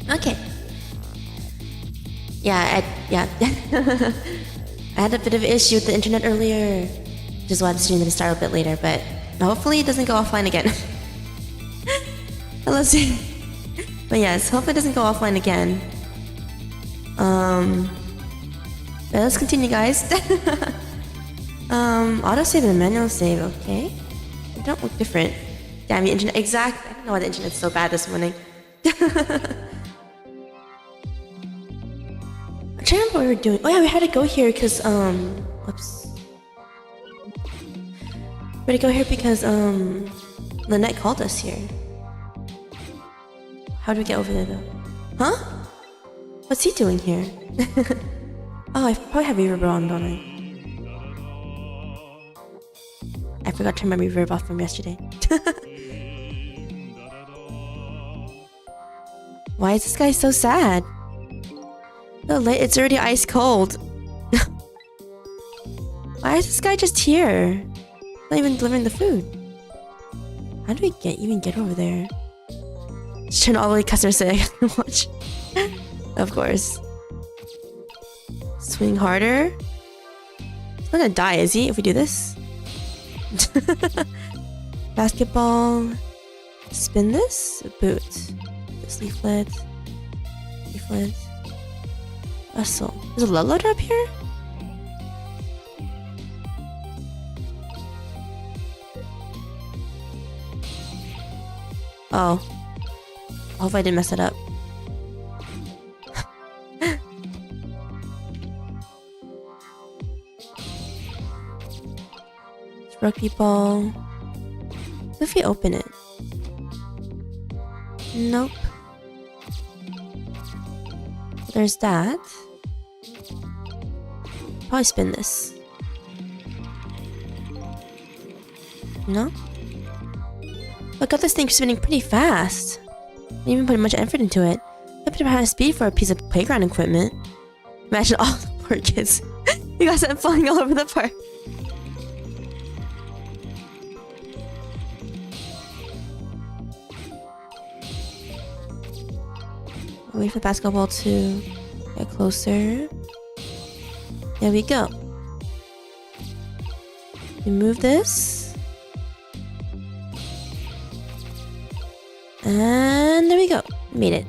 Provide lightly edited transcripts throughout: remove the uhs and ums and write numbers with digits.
Okay. Yeah, I had a bit of an issue with the internet earlier, which is why the stream didn't start a bit later, but hopefully it doesn't go offline again. Let's see. But yes, hopefully it doesn't go offline again. But let's continue, guys. Autosave and manual save, okay. They don't look different. Damn, the internet, exactly. I don't know why the internet's so bad this morning. I'm trying to remember what we were doing. Oh yeah, we had to go here because, whoops. We had to go here because, Lynette called us here. How do we get over there though? Huh? What's he doing here? Oh, I probably have reverb on, don't I? I forgot to turn my reverb off from yesterday. Why is this guy so sad? No, it's already ice cold. Why is this guy just here? Not even delivering the food. How do we even get over there? Just turn all the way customer say I can watch. Of course. Swing harder. He's not gonna die, is he, if we do this? Basketball. Spin this. Boot. This leaflet. Leaflet. Vessel. There's a load loader up here? Oh. I hope I didn't mess it up. Rugby ball. What if we open it? Nope. There's that. Probably spin this. No? Look at this thing spinning pretty fast. Didn't even put much effort into it. A bit of high speed for a piece of playground equipment. Imagine all the poor kids. You guys are flying all over the park. Wait for the basketball to get closer. There we go. We move this. And there we go. Made it.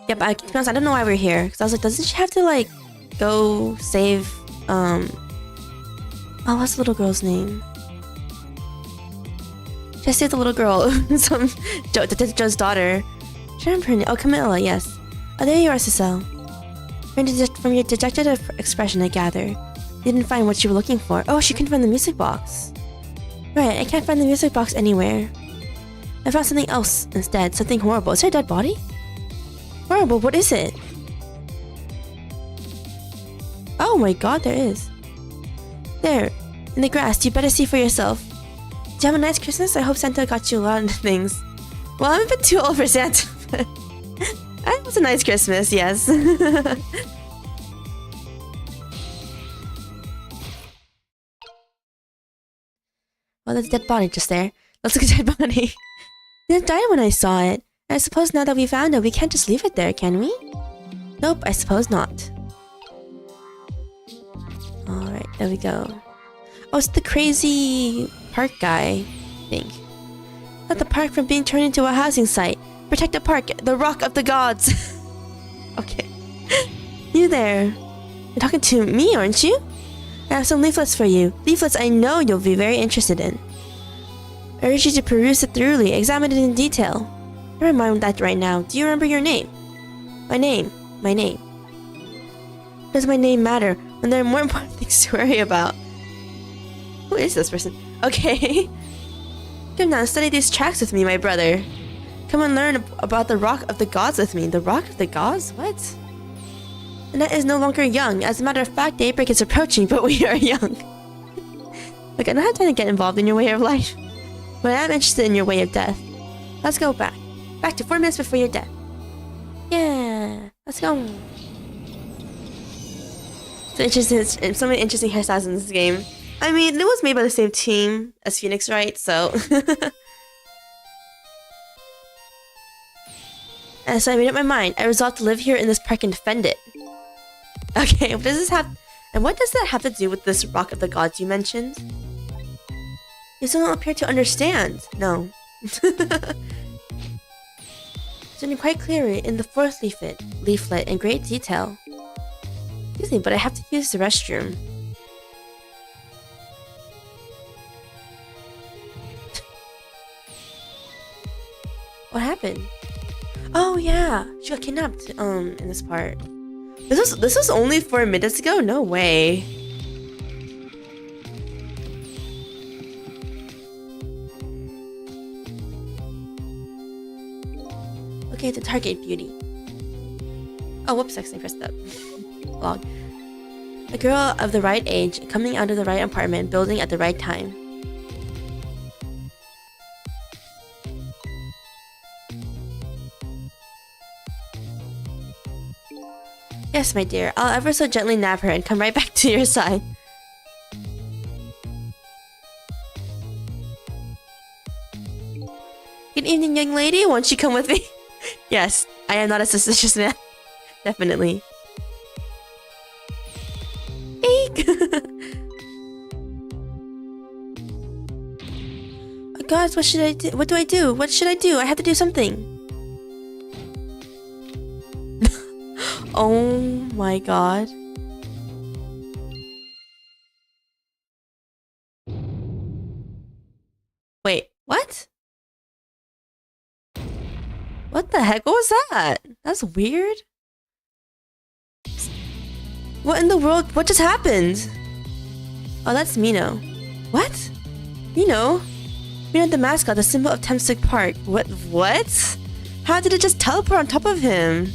Yep, to be honest, I don't know why we're here. Because I was like, doesn't she have to, like, go save, Oh, what's the little girl's name? Just save the little girl. Joe's daughter. Trying to oh, Camilla, yes. Oh, there you are, Cecile. From your dejected expression, I gather. You didn't find what you were looking for. Oh, she couldn't find the music box. Right, I can't find the music box anywhere. I found something else instead. Something horrible. Is there a dead body? Horrible, what is it? Oh my god, there is. There, in the grass. You better see for yourself. Did you have a nice Christmas? I hope Santa got you a lot of things. Well, I'm a bit too old for Santa, but it was a nice Christmas, yes. Well, there's a dead body just there. Let's look at the dead body. It died when I saw it. I suppose now that we found it, we can't just leave it there, can we? Nope, I suppose not. Alright, there we go. Oh, it's the crazy park guy, I think. Let the park from being turned into a housing site. Protect the park, the rock of the gods. Okay. You there. You're talking to me, aren't you? I have some leaflets for you. Leaflets I know you'll be very interested in. I urge you to peruse it thoroughly, examine it in detail. Never mind that right now. Do you remember your name? My name. My name. Does my name matter when there are more important things to worry about? Who is this person? Okay. Come now, study these tracks with me, my brother. Come and learn about the Rock of the Gods with me. The Rock of the Gods? What? The night is no longer young. As a matter of fact, daybreak is approaching, but we are young. Look, I don't have time to get involved in your way of life, but I am interested in your way of death. Let's go back. Back to 4 minutes before your death. Yeah, let's go. So many interesting hairstyles in this game. I mean, it was made by the same team as Phoenix, right? So And so I made up my mind. I resolved to live here in this park and defend it. Okay, what does this have... And what does that have to do with this rock of the gods you mentioned? You still don't appear to understand. No. It's written quite clearly in the fourth leaflet in great detail. Excuse me, but I have to use the restroom. What happened? Oh yeah, she got kidnapped in this part. This was only 4 minutes ago? No way. Okay, the target beauty. Oh, whoops, I accidentally pressed that. Log. A girl of the right age, coming out of the right apartment, building at the right time. Yes, my dear. I'll ever so gently nab her and come right back to your side. Good evening, young lady. Won't you come with me? Yes, I am not a suspicious man. Definitely. Eek! Oh gods, what should I do? What do I do? What should I do? I have to do something. Oh my god. Wait, what? What the heck? What was that? That's weird. What in the world? What just happened? Oh, that's Mino. What? Mino? Mino the mascot, the symbol of Temsuk Park. What? How did it just teleport on top of him?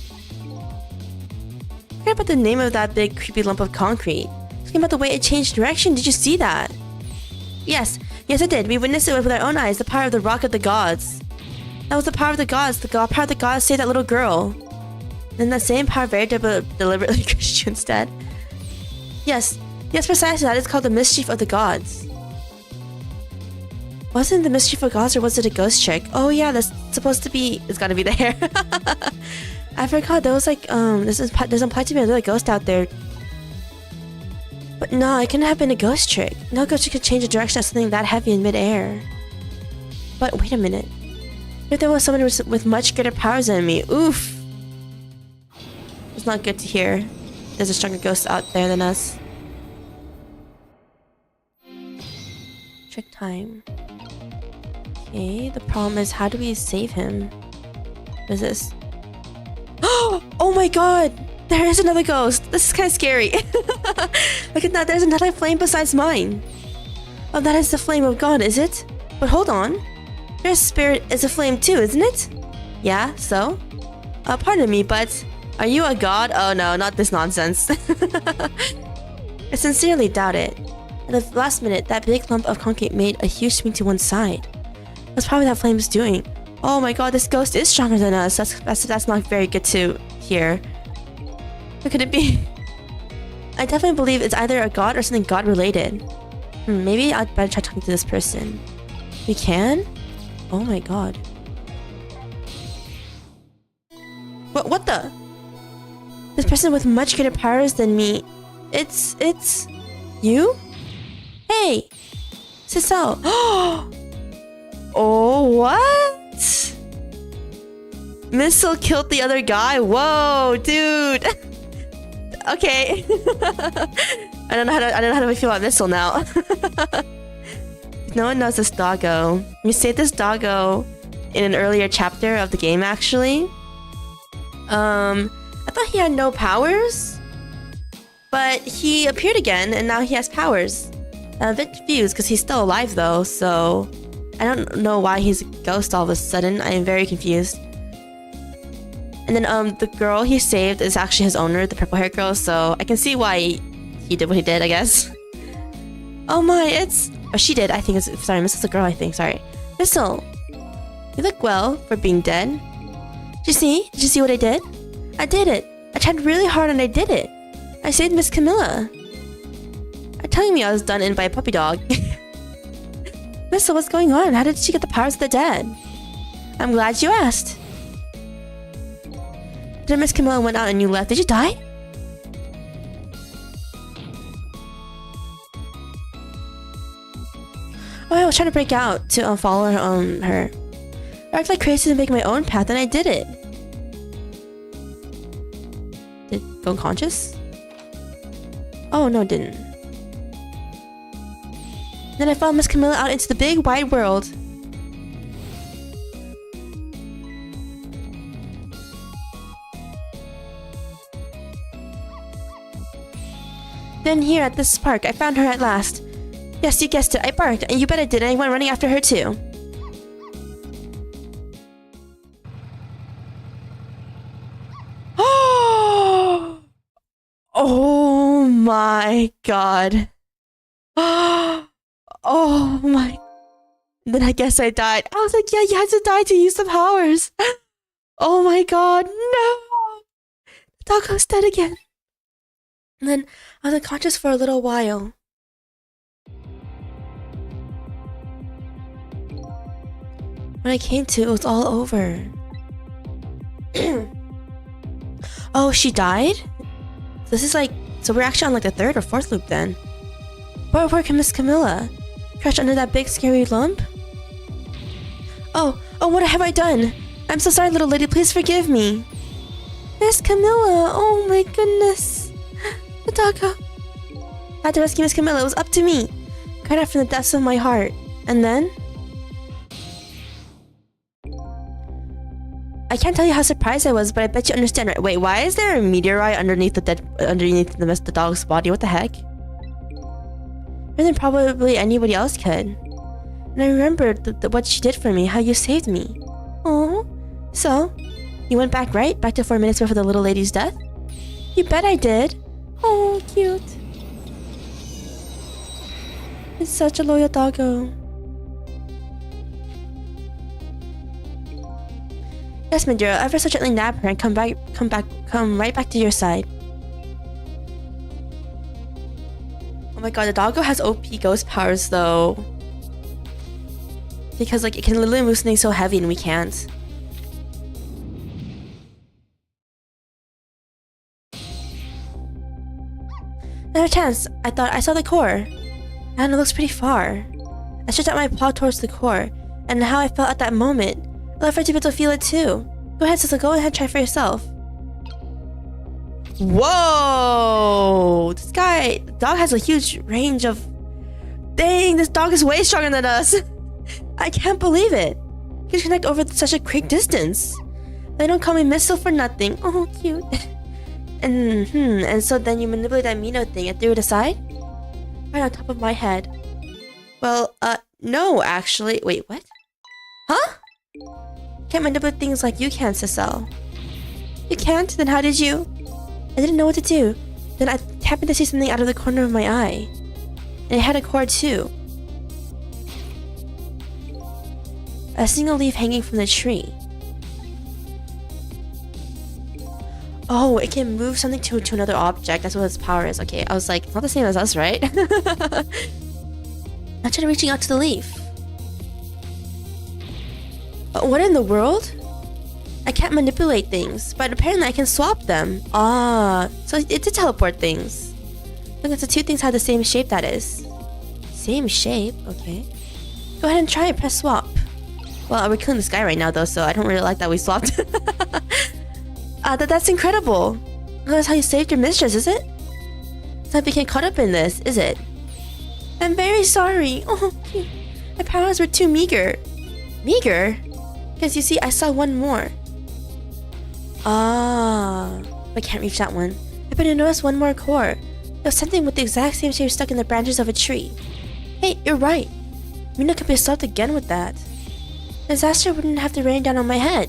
Forget about the name of that big creepy lump of concrete. Talking about the way it changed direction, did you see that? Yes, I did. We witnessed it with our own eyes, the power of the rock of the gods. That was the power of the gods. The power of the gods saved that little girl. Then that same power very deliberately crushed you instead. Yes, precisely. That is called the mischief of the gods. Wasn't it the mischief of gods, or was it a ghost trick? Oh yeah, that's supposed to be... It's gotta be the hair. I forgot, there was like, there's implied to be another ghost out there. But no, it couldn't have been a ghost trick. No ghost trick could change the direction of something that heavy in midair. But wait a minute. If there was someone with much greater powers than me, oof. It's not good to hear. There's a stronger ghost out there than us. Trick time. Okay, the problem is, how do we save him? What is this? Oh my god! There is another ghost! This is kind of scary. Look at that, there's another flame besides mine. Oh, that is the flame of God, is it? But hold on. Your spirit is a flame too, isn't it? Yeah, so? Pardon me, but... Are you a god? Oh no, not this nonsense. I sincerely doubt it. At the last minute, that big lump of concrete made a huge swing to one side. That's probably what that flame is doing. Oh my god, this ghost is stronger than us. That's not very good to hear. What could it be? I definitely believe it's either a god or something god-related. Maybe I'd better try talking to this person. We can? Oh my god. What the? This person with much greater powers than me. It's... You? Hey! Cecile. Oh, what? Missile killed the other guy? Whoa, dude! Okay. I don't know how to feel about Missile now. No one knows this doggo. We saved this doggo in an earlier chapter of the game, actually. I thought he had no powers, but he appeared again, and now he has powers. I'm a bit confused because he's still alive though, so I don't know why he's a ghost all of a sudden. I am very confused. And then the girl he saved is actually his owner, the purple hair girl, so I can see why he did what he did, I guess. Oh my, it's... Oh, she did, I think it's... Sorry, Missle's a girl, I think, sorry. Missile, you look well for being dead. Did you see? Did you see what I did? I did it. I tried really hard and I did it. I saved Miss Camilla. Are telling me I was done in by a puppy dog. Missile, what's going on? How did she get the powers of the dead? I'm glad you asked. Then Miss Camilla went out and you left. Did you die? Oh, I was trying to break out to follow her. I acted like crazy to make my own path, and I did it. Did it go unconscious? Oh, no, it didn't. Then I followed Miss Camilla out into the big wide world. Then here at this park, I found her at last. Yes, you guessed it, I barked, and you bet I did, and I went running after her too. Oh my god. Oh my. Then I guess I died. I was like, yeah, you had to die to use the powers. Oh my god, no. The doggo's dead again. And then I was unconscious for a little while. When I came to, it was all over. Oh, she died? This is like... So we're actually on like the 3rd or 4th loop then. Where can Miss Camilla? Crushed under that big scary lump? Oh, what have I done? I'm so sorry, little lady, please forgive me. Miss Camilla, oh my goodness. The doggo. I had to rescue Miss Camilla, it was up to me. Cried out from the depths of my heart. And then... I can't tell you how surprised I was, but I bet you understand, right? Wait, why is there a meteorite underneath the dog's body? What the heck? More than probably anybody else could. And I remembered what she did for me, how you saved me. Oh, so you went back, right? Back to 4 minutes before the little lady's death? You bet I did. Oh, cute. It's such a loyal doggo. Yes, my dear, I'll ever so gently nab her and come right back to your side. Oh my god, the doggo has OP ghost powers though. Because like it can literally move something so heavy and we can't. Another chance, I thought I saw the core. And it looks pretty far. I stretched out my paw towards the core, and how I felt at that moment. I'd love for you to be able to feel it too. Go ahead, sister, go ahead, try for yourself. Whoa! This guy, the dog has a huge range of... Dang, this dog is way stronger than us. I can't believe it. He can connect over such a great distance. They don't call me Missile for nothing. Oh, cute. And so then you manipulate that Mino thing and threw it aside? Right on top of my head. Well, no, actually. Wait, what? Huh? Can't manipulate things like you can, Cecile. You can't? Then how did you? I didn't know what to do. Then I happened to see something out of the corner of my eye. And it had a cord too. A single leaf hanging from the tree. Oh, it can move something to another object. That's what its power is. Okay, I was like, it's not the same as us, right? I tried reaching out to the leaf. What in the world? I can't manipulate things, but apparently I can swap them. Ah, so it's a teleport things. Look, it's the two things have the same shape, that is. Same shape? Okay. Go ahead and try it, press swap. Well, we're killing this guy right now though, so I don't really like that we swapped. That's incredible. That's how you saved your mistress, is it? It's like we can't caught up in this, is it? I'm very sorry. Oh, my powers were too meager. Meager? Because you see, I saw one more. Ah, I can't reach that one. I better notice one more core. There's something with the exact same shape stuck in the branches of a tree. Hey, you're right. Mina could be stopped again with that. Disaster wouldn't have to rain down on my head.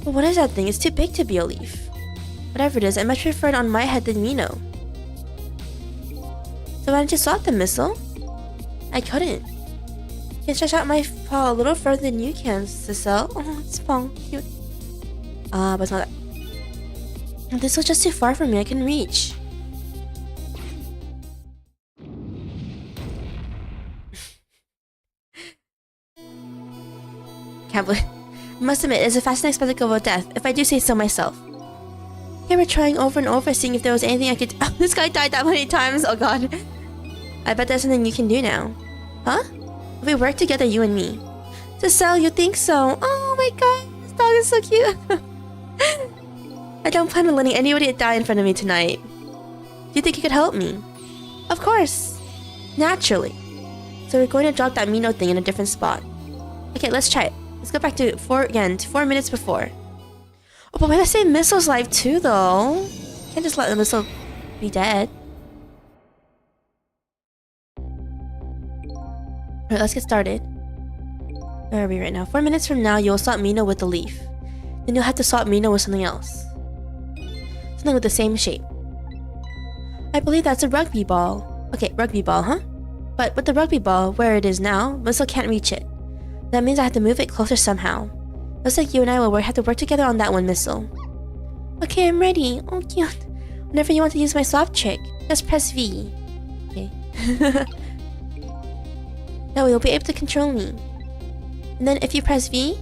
But what is that thing? It's too big to be a leaf. Whatever it is, I much prefer it on my head than Mino. So why don't you swap the missile? I couldn't. I can stretch out my paw a little further than you can, Cecile. Oh, it's fun, cute. But it's not that. This was just too far from me, I couldn't reach. Must admit, it's a fascinating spectacle of death, if I do say so myself. Here we're trying over and over, seeing if there was anything I could. Oh, this guy died that many times. Oh god. I bet there's something you can do now. Huh? If we work together, you and me. Giselle, you think so? Oh my god, this dog is so cute. I don't plan on letting anybody die in front of me tonight. Do you think you could help me? Of course. Naturally. So we're going to drop that Mino thing in a different spot. Okay, let's try it. Let's go back to 4 minutes before. Oh, but why did I say Missile's live too, though? Can't just let the Missile be dead. Alright, let's get started. Where are we right now? 4 minutes from now, you'll swap Mino with the leaf. Then you'll have to swap Mino with something else. Something with the same shape. I believe that's a rugby ball. Okay, rugby ball, huh? But with the rugby ball, where it is now, Missile can't reach it. That means I have to move it closer somehow. Looks like you and I will have to work together on that one, Missile. Okay, I'm ready. Oh, cute. Whenever you want to use my swap trick, just press V. Okay. That way you'll be able to control me. And then if you press V,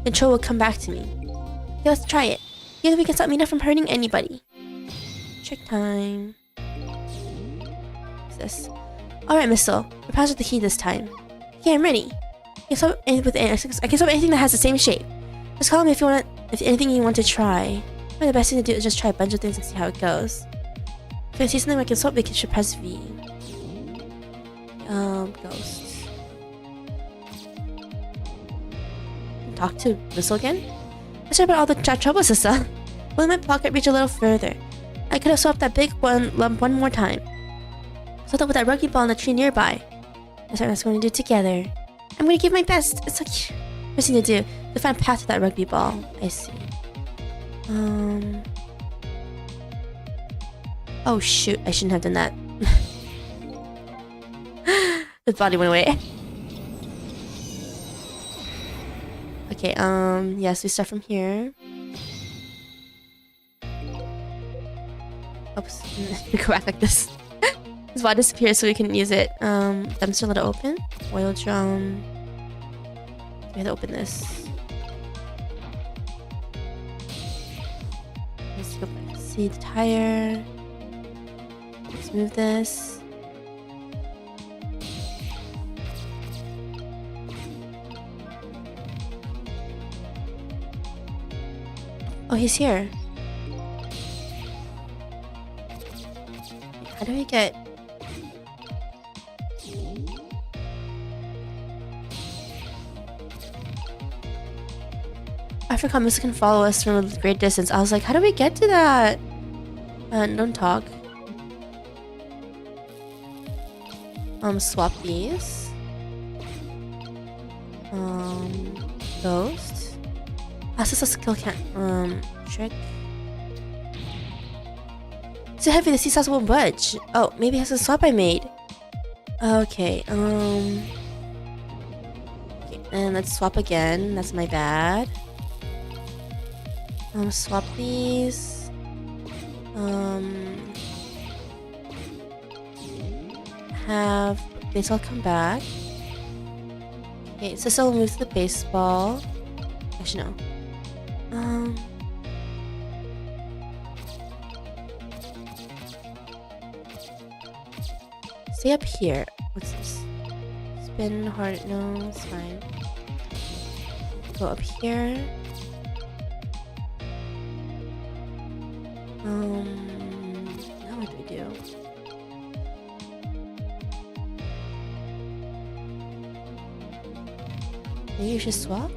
control will come back to me. Okay, let's try it. Together we can stop Mina from hurting anybody. Trick time. What's this? Alright, Missile. We're past with the key this time. Okay, I'm ready. I can swap anything that has the same shape. Just call me if you want. If anything you want to try. Probably the best thing to do is just try a bunch of things and see how it goes. If I see something I can swap, we should press V. Ghost. Talk to Missile again? I sorry about all the trouble, sister. Will my pocket reach a little further? I could have swapped that big lump one more time. Swap that with that rugby ball in the tree nearby. That's what I'm going to do together. I'm going to give my best. It's so cute. First thing to do, to find a path to that rugby ball. I see. Oh shoot, I shouldn't have done that. The body went away. Okay, yes, we start from here. Oops, we go back like this. This body disappears so we can use it. Dumpster, let it open. Oil drum. We have to open this. Let's go back. See the tire. Let's move this. Oh, he's here. How do I get... I forgot Missile can follow us from a great distance. I was like, how do we get to that? Don't talk. Swap these. Ghost. That's just a skill can't. Trick. It's too heavy, the seesaws won't budge. Oh, maybe it has a swap I made. Okay, okay, and let's swap again. That's my bad. Swap these. Have baseball come back. Okay, so still move to the baseball. Actually, no. Stay up here. What's this? Spin hard. No, it's fine. Go up here. Now what do we do? Maybe you should swap?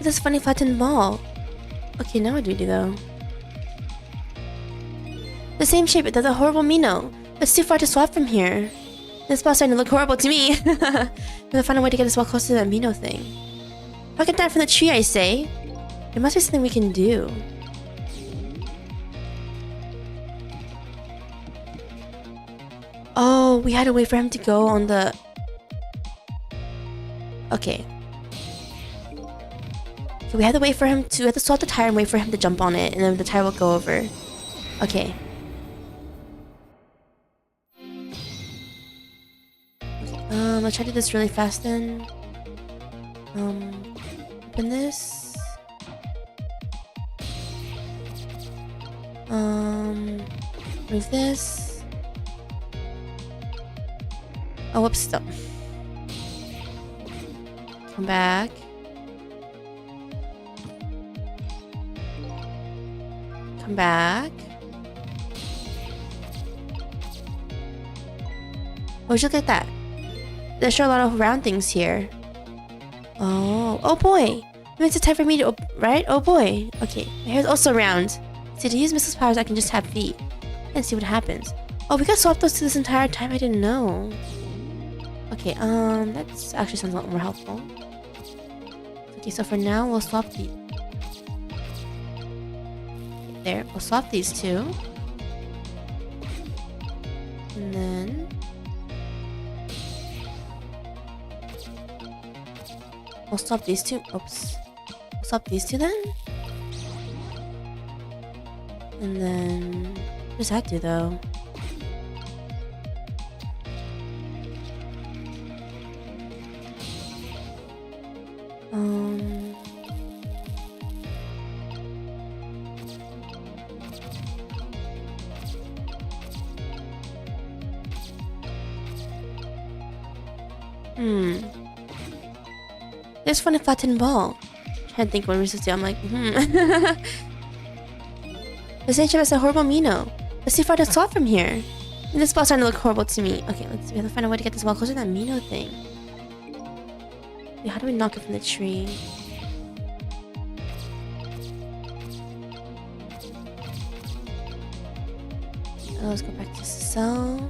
This funny flattened ball. Okay, now what do we do though? The same shape, but the horrible Mino. It's too far to swap from here. This ball's starting to look horrible to me. I'm gonna find a way to get this ball close to that Mino thing. How can that from the tree, I say? There must be something we can do. Oh, we had to wait for him to go on the... Okay. Okay, we have to wait for him to... We have to swap the tire and wait for him to jump on it. And then the tire will go over. Okay. Let's try to do this really fast then. Open this. Move this. Oh, whoops, stop. Come back. Come back. Oh, just look at that. There's sure a lot of round things here. Oh boy. Maybe it's a time for me to, right? Oh boy. Okay, my hair's also round. See, to use Mrs. Powers, I can just have feet and see what happens. Oh, we got swap those to this entire time. I didn't know. Okay, that actually sounds a lot more helpful. Okay, so for now, we'll swap the... There, we'll swap these two. And then... We'll swap these two. Oops. We'll swap these two then. And then... What does that do, though? There's fun and flattened ball. I'm trying to think what Reese's do. I'm like, This ain't just a horrible Mino. Let's see if I can swap from here. And this ball's starting to look horrible to me. Okay, let's see. We have to find a way to get this ball closer to that Mino thing. Wait, how do we knock it from the tree? Oh, let's go back to cell.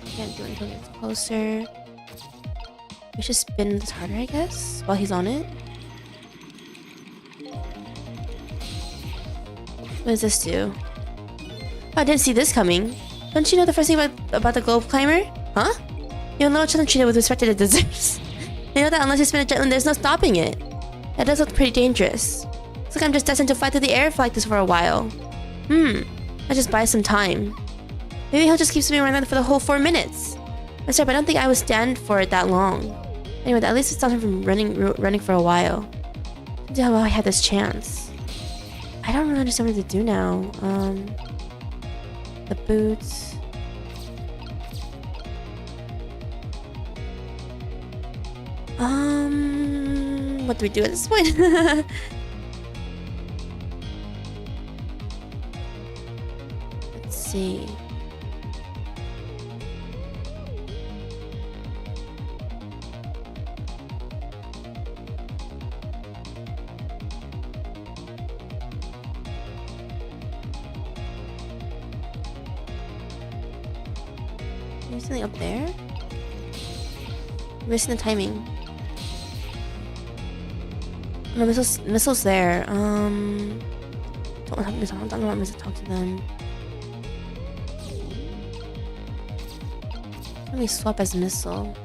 Can't do it until it gets closer. We should spin this harder, I guess, while he's on it. What does this do? Oh, I didn't see this coming. Don't you know the first thing about the globe climber? Huh? You'll know children treated with respect to it deserves. You know that unless you spin it gently, there's no stopping it. That does look pretty dangerous. Looks like I'm just destined to fly through the air for like this for a while. I'll just buy some time. Maybe he'll just keep spinning around for the whole 4 minutes. That's right, but I don't think I would stand for it that long. Anyway, at least it stopped him from running for a while. I don't know how I had this chance. I don't really understand what to do now. The boots. What do we do at this point? Let's see. There's something up there? I'm missing the timing. No, missiles there. Don't want to talk to them. Let me swap as missile.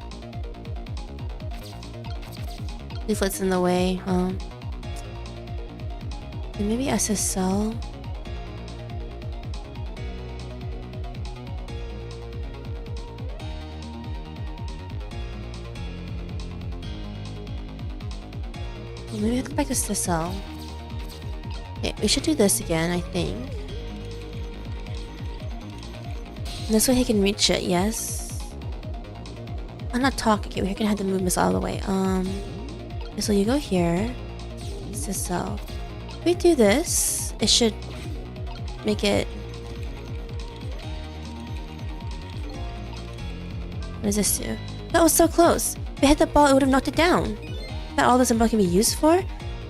Leaflet's in the way, huh? And maybe SSL. Maybe I go back to SSL. Okay, we should do this again, I think. And this way he can reach it, yes. I'm not talking. Okay, we're gonna have to move this all the way. So you go here. SSL. If we do this, it should make it. What does this do? That was so close. If it hit the ball, it would have knocked it down. Is that all this ball can be used for?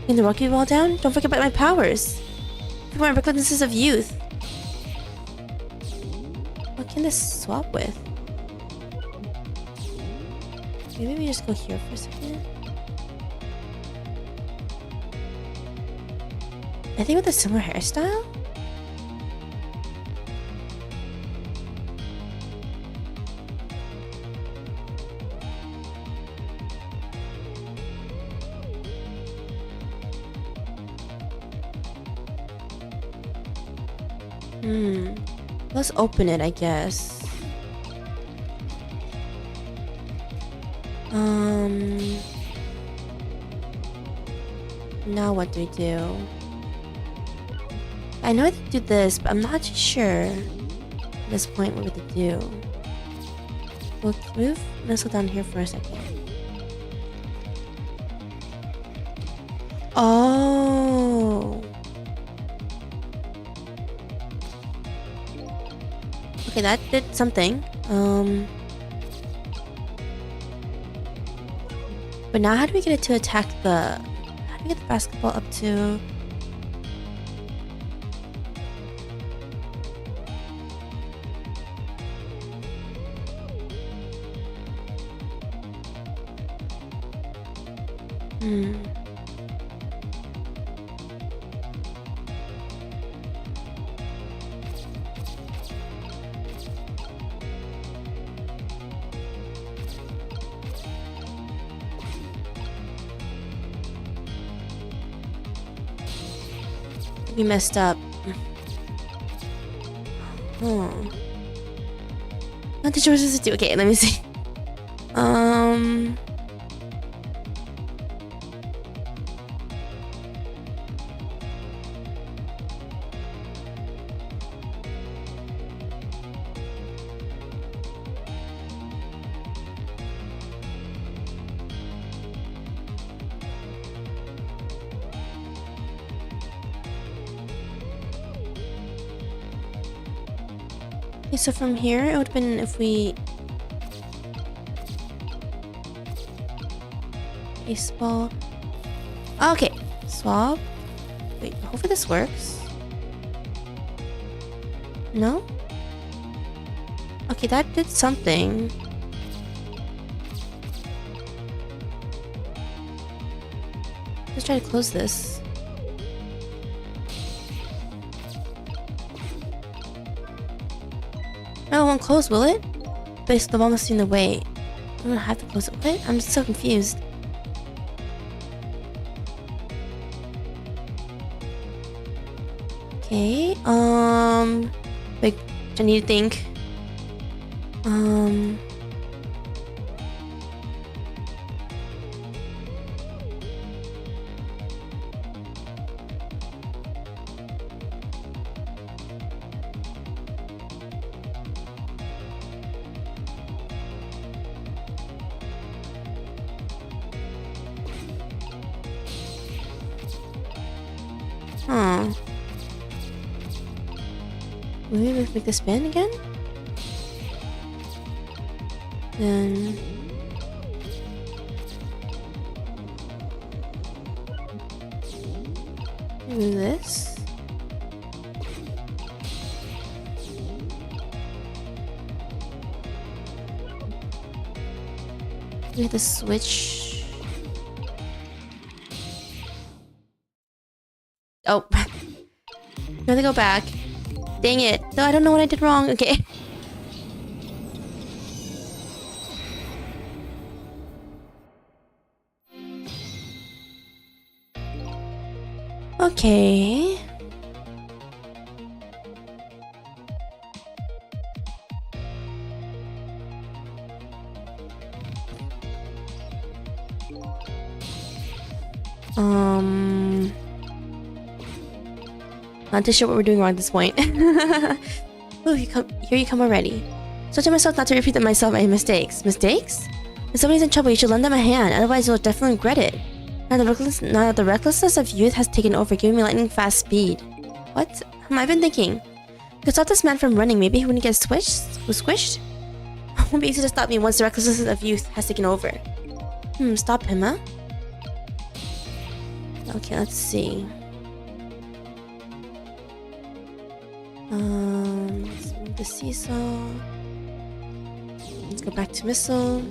Bring the rugby ball down? Don't forget about my powers. For my recklessness of youth. What can this swap with? Maybe we just go here for a second. I think with a similar hairstyle? Let's open it, I guess. Now what do we do? I know I have to do this, but I'm not too sure at this point what to do. We'll move Missile down here for a second. Oh. Okay, that did something. But now how do we get it to attack the... How do we get the basketball up to... We messed up. Not too sure what to do. Okay, let me see. Okay, so from here, it would have been if we... Baseball... Okay, swab. Wait, hopefully this works. No? Okay, that did something. Let's try to close this. No, it won't close, will it? But the ball must be in the way. I'm gonna have to close it. What? I'm so confused. Okay, wait, I need to think. Maybe we make the spin again? Then... do this. We have to switch. Oh. We have to go back. Dang it. No, I don't know what I did wrong. Okay. Okay. Not too sure what we're doing wrong at this point. Oh, here you come already. So to myself not to repeat myself my mistakes. Mistakes? If somebody's in trouble, you should lend them a hand, otherwise you'll definitely regret it. Now the recklessness of youth has taken over, giving me lightning fast speed. What? I've been thinking. Could stop this man from running, maybe he wouldn't get squished? It won't be easy to stop me once the recklessness of youth has taken over. Stop him, huh? Okay, let's see. Let's move the seesaw. Let's go back to missile.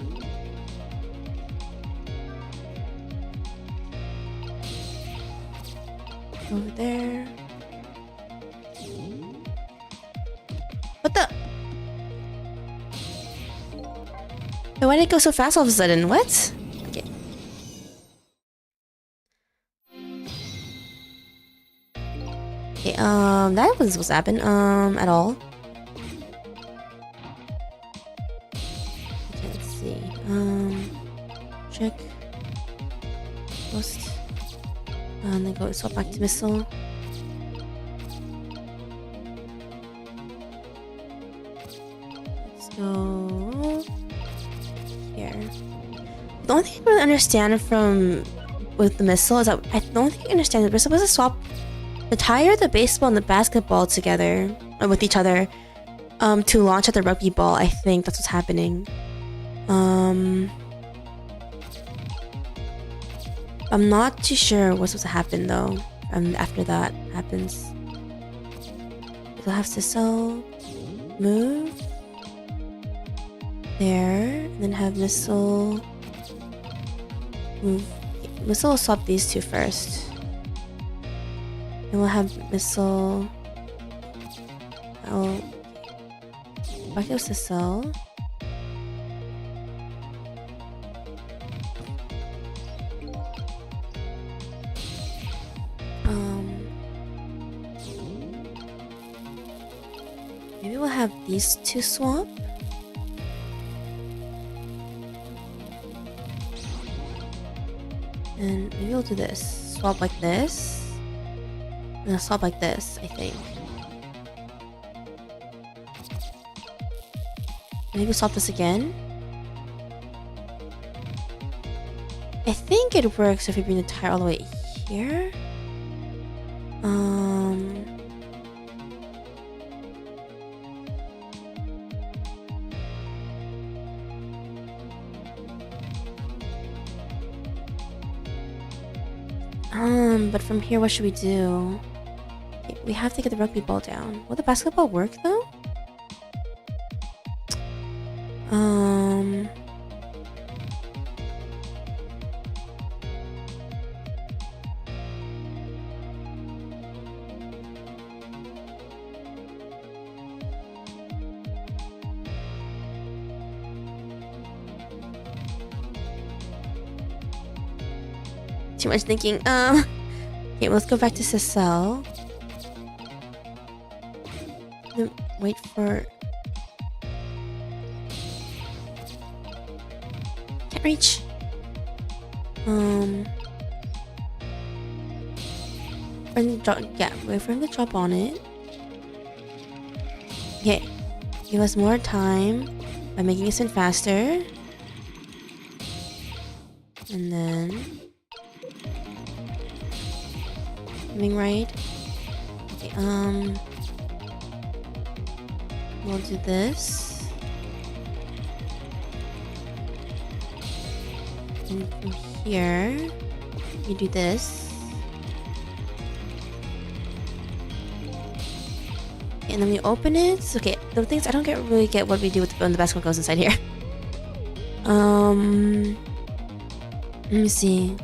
Over there. What the? Wait, why did it go so fast all of a sudden? What? Okay. Okay, That wasn't supposed to happen, at all. Okay, let's see. Check. Ghost. And then go swap back to missile. Let's go here. The only thing I really understand with the missile is that the only thing I understand is we're supposed to swap the tire, the baseball, and the basketball together with each other to launch at the rugby ball. I think that's what's happening. I'm not too sure what's supposed to happen though. After that happens, we'll have to move there, and then have missile move. Missile will swap these two first. Then we'll have missile. Oh, back to Cell. Maybe we'll have these two swap. And maybe we'll do this. Swap like this. And I'll swap like this, I think. Maybe we'll swap this again. I think it works if we bring the tire all the way here. But from here, what should we do? Okay, we have to get the rugby ball down. Will the basketball work though? Too much thinking. Okay, let's go back to Cecile. Wait for. Can't reach. And yeah, wait for him to drop on it. Okay, give us more time by making it spin faster. And then coming right. Okay, we'll do this. And from here, you do this. Okay, and then we open it. Okay, the things I don't really get what we do with when the basketball goes inside here. Let me see.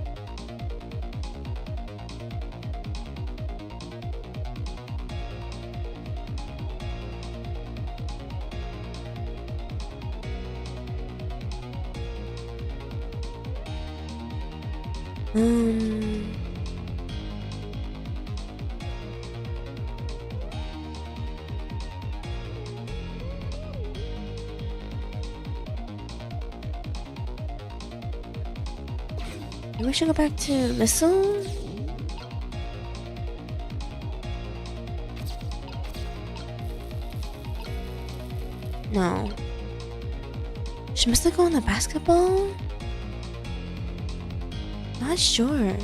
Maybe we should go back to missile? No. Should missile go on the basketball? Not sure.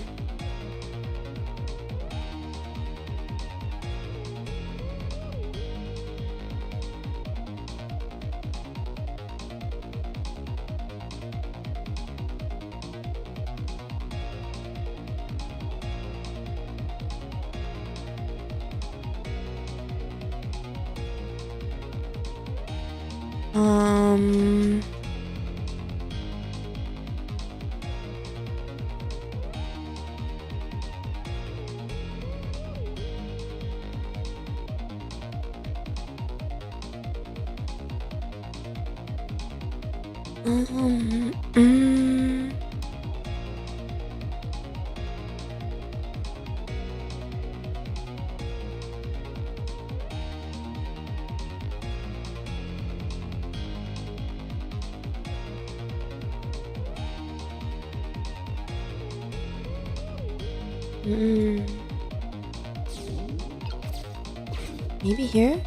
Maybe here?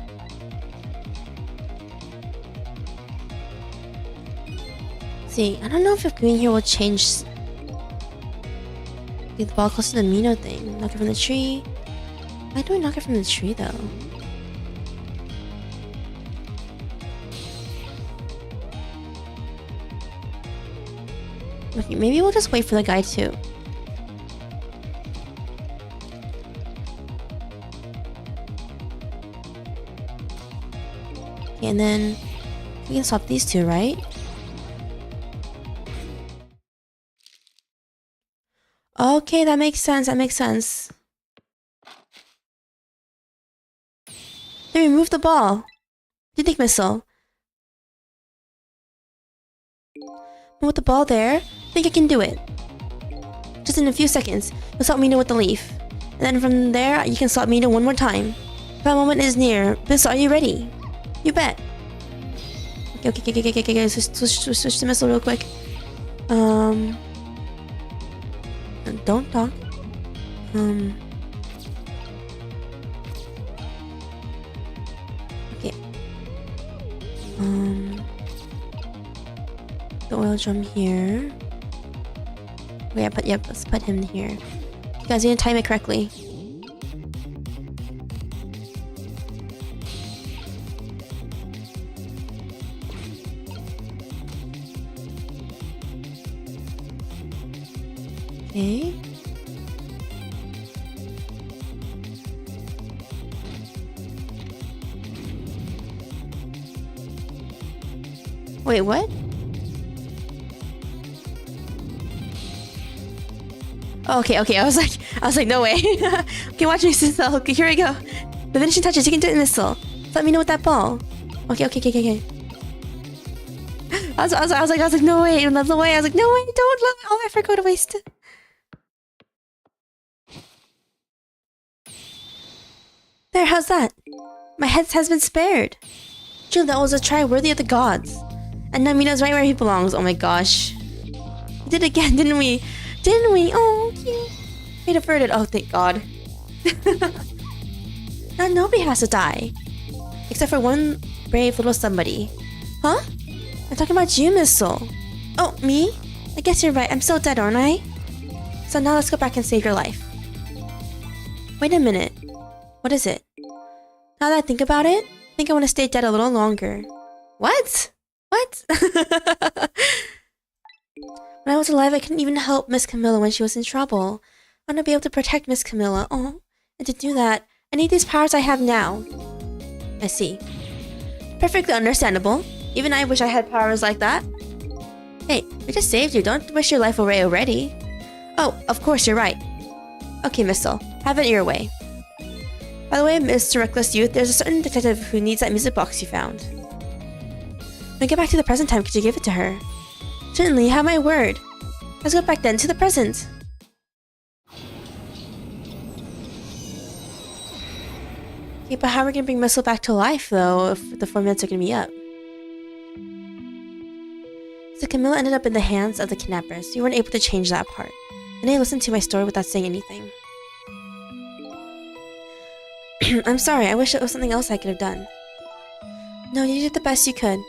See, I don't know if being here will change. Get the ball close to the Mino thing. Knock it from the tree. Why do I knock it from the tree though? Okay, maybe we'll just wait for the guy too. Okay, and then we can swap these two, right? Okay, that makes sense. That makes sense. They removed the ball. What do you think, Missile? With the ball there, I think I can do it. Just in a few seconds, you'll swap Mino with the leaf. And then from there, you can swap Mino one more time. That moment is near. Missile, are you ready? You bet. Okay. Switch to Missile real quick. Don't talk. Okay. The oil drum here. Wait, let's put him here. You guys need to time it correctly. Okay. Wait, what? Oh, okay. I was like, no way. Okay, watch me, Missile. Okay, here we go. The finishing touches. You can do it, Missile. Let me know with that ball. Okay. I was like, no way, no way. I was like, no way, don't let me. Oh, I forgot to waste it. There, how's that? My head has been spared. Truly, that was a try worthy of the gods. And Namina's right where he belongs. Oh my gosh. We did it again, didn't we? Oh, cute. Made averted. Oh, thank God. Now nobody has to die. Except for one brave little somebody. Huh? I'm talking about you, Missile. Oh, me? I guess you're right. I'm so dead, aren't I? So now let's go back and save your life. Wait a minute. What is it? Now that I think about it, I think I want to stay dead a little longer. What? When I was alive, I couldn't even help Miss Camilla when she was in trouble. I want to be able to protect Miss Camilla. Oh, and to do that, I need these powers I have now. I see. Perfectly understandable. Even I wish I had powers like that. Hey, we just saved you. Don't wish your life away already. Oh, of course, you're right. Okay, Missile. Have it your way. By the way, Mr. Reckless Youth, there's a certain detective who needs that music box you found. When I get back to the present time, could you give it to her? Certainly, you have my word. Let's go back then to the present. Okay, but how are we gonna bring Missile back to life, though, if the 4 minutes are gonna be up? So Camilla ended up in the hands of the kidnappers. You weren't able to change that part. And they listened to my story without saying anything. I'm sorry, I wish it was something else I could have done. No, you did the best you could.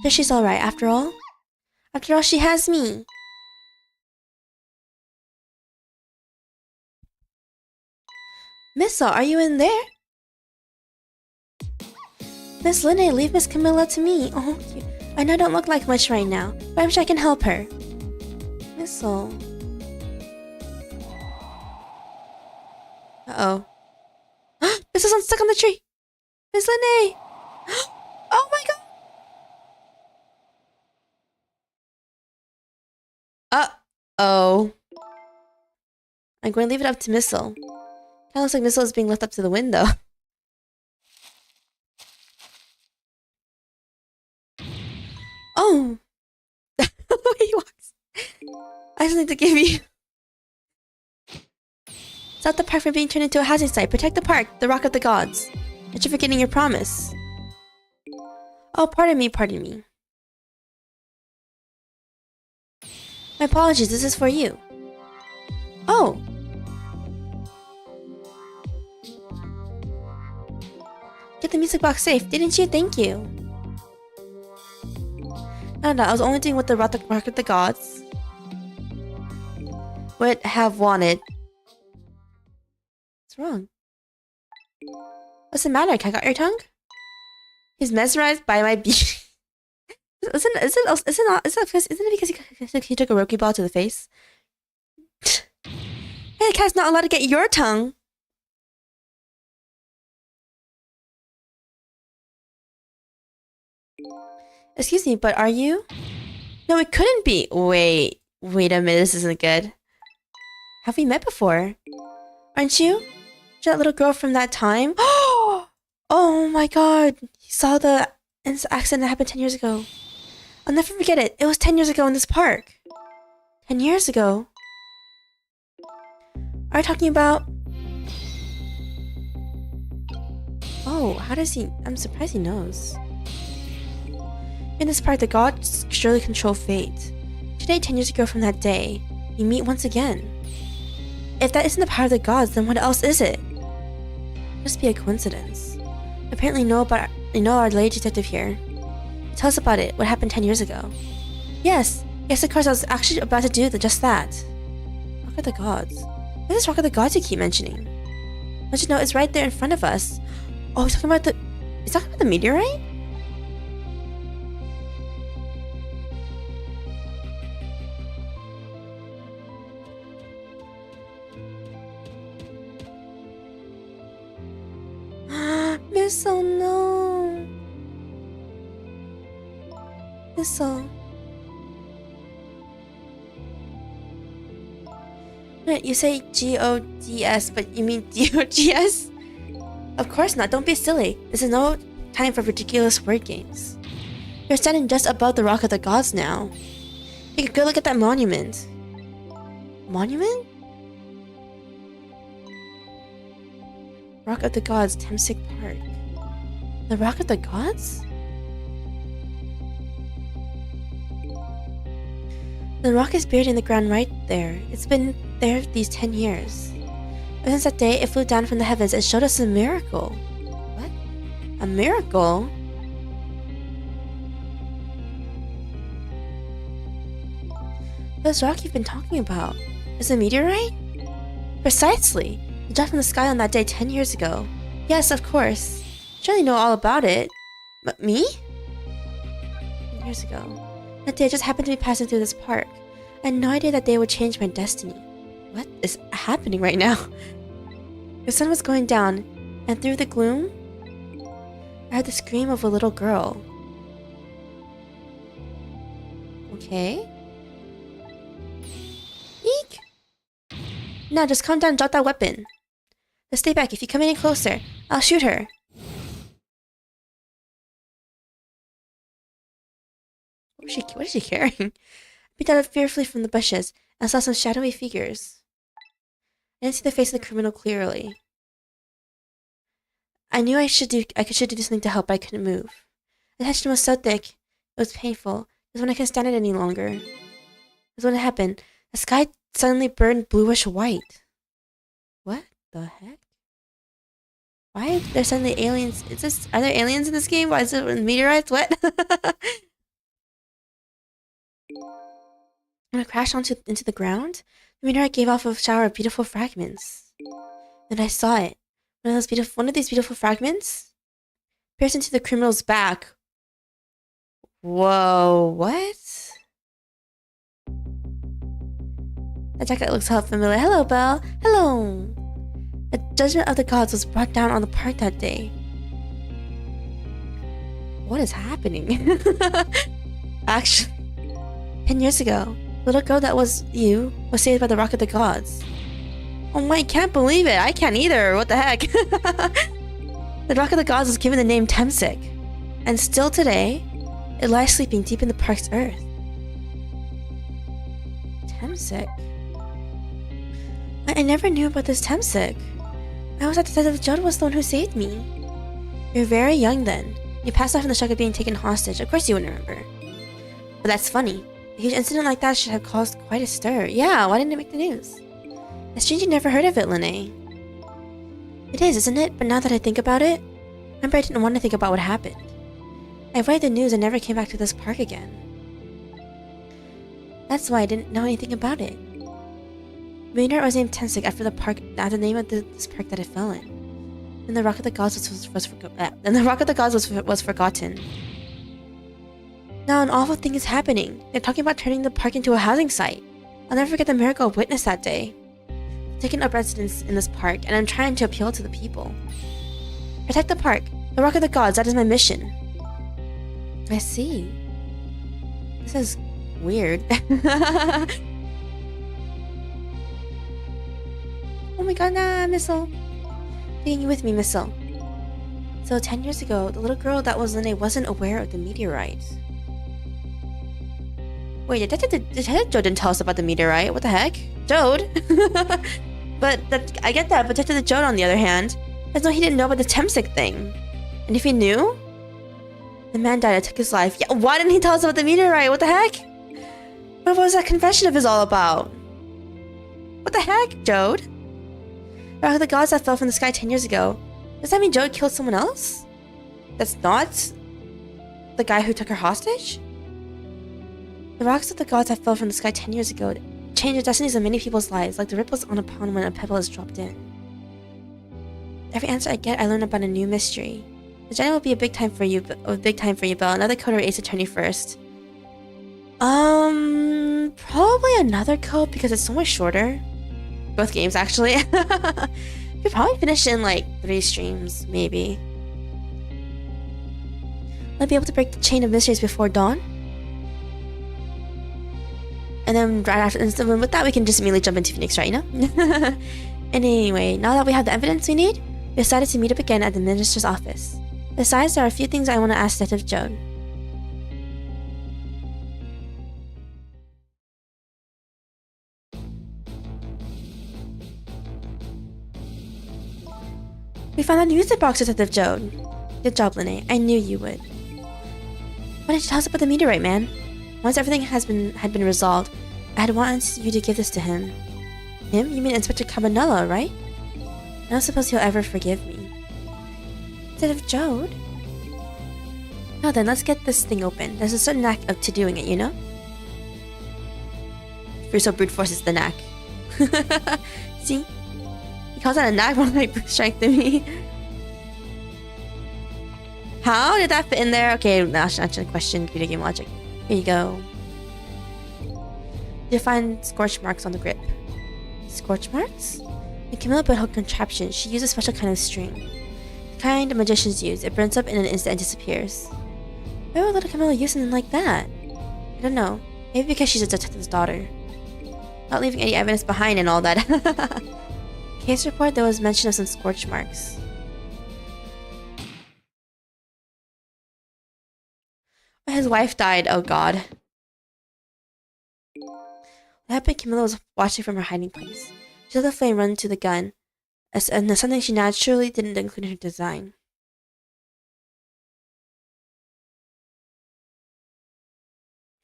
But she's alright, after all. After all, she has me. Missile, are you in there? Miss Linnae, leave Miss Camilla to me. Oh, I know I don't look like much right now, but I'm sure I can help her. Missile. Uh-oh. Missile's unstuck on the tree! Miss Linnae! Oh my god! Uh-oh. I'm going to leave it up to Missile. Kinda looks like Missile is being left up to the window. Oh! He walks. I just need to give you... Stop the park from being turned into a housing site. Protect the park, the rock of the gods. Aren't you forgetting your promise? Oh, pardon me. My apologies, this is for you. Oh, Get the music box safe, didn't you? Thank you. No, I was only doing what the Rock of the Gods would have wanted. What's wrong? What's the matter? Can I got your tongue? He's mesmerized by my beauty. Isn't it because he took a Roki ball to the face? Hey, the cat's not allowed to get your tongue. Excuse me, but are you? No, it couldn't be. Wait a minute, this isn't good. Have we met before? Aren't you? You're that little girl from that time? Oh my god. You saw the accident that happened 10 years ago. I'll never forget it. It was 10 years ago in this park. 10 years ago? Are you talking about... Oh, how does he... I'm surprised he knows. In this park, the gods surely control fate. Today, 10 years ago from that day, we meet once again. If that isn't the power of the gods, then what else is it? It must be a coincidence. Apparently you know our lady detective here. Tell us about it. What happened 10 years ago? Yes, of course, I was actually about to do just that. Rock of the Gods. What is this Rock of the Gods you keep mentioning? Don't you know it's right there in front of us? Oh, he's talking about the meteorite? Missile, no. Missile. You say G-O-D-S, but you mean D-O-G-S? Of course not, don't be silly. This is no time for ridiculous word games. You're standing just above the Rock of the Gods now. Take a good look at that monument. Monument? Rock of the Gods, Temsik Park. The Rock of the Gods? The rock is buried in the ground right there. It's been there these 10 years. But since that day, it flew down from the heavens and showed us a miracle. What? A miracle? This rock you've been talking about is a meteorite? Precisely. It dropped from the sky on that day 10 years ago. Yes, of course. Surely you know all about it. But me? 10 years ago. That day I just happened to be passing through this park. I had no idea that day would change my destiny. What is happening right now? The sun was going down, and through the gloom, I heard the scream of a little girl. Okay. Eek! Now just calm down and drop that weapon. Just stay back. If you come any closer, I'll shoot her. What is she carrying? I peeked out fearfully from the bushes and saw some shadowy figures. I didn't see the face of the criminal clearly. I knew I should do something to help, but I couldn't move. The tension was so thick, it was painful. It was when I couldn't stand it any longer. It was when it happened. The sky suddenly burned bluish white. What the heck? Why are there suddenly aliens? Are there aliens in this game? Why is it meteorites? What? When it crashed into the ground, the meteorite gave off a shower of beautiful fragments. Then I saw it. One of these beautiful fragments pierced into the criminal's back. Whoa, what? That jacket looks so familiar. Hello, Belle. Hello. The judgment of the gods was brought down on the park that day. What is happening? Actually, 10 years ago, the little girl that was you was saved by the Rock of the Gods. Oh my, I can't believe it. I can't either. What the heck? The Rock of the Gods was given the name Temsik. And still today, it lies sleeping deep in the park's earth. Temsik? I never knew about this Temsik. I was at the that Judd was the one who saved me. You were very young then. You passed off in the shock of being taken hostage. Of course you wouldn't remember. But that's funny. A huge incident like that should have caused quite a stir. Yeah, why didn't it make the news? It's strange you never heard of it, Lene. It is, isn't it? But now that I think about it, Remember, I didn't want to think about what happened. I read the news and never came back to this park again. That's why I didn't know anything about it. Maynard was named Tensik after the name of this park that it fell in. And the Rock of the Gods was forgotten. Now an awful thing is happening. They're talking about turning the park into a housing site. I'll never forget the miracle I witnessed that day. I've taken up residence in this park, and I'm trying to appeal to the people. Protect the park, the Rock of the Gods, that is my mission. I see. This is weird. Oh my god, nah, Missile. Taking you with me, Missile. So 10 years ago, the little girl that was Lene wasn't aware of the meteorite. Wait, Detective Jode didn't tell us about the meteorite. What the heck? Jode? I get that, but Detective Jode, on the other hand, as though he didn't know about the Temsic thing. And if he knew? The man died and took his life. Yeah, why didn't he tell us about the meteorite? What the heck? What was that confession of his all about? What the heck, Jode? Rock of the Gods that fell from the sky 10 years ago. Does that mean Jode killed someone else? That's not the guy who took her hostage? The rocks of the gods that fell from the sky 10 years ago changed the destinies of many people's lives, like the ripples on a pond when a pebble is dropped in. Every answer I get, I learn about a new mystery. The journey will be a big time for you, Belle. Another code or Ace Attorney first. Probably another code because it's so much shorter. Both games, actually. Could probably finish in like 3 streams, maybe. Will I be able to break the chain of mysteries before dawn? And then right after, and with that, we can just immediately jump into Phoenix, right? You know. And anyway, now that we have the evidence we need, we decided to meet up again at the minister's office. Besides, there are a few things I want to ask Detective Jode. We found that music box, Detective Jode. Good job, Lene. I knew you would. Why didn't you tell us about the meteorite, man? Once everything had been resolved, I had wanted you to give this to him. Him? You mean Inspector Cabanello, right? I don't suppose he'll ever forgive me. Detective Jode? Now then, let's get this thing open. There's a certain knack to doing it, you know? So brute force is the knack. See? He calls that a knack more like brute strength to me. How did that fit in there? Okay, now I should answer the question. Video game logic. Here you go. You find scorch marks on the grip. Scorch marks? In Camilla built her contraption, she used a special kind of string. The kind magicians use. It burns up in an instant and disappears. Why would little Camilla use something like that? I don't know. Maybe because she's a detective's daughter. Not leaving any evidence behind and all that. Case report, there was mention of some scorch marks. His wife died, oh god. What happened? Camilla was watching from her hiding place. She saw the flame run to the gun, and something she naturally didn't include in her design.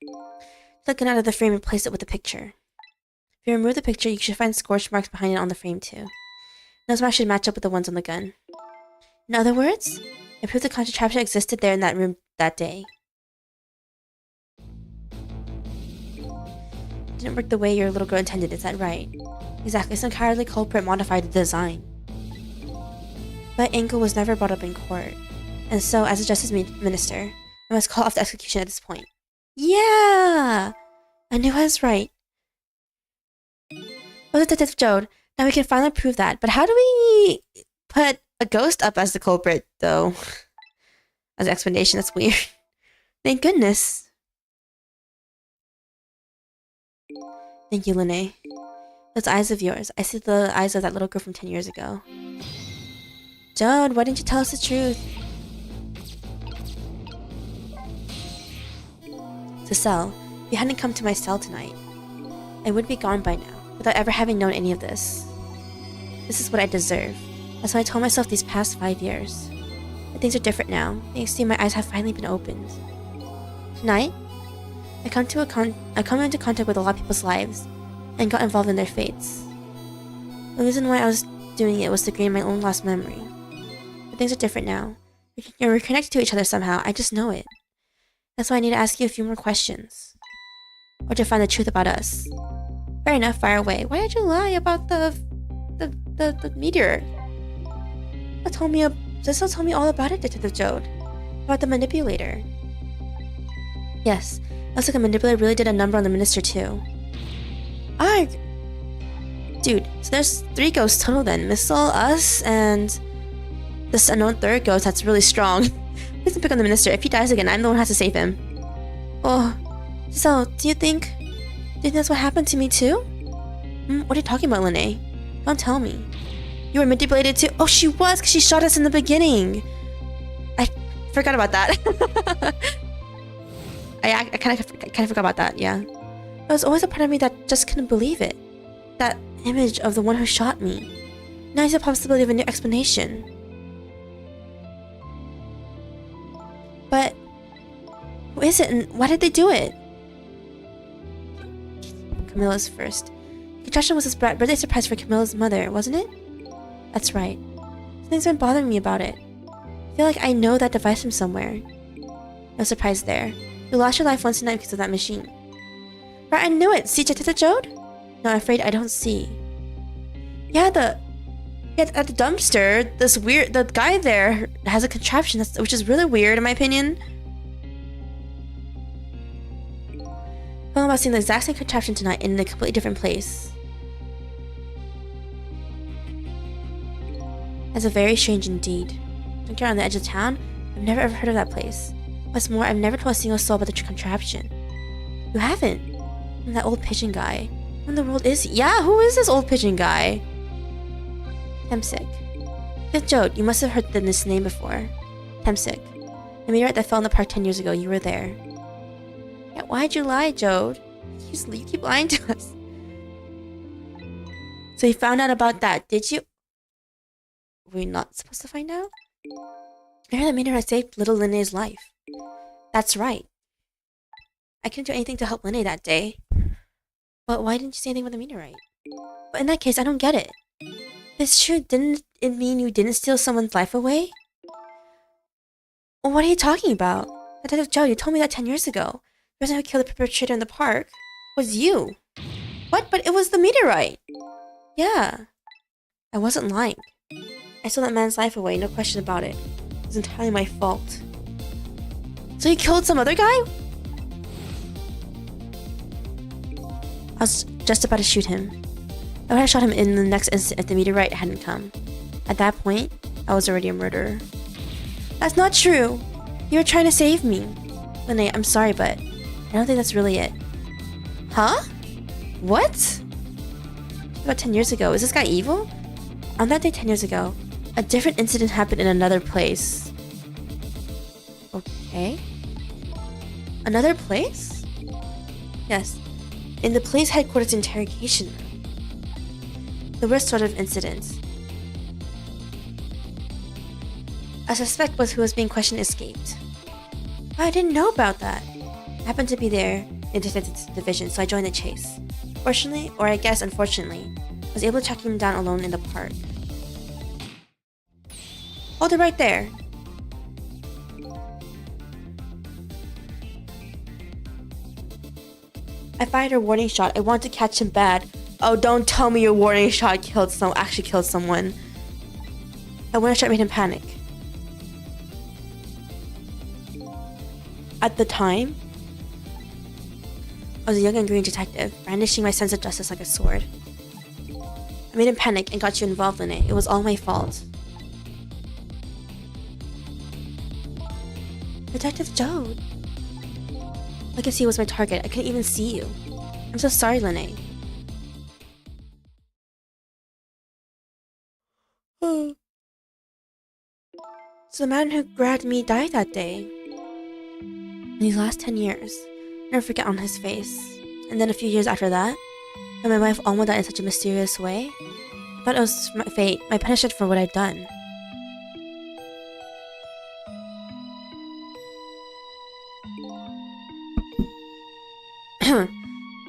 She took the gun out of the frame and placed it with the picture. If you remove the picture, you should find scorch marks behind it on the frame too. Those marks should match up with the ones on the gun. In other words, it proves the contraption existed there in that room that day. Didn't work the way your little girl intended, is that right? Exactly, some cowardly culprit modified the design. But Engel was never brought up in court, and so, as a justice minister, I must call off the execution at this point. Yeah! I knew I was right. Well, Detective Jode, now we can finally prove that, but how do we put a ghost up as the culprit, though? As an explanation, that's weird. Thank goodness. Thank you, Lene. Those eyes of yours. I see the eyes of that little girl from 10 years ago. Jode, why didn't you tell us the truth? Cecile, if you hadn't come to my cell tonight, I would be gone by now, without ever having known any of this. This is what I deserve. That's what I told myself these past 5 years. But things are different now. Thanks to you, my eyes have finally been opened. Tonight, I come into contact with a lot of people's lives, and got involved in their fates. The reason why I was doing it was to gain my own lost memory. But things are different now. We're connected to each other somehow. I just know it. That's why I need to ask you a few more questions. Or to find the truth about us. Fair enough, fire away. Why did you lie about the meteor? Cecil told me all about it, Detective Jode. About the manipulator. Yes, looks like the manipulator really did a number on the minister too. Arg! Dude, so there's 3 ghosts total then. Missile, us, and this unknown 3rd ghost that's really strong. Please don't pick on the minister. If he dies again, I'm the one who has to save him. Oh, so do you think that's what happened to me too? What are you talking about, Lene? Don't tell me. You were manipulated too? Oh, she was, because she shot us in the beginning. I forgot about that. I kind of forgot about that, yeah. There was always a part of me that just couldn't believe it. That image of the one who shot me. Now I see the possibility of a new explanation. But who is it and why did they do it? Camilla's first. The contraption was his birthday surprise for Camilla's mother, wasn't it? That's right. Something's been bothering me about it. I feel like I know that device from somewhere. No surprise there. You lost your life once tonight because of that machine. Right, I knew it! See Detective Jode? No, I'm afraid I don't see. Yeah, at the dumpster, the guy there has a contraption which is really weird in my opinion. I'm about seeing the exact same contraption tonight in a completely different place. That's very strange indeed. Don't care on the edge of town? I've never ever heard of that place. What's more, I've never told a single soul about the contraption. You haven't? And that old pigeon guy. Who in the world is he? Yeah, who is this old pigeon guy? Temsic. Fifth Jode, you must have heard this name before. Temsic. The meteorite that fell in the park 10 years ago, you were there. Yeah, why'd you lie, Jode? You keep lying to us. So you found out about that, did you? Were we not supposed to find out? I heard that meteorite saved little Linnea's life. That's right. I couldn't do anything to help Linne that day. But why didn't you say anything about the meteorite? But in that case, I don't get it. It's true, didn't it mean you didn't steal someone's life away? Well, what are you talking about? Detective Joe, you told me that 10 years ago. The person who killed the perpetrator in the park was you. What? But it was the meteorite. Yeah. I wasn't lying. I stole that man's life away, no question about it. It was entirely my fault. So you killed some other guy? I was just about to shoot him. I would have shot him in the next instant if the meteorite hadn't come. At that point, I was already a murderer. That's not true! You were trying to save me. Linne, I'm sorry, but I don't think that's really it. Huh? What? About 10 years ago, is this guy evil? On that day 10 years ago, a different incident happened in another place. Okay. Another place? Yes. In the police headquarters interrogation room. The worst sort of incident. A suspect who was being questioned escaped. Oh, I didn't know about that. I happened to be there in the detective division, so I joined the chase. Fortunately, or I guess unfortunately, I was able to track him down alone in the park. Hold it right there. I fired a warning shot. I want to catch him bad. Oh, don't tell me your warning shot actually killed someone. A warning shot made him panic. At the time, I was a young and green detective, brandishing my sense of justice like a sword. I made him panic and got you involved in it. It was all my fault. Detective Jode. I could see was my target. I couldn't even see you. I'm so sorry, Linne. So the man who grabbed me died that day. In these last 10 years, I'll never forget on his face. And then a few years after that, when my wife almost died in such a mysterious way, I thought it was my fate, my punishment for what I'd done.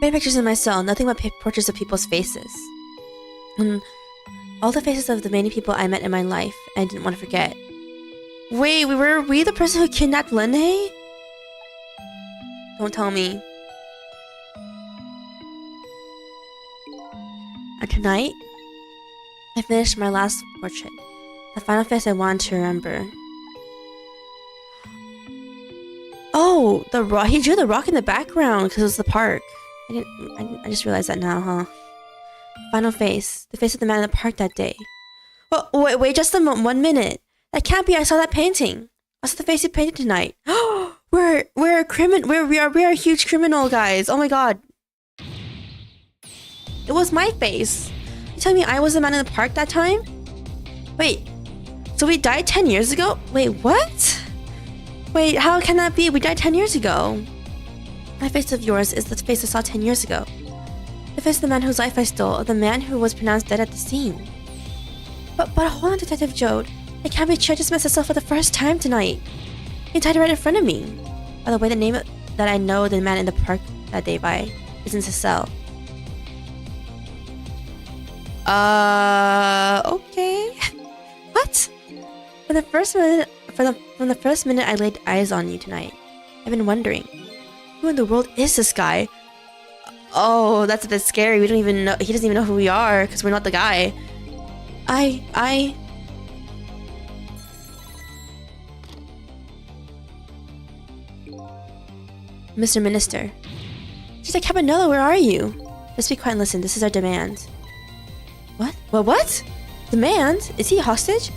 Many pictures in my cell, nothing but portraits of people's faces. And all the faces of the many people I met in my life, and I didn't want to forget. Wait, were we the person who kidnapped Lene? Don't tell me. And tonight, I finished my last portrait. The final face I wanted to remember. Oh, the rock. He drew the rock in the background because it was the park. I just realized that now, huh? Final face. The face of the man in the park that day. Oh, wait, just 1 minute. That can't be. I saw that painting. I saw the face you painted tonight. we're a criminal. We are a huge criminal, guys. Oh my god. It was my face. You telling me I was the man in the park that time? Wait. So we died 10 years ago? Wait, what? Wait, how can that be? We died 10 years ago. My face of yours is the face I saw 10 years ago. The face of the man whose life I stole, of the man who was pronounced dead at the scene. But hold on, Detective Jode. It can't be true. I just met Cecile for the first time tonight. He died right in front of me. By the way, the name that I know the man in the park that day by isn't Cecile. Okay. What? From the first minute I laid eyes on you tonight, I've been wondering, who in the world is this guy? Oh, that's a bit scary. We don't even know. He doesn't even know who we are because we're not the guy. Mr. Minister. She's like, Cabanella, where are you? Let's be quiet and listen. This is our demand. What? What? Demand? Is he hostage?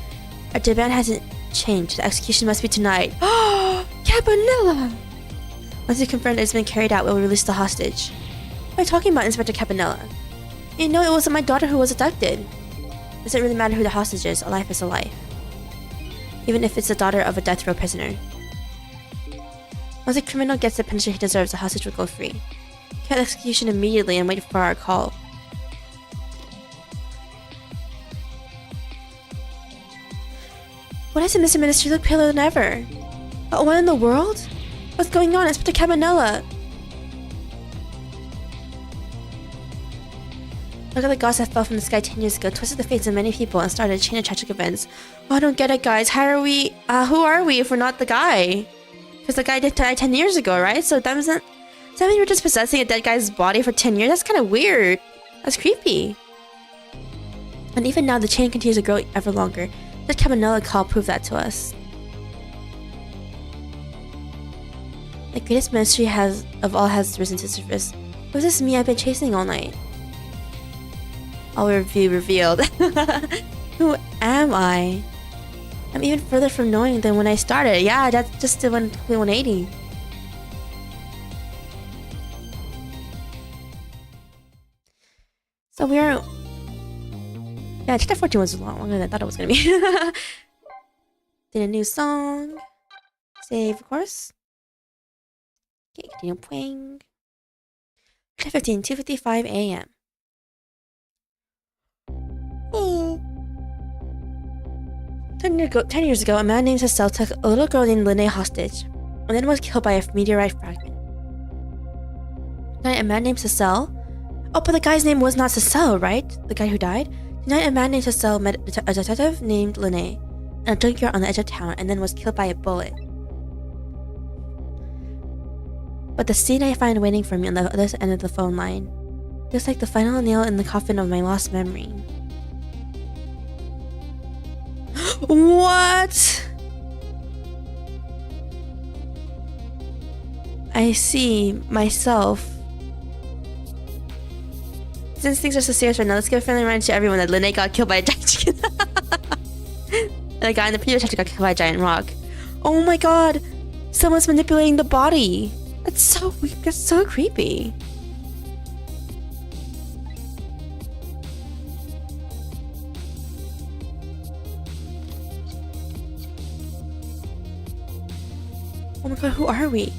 Our demand hasn't changed. The execution must be tonight. Oh, Cabanella! Once you confirm it's been carried out, we'll release the hostage. What are you talking about, Inspector Cabanella? You know it wasn't my daughter who was abducted. Does it really matter who the hostage is? A life is a life. Even if it's the daughter of a death row prisoner. Once a criminal gets the punishment he deserves, the hostage will go free. Carry the execution immediately and wait for our call. What is it, Mr. Minister? You look paler than ever. What in the world? What's going on? Inspector Cabanella! Look at the gods that fell from the sky 10 years ago, twisted the fates of many people, and started a chain of tragic events. Oh, I don't get it, guys. How are we? Who are we if we're not the guy? Because the guy did die 10 years ago, right? So that mean we're just possessing a dead guy's body for 10 years? That's kind of weird. That's creepy. And even now, the chain continues to grow ever longer. The Cabanella call proved that to us. The greatest mystery of all has risen to the surface. Was this me I've been chasing all night? All revealed. Who am I? I'm even further from knowing than when I started. Yeah, that's just the 180. So we are... Yeah, chapter 14 was a lot longer than I thought it was gonna be. Did a new song. Save, of course. Okay, continue playing. Chapter 15, 2:55 a.m. 10 years ago, a man named Cecile took a little girl named Lene hostage, and then was killed by a meteorite fragment. Tonight, a man named Cecile... Oh, but the guy's name was not Cecile, right? The guy who died? Tonight, a man named Cecile met a detective named Lene in a junkyard on the edge of town, and then was killed by a bullet. But the scene I find waiting for me on the other end of the phone line feels like the final nail in the coffin of my lost memory. What? I see myself. Since things are so serious right now, let's give a friendly reminder to everyone that Lene got killed by a giant chicken. The guy in the previous chapter got killed by a giant rock. Oh my god! Someone's manipulating the body! That's so weird. That's so creepy. Oh my god, who are we?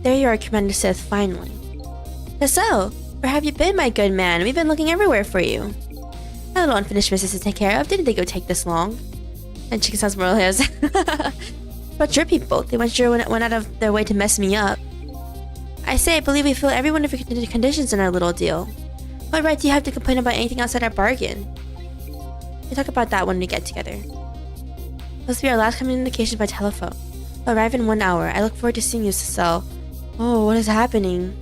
There you are, Commander Sith, finally. So, where have you been, my good man? We've been looking everywhere for you. A little unfinished business to take care of. Didn't they go take this long? And chicken sounds more his. But your people, they went out of their way to mess me up. I say, I believe we fill every one of your conditions in our little deal. What right do you have to complain about anything outside our bargain? We'll talk about that when we get together. This will be our last communication by telephone. I'll arrive in 1 hour. I look forward to seeing you, Cecile. Oh, what is happening?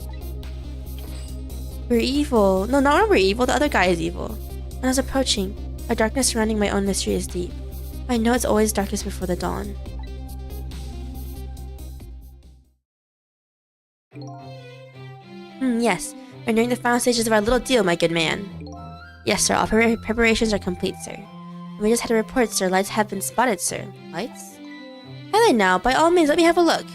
We're evil. No, not when we're evil. The other guy is evil. And I was approaching. My darkness surrounding my own mystery is deep. I know it's always darkness before the dawn. Yes. We're nearing the final stages of our little deal, my good man. Yes, sir. All preparations are complete, sir. We just had a report, sir. Lights have been spotted, sir. Lights? Have they now? By all means, let me have a look.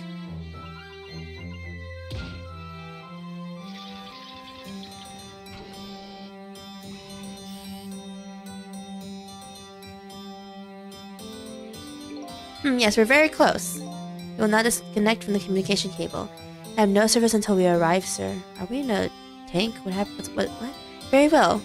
Yes, we're very close. We will not disconnect from the communication cable. I have no service until we arrive, sir. Are we in a tank? What happened? What? Very well.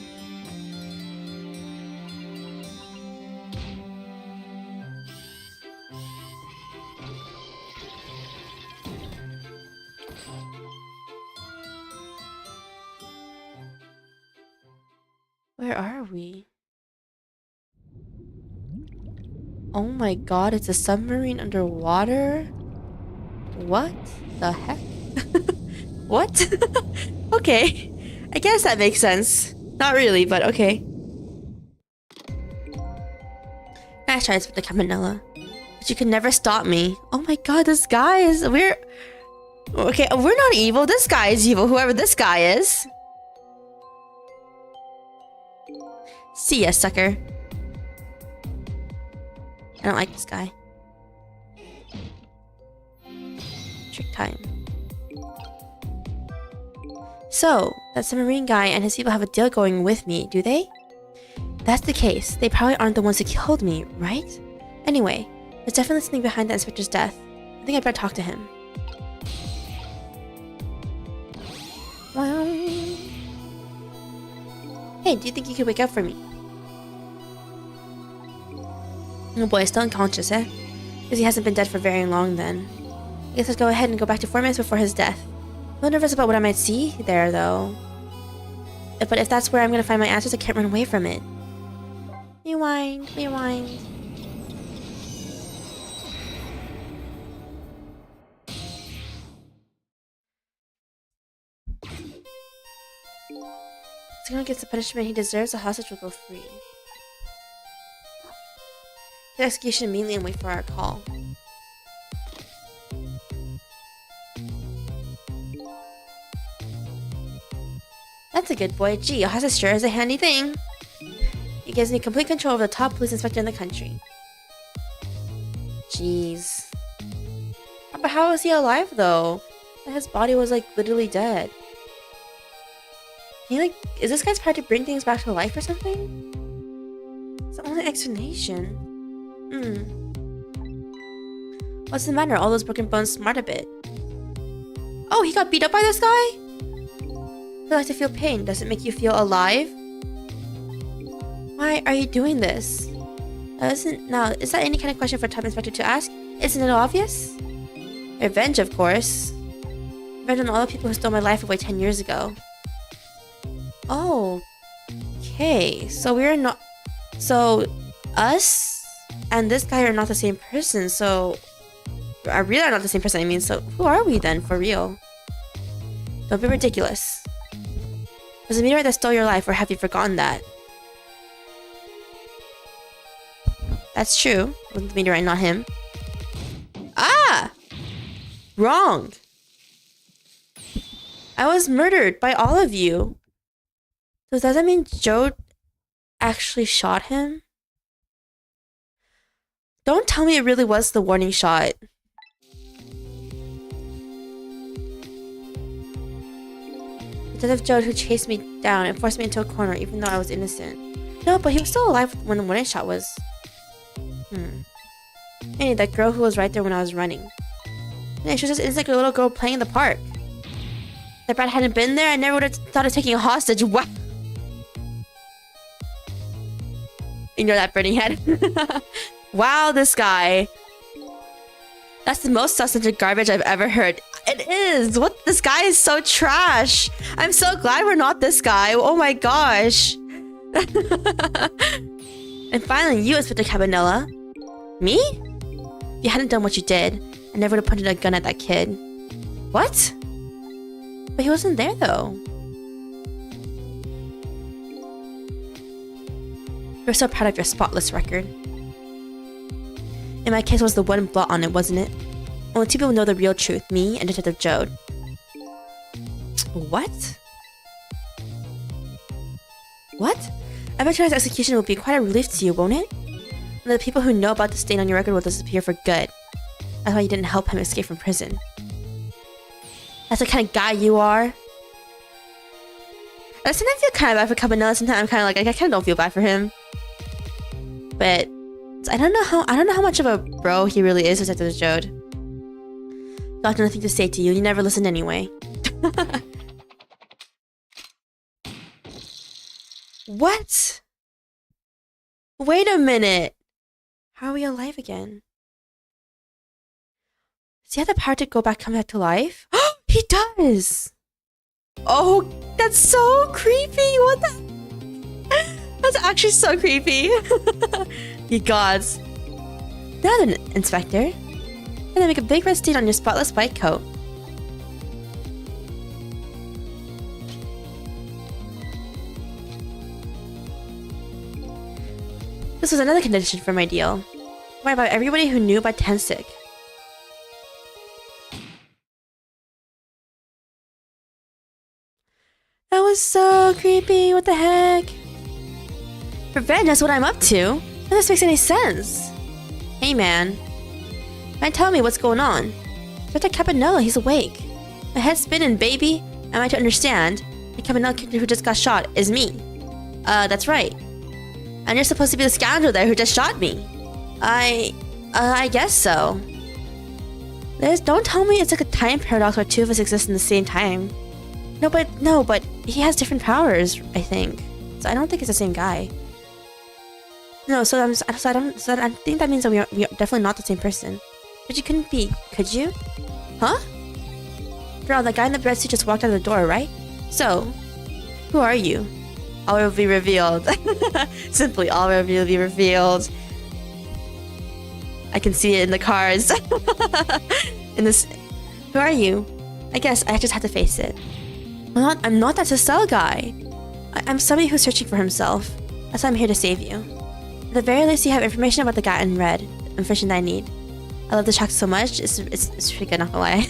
Where are we? Oh my god, it's a submarine underwater? What the heck? What? Okay. I guess that makes sense. Not really, but okay. Nice try with the Caminella. But you could never stop me. Oh my god, this guy is... Okay, we're not evil. This guy is evil, whoever this guy is. See ya, sucker. I don't like this guy. Trick time. So, that submarine guy and his people have a deal going with me, do they? If that's the case, they probably aren't the ones who killed me, right? Anyway, there's definitely something behind the inspector's death. I think I better talk to him. Hey, do you think you could wake up for me? Oh boy, still unconscious, eh? Because he hasn't been dead for very long then. I guess let's go ahead and go back to 4 minutes before his death. I'm a little nervous about what I might see there, though. But if that's where I'm gonna find my answers, I can't run away from it. Rewind, rewind. If someone gets the punishment he deserves, the hostage will go free. The execution immediately and wait for our call. That's a good boy. Gee, a hostage sure is a handy thing. It gives me complete control over the top police inspector in the country. Jeez. But how is he alive though? His body was like literally dead. Can you, like, is this guy's power to bring things back to life or something? It's the only explanation. What's the matter? All those broken bones smart a bit. Oh, he got beat up by this guy? I like to feel pain. Does it make you feel alive? Why are you doing this? Is that any kind of question for a top inspector to ask? Isn't it obvious? Revenge, of course. Revenge on all the people who stole my life away 10 years ago. Oh. Okay. So we're not... So, us and this guy are not the same person, so... I really are not the same person, I mean, so who are we then, for real? Don't be ridiculous. Was it the meteorite that stole your life, or have you forgotten that? That's true. It was the meteorite, not him. Ah! Wrong! I was murdered by all of you. So does that mean Joe actually shot him? Don't tell me it really was the warning shot. Detective Joe who chased me down and forced me into a corner even though I was innocent. No, but he was still alive when the warning shot was... Hey, that girl who was right there when I was running. Yeah, she was just an innocent little girl playing in the park. If Brad hadn't been there, I never would have thought of taking a hostage. What? Ignore that burning head. Wow, this guy. That's the most substantive garbage I've ever heard. It is! What? This guy is so trash! I'm so glad we're not this guy. Oh my gosh. And finally, you, Inspector Cabanella. Me? If you hadn't done what you did, I never would have pointed a gun at that kid. What? But he wasn't there though. You're so proud of your spotless record. In my case, it was the one blot on it, wasn't it? Only two people know the real truth, me and Detective Jode. What? What? I bet your execution will be quite a relief to you, won't it? And the people who know about the stain on your record will disappear for good. That's why you didn't help him escape from prison. That's the kind of guy you are. I sometimes feel kind of bad for Cabanela. Sometimes I'm kind of like, I kind of don't feel bad for him. But I don't know how much of a bro he really is, Detective Jode. Got nothing to say to you. You never listened anyway. What? Wait a minute. How are we alive again? Does he have the power to come back to life? He does! Oh, that's so creepy! What the? That's actually so creepy. You gods. Now then, Inspector. I'm gonna make a big red stain on your spotless white coat. This was another condition for my deal. What about everybody who knew about Tensik? That was so creepy, what the heck? Revenge, that's what I'm up to. None of this makes any sense. Hey man. Mind telling me what's going on? Dr. Cabanela, he's awake. My head's spinning, baby. Am I to understand? The Cabanela character who just got shot is me. That's right. And you're supposed to be the scoundrel there who just shot me. I guess so. Don't tell me it's like a time paradox where two of us exist in the same time. No, but he has different powers, I think. So I don't think it's the same guy. No, I think that means that we are definitely not the same person. But you couldn't be, could you? Huh? Girl, the guy in the red suit just walked out of the door, right? So, who are you? All will be revealed. Simply, all will be revealed. I can see it in the cars. In this, who are you? I guess I just have to face it. I'm not that Cecile guy. I'm somebody who's searching for himself. That's why I'm here to save you. At the very least, you have information about the guy in red. Information that I need. I love the track so much. It's pretty good, not gonna lie.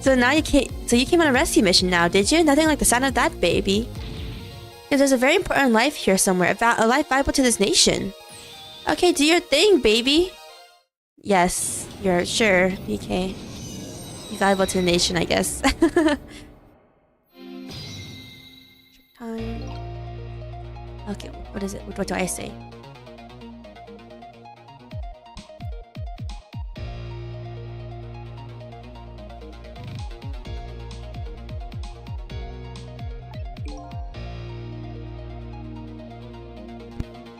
So you came on a rescue mission now, did you? Nothing like the sound of that, baby. Because there's a very important life here somewhere, a life vital to this nation. Okay, do your thing, baby. Yes, you're sure, BK. Be valuable to the nation, I guess. Time. Okay, what is it? What do I say?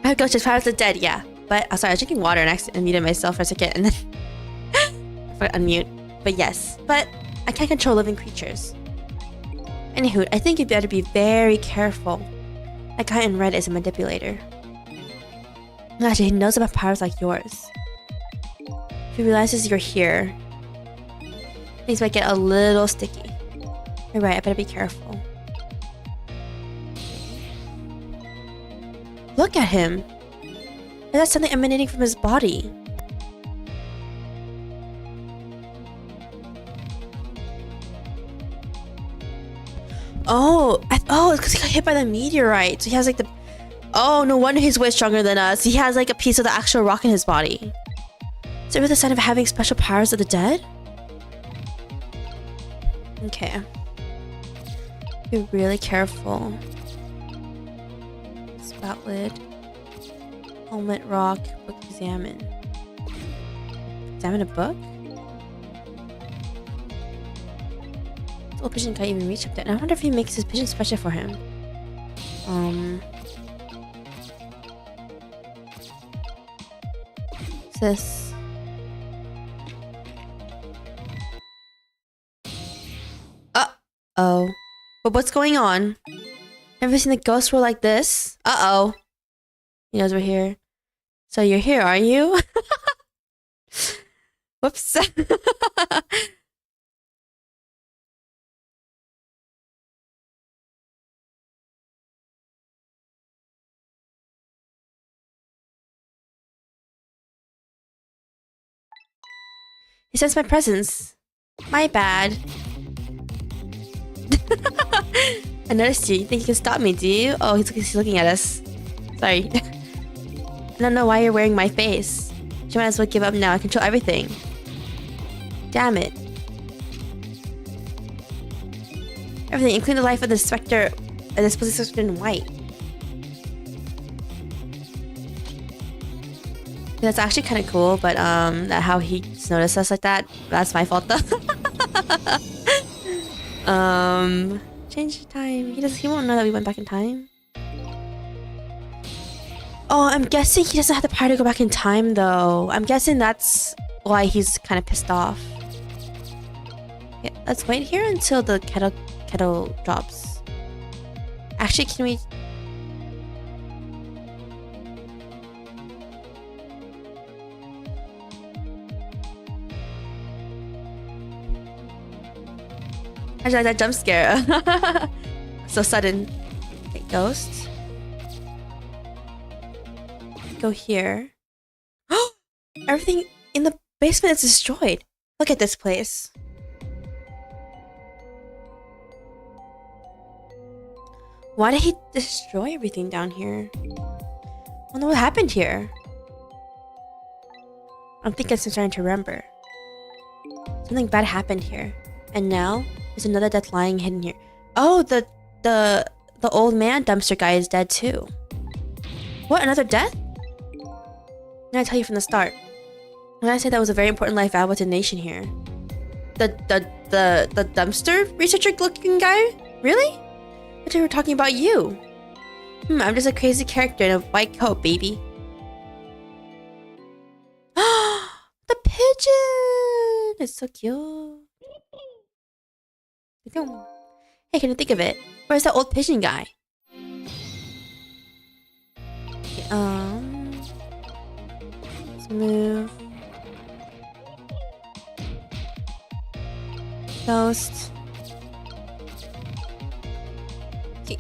I have ghosttrick powers are dead, yeah. But sorry, I was drinking water and I accidentally muted myself for a second and then I forgot to unmute. But yes, but I can't control living creatures. Anywho, I think you'd better be very careful. That guy in red is a manipulator. Actually, he knows about powers like yours. If he realizes you're here, things might get a little sticky. You're right, I better be careful. Look at him! That's something emanating from his body. Oh, it's because he got hit by the meteorite. So he has like the... Oh, no wonder he's way stronger than us. He has like a piece of the actual rock in his body. Is it really a sign of having special powers of the dead? Okay. Be really careful. Spout lid. Helmet, rock, book, examine. Examine a book? The old pigeon can't even reach up there. I wonder if he makes his pigeon special for him. What's this? Uh-oh. But what's going on? Never seen a ghost roll like this? Uh-oh. He knows we're here. So you're here, are you? Whoops. He sensed my presence. My bad. I noticed you. You think you can stop me, do you? Oh, he's looking at us. Sorry. I don't know why you're wearing my face. You might as well give up now. I control everything. Damn it. Everything, including the life of the specter, and this specter in white. That's actually kind of cool, but that how he noticed us like that, that's my fault though. Change the time. He won't know that we went back in time. Oh, I'm guessing he doesn't have the power to go back in time though. I'm guessing that's why he's kind of pissed off. Yeah, let's wait here until the kettle drops. Actually, can we? I like that jump scare. So sudden. Okay, ghost. Go here. Everything in the basement is destroyed. Look at this place. Why did he destroy everything down here? I wonder what happened here. I'm thinking I'm starting to remember. Something bad happened here. And now there's another death lying hidden here. Oh, the old man dumpster guy is dead too. What, another death? Can I tell you from the start? When I say that was a very important life vow with the nation here. The dumpster researcher looking guy? Really? I thought we were talking about you. I'm just a crazy character in a white coat, baby. The pigeon! It's so cute. Hey, can you think of it? Where's that old pigeon guy? Okay, let's move. Ghost. Okay,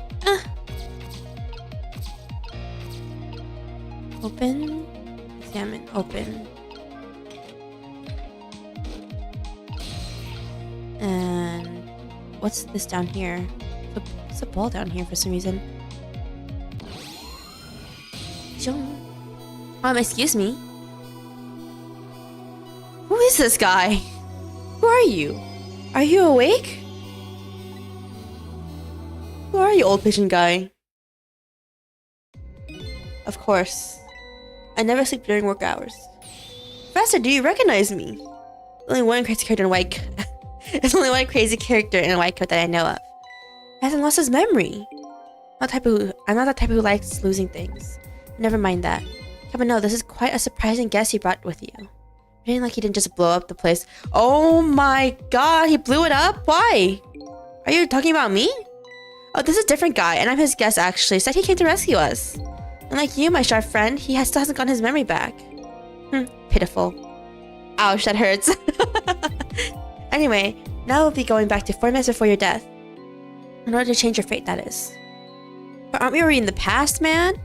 open. Examine. Open. And what's this down here? There's a ball down here for some reason. Excuse me. Who is this guy? Who are you? Are you awake? Who are you, old pigeon guy? Of course. I never sleep during work hours. Professor, do you recognize me? Only one crazy character in white. There's only one crazy character in a white coat that I know of. He hasn't lost his memory. I'm not the type who likes losing things. Never mind that. But no, this is quite a surprising guest you brought with you. Pretending like he didn't just blow up the place. Oh my god, he blew it up? Why? Are you talking about me? Oh, this is a different guy, and I'm his guest actually. Said he came to rescue us. Unlike you, my sharp friend, he still hasn't gotten his memory back. Pitiful. Ouch, that hurts. Anyway, now we'll be going back to 4 minutes before your death. In order to change your fate, that is. But aren't we already in the past, man?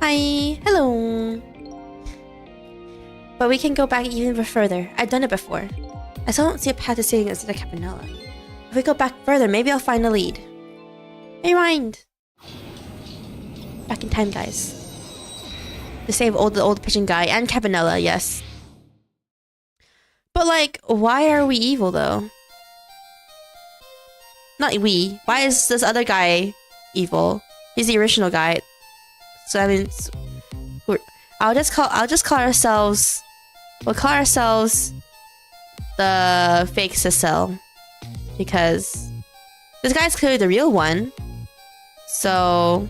Hi. Hello. But we can go back even further. I've done it before. I still don't see a path to saving us to the Campanella. If we go back further, maybe I'll find a lead. Rewind. Back in time, guys. To save the old pigeon guy and Campanella, yes. But like, why are we evil though? Not we. Why is this other guy evil? He's the original guy. So I mean, I'll just call ourselves. We'll call ourselves the fake Cecil, because this guy's clearly the real one. So,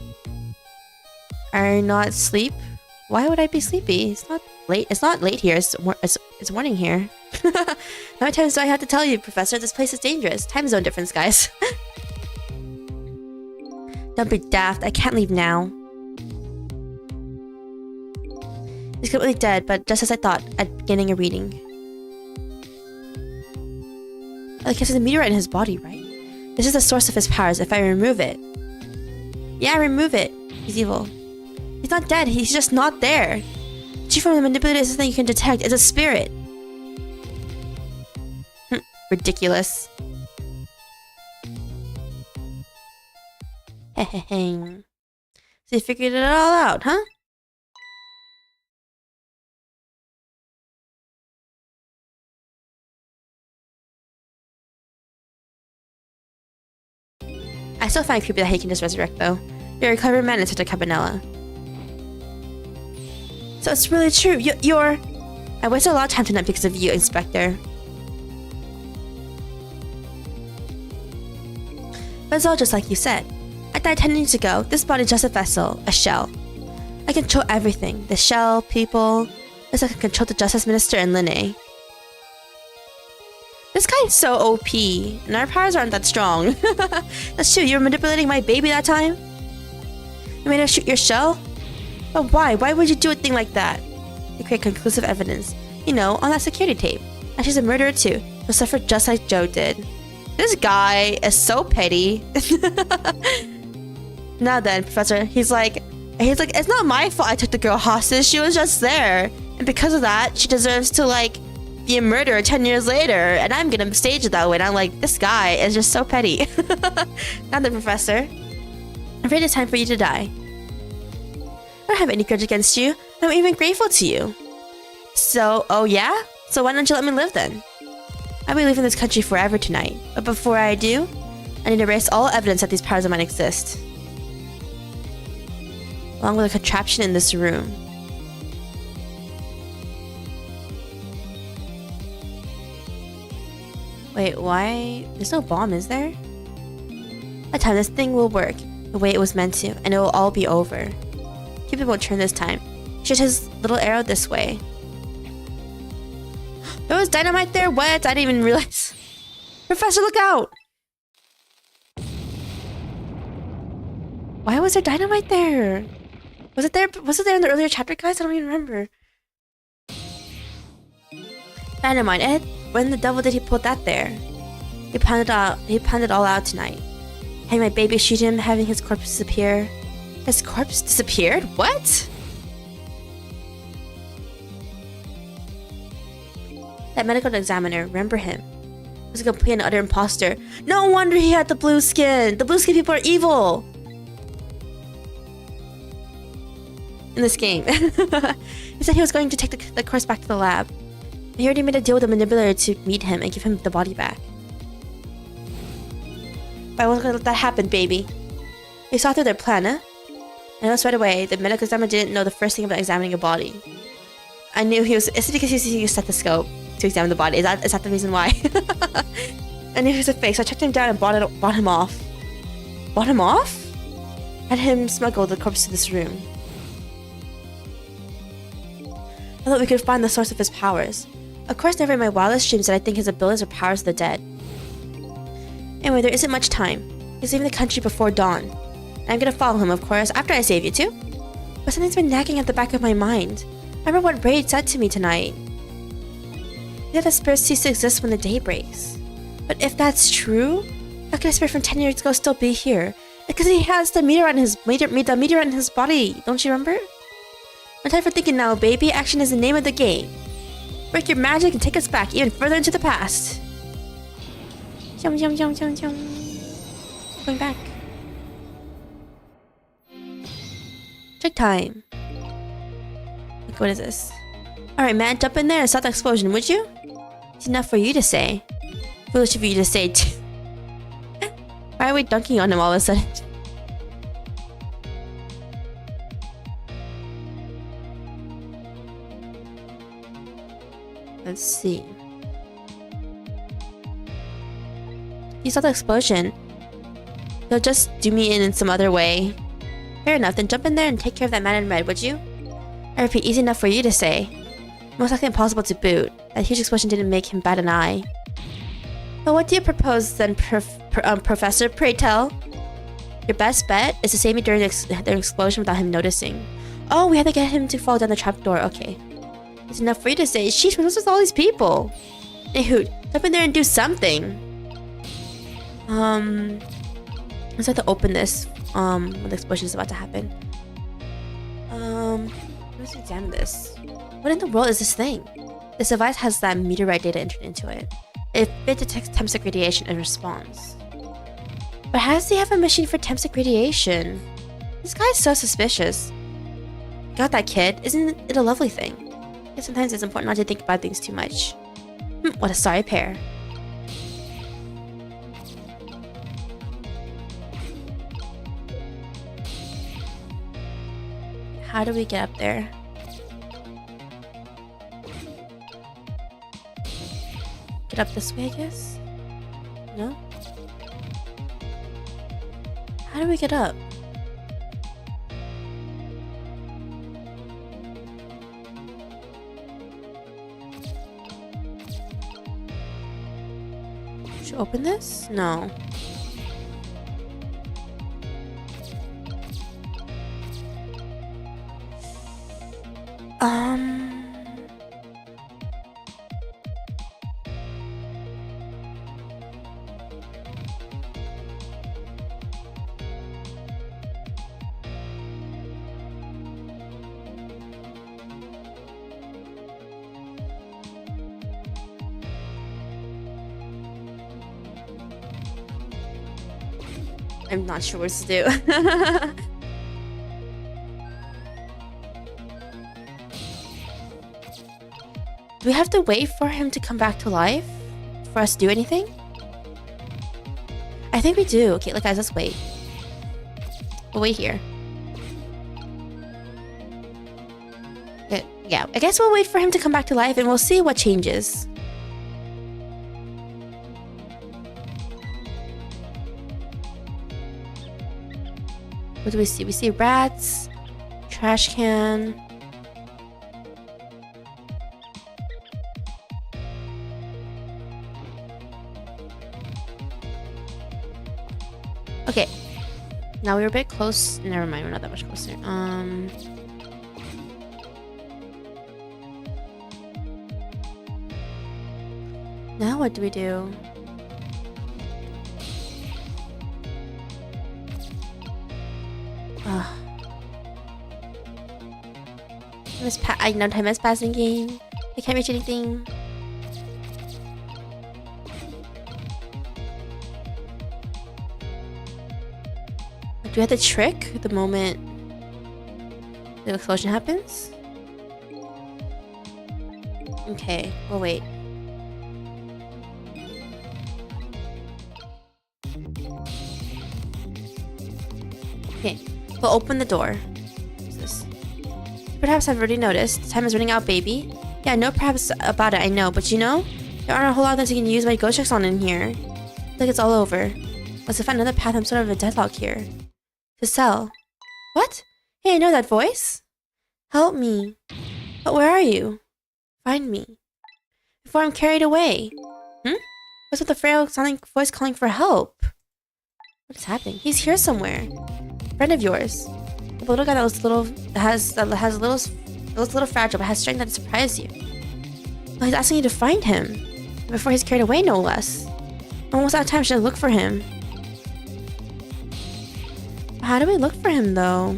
are you not asleep? Why would I be sleepy? It's not late. It's not late here. It's morning here. How many times do I have to tell you, Professor? This place is dangerous. Time zone difference, guys. Don't be daft. I can't leave now. He's completely dead, but just as I thought at beginning a reading. I guess there's a meteorite in his body, right? This is the source of his powers if I remove it. Yeah, remove it. He's evil. He's not dead, he's just not there. Chief form of the manipulator is something you can detect. It's a spirit. Ridiculous. Hehehe. So you figured it all out, huh? I still find it creepy that he can just resurrect, though. You're a clever man, Inspector Cabanela. So it's really true. You're... I wasted a lot of time tonight because of you, Inspector. But it's all just like you said. I died 10 years ago. This body is just a vessel, a shell. I control everything. The shell, people... As I can control the Justice Minister and Linne. This guy is so OP, and our powers aren't that strong. That's true, you were manipulating my baby that time? You made her shoot your shell? But why? Why would you do a thing like that? You create conclusive evidence. You know, on that security tape. And she's a murderer too. She'll suffer just like Joe did. This guy is so petty. Now then, Professor, he's like, it's not my fault I took the girl hostage, she was just there. And because of that, she deserves to, like, be a murderer 10 years later, and I'm gonna stage it that way, and I'm like, this guy is just so petty. Now then, Professor, I'm afraid it's time for you to die. I don't have any grudge against you. I'm even grateful to you. So, oh yeah? So why don't you let me live then? I'll be leaving this country forever tonight, but before I do, I need to erase all evidence that these powers of mine exist. Along with a contraption in this room. Wait, why? There's no bomb, is there? That time, this thing will work the way it was meant to, and it will all be over. Cupid won't turn this time. Shoot his little arrow this way. There was dynamite there? What? I didn't even realize. Professor, look out! Why was there dynamite there? Was it there? Was it there in the earlier chapter, guys? I don't even remember. Dynamite, Ed. When the devil did he put that there? He planned it all out tonight. Having my baby shoot him, having his corpse disappear. His corpse disappeared? What? That medical examiner, remember him? Was a complete and utter imposter. No wonder he had the blue skin! The blue skin people are evil! In this game. He said he was going to take the course back to the lab. He already made a deal with the manipulator to meet him and give him the body back. But I wasn't gonna let that happen, baby. They saw through their plan, huh? I noticed right away, the medical examiner didn't know the first thing about examining a body. I knew he was... It's because he was using a stethoscope to examine the body. Is that the reason why? I knew he was a fake, so I tracked him down and bought him off. Bought him off? Had him smuggle the corpse to this room. I thought we could find the source of his powers. Of course, never in my wildest dreams did I think his abilities or powers of the dead. Anyway, there isn't much time. He's leaving the country before dawn. And I'm gonna follow him, of course, after I save you too. But something's been nagging at the back of my mind. Remember what Raid said to me tonight. That the spirits cease to exist when the day breaks. But if that's true, how can a spirit from 10 years ago still be here? Because he has the meteorite in his body, don't you remember? No time for thinking now, baby. Action is the name of the game. Break your magic and take us back even further into the past. Yum yum yum yum yum. Going back. Check time. Look, what is this? Alright, man, jump in there and stop the explosion, would you? It's enough for you to say. Foolish of you to say too. Why are we dunking on him all of a sudden? Let's see. You saw the explosion. You'll just do me in some other way. Fair enough, then jump in there and take care of that man in red, would you? I repeat, easy enough for you to say. Most likely impossible to boot. That huge explosion didn't make him bat an eye. But what do you propose then, Professor? Pray tell. Your best bet is to save me during the explosion without him noticing. Oh, we had to get him to fall down the trapdoor. Okay. It's enough for you to say, sheesh, what's with all these people? Hey, Hoot, jump in there and do something. Let's have to open this when the explosion is about to happen. Let's examine this. What in the world is this thing? This device has that meteorite data entered into it. If it detects tempsic radiation, it responds. But how does he have a machine for tempsic radiation? This guy's so suspicious. Got that, kid. Isn't it a lovely thing? Yet sometimes it's important not to think about things too much. What a sorry pair. How do we get up there? Get up this way, I guess? No? How do we get up? Should I open this? No. I'm not sure what to do. Do we have to wait for him to come back to life for us to do anything? I think we do. Okay, look guys, let's wait. We'll wait here. Yeah, I guess we'll wait for him to come back to life and we'll see what changes. What do we see? We see rats, trash can. Okay. Now we're a bit close. Never mind, we're not that much closer. Now what do we do? I know time is passing game. I can't reach anything. Do we have to trick the moment the explosion happens? Okay, we'll wait. Okay, we'll open the door. What's this? Perhaps I've already noticed. Time is running out, baby. Yeah, I know perhaps about it, I know. But you know, there aren't a whole lot of things you can use my ghosttricks on in here. Like it's all over. Let's find another path. I'm sort of a deadlock here. To sell. What? Hey, I know that voice. Help me. But where are you? Find me. Before I'm carried away. What's with the frail sounding voice calling for help? What is happening? He's here somewhere. Friend of yours. The little guy that looks little fragile but has strength that surprise you. Well, he's asking you to find him. Before he's carried away, no less. I'm almost out of time, should I look for him? How do we look for him though?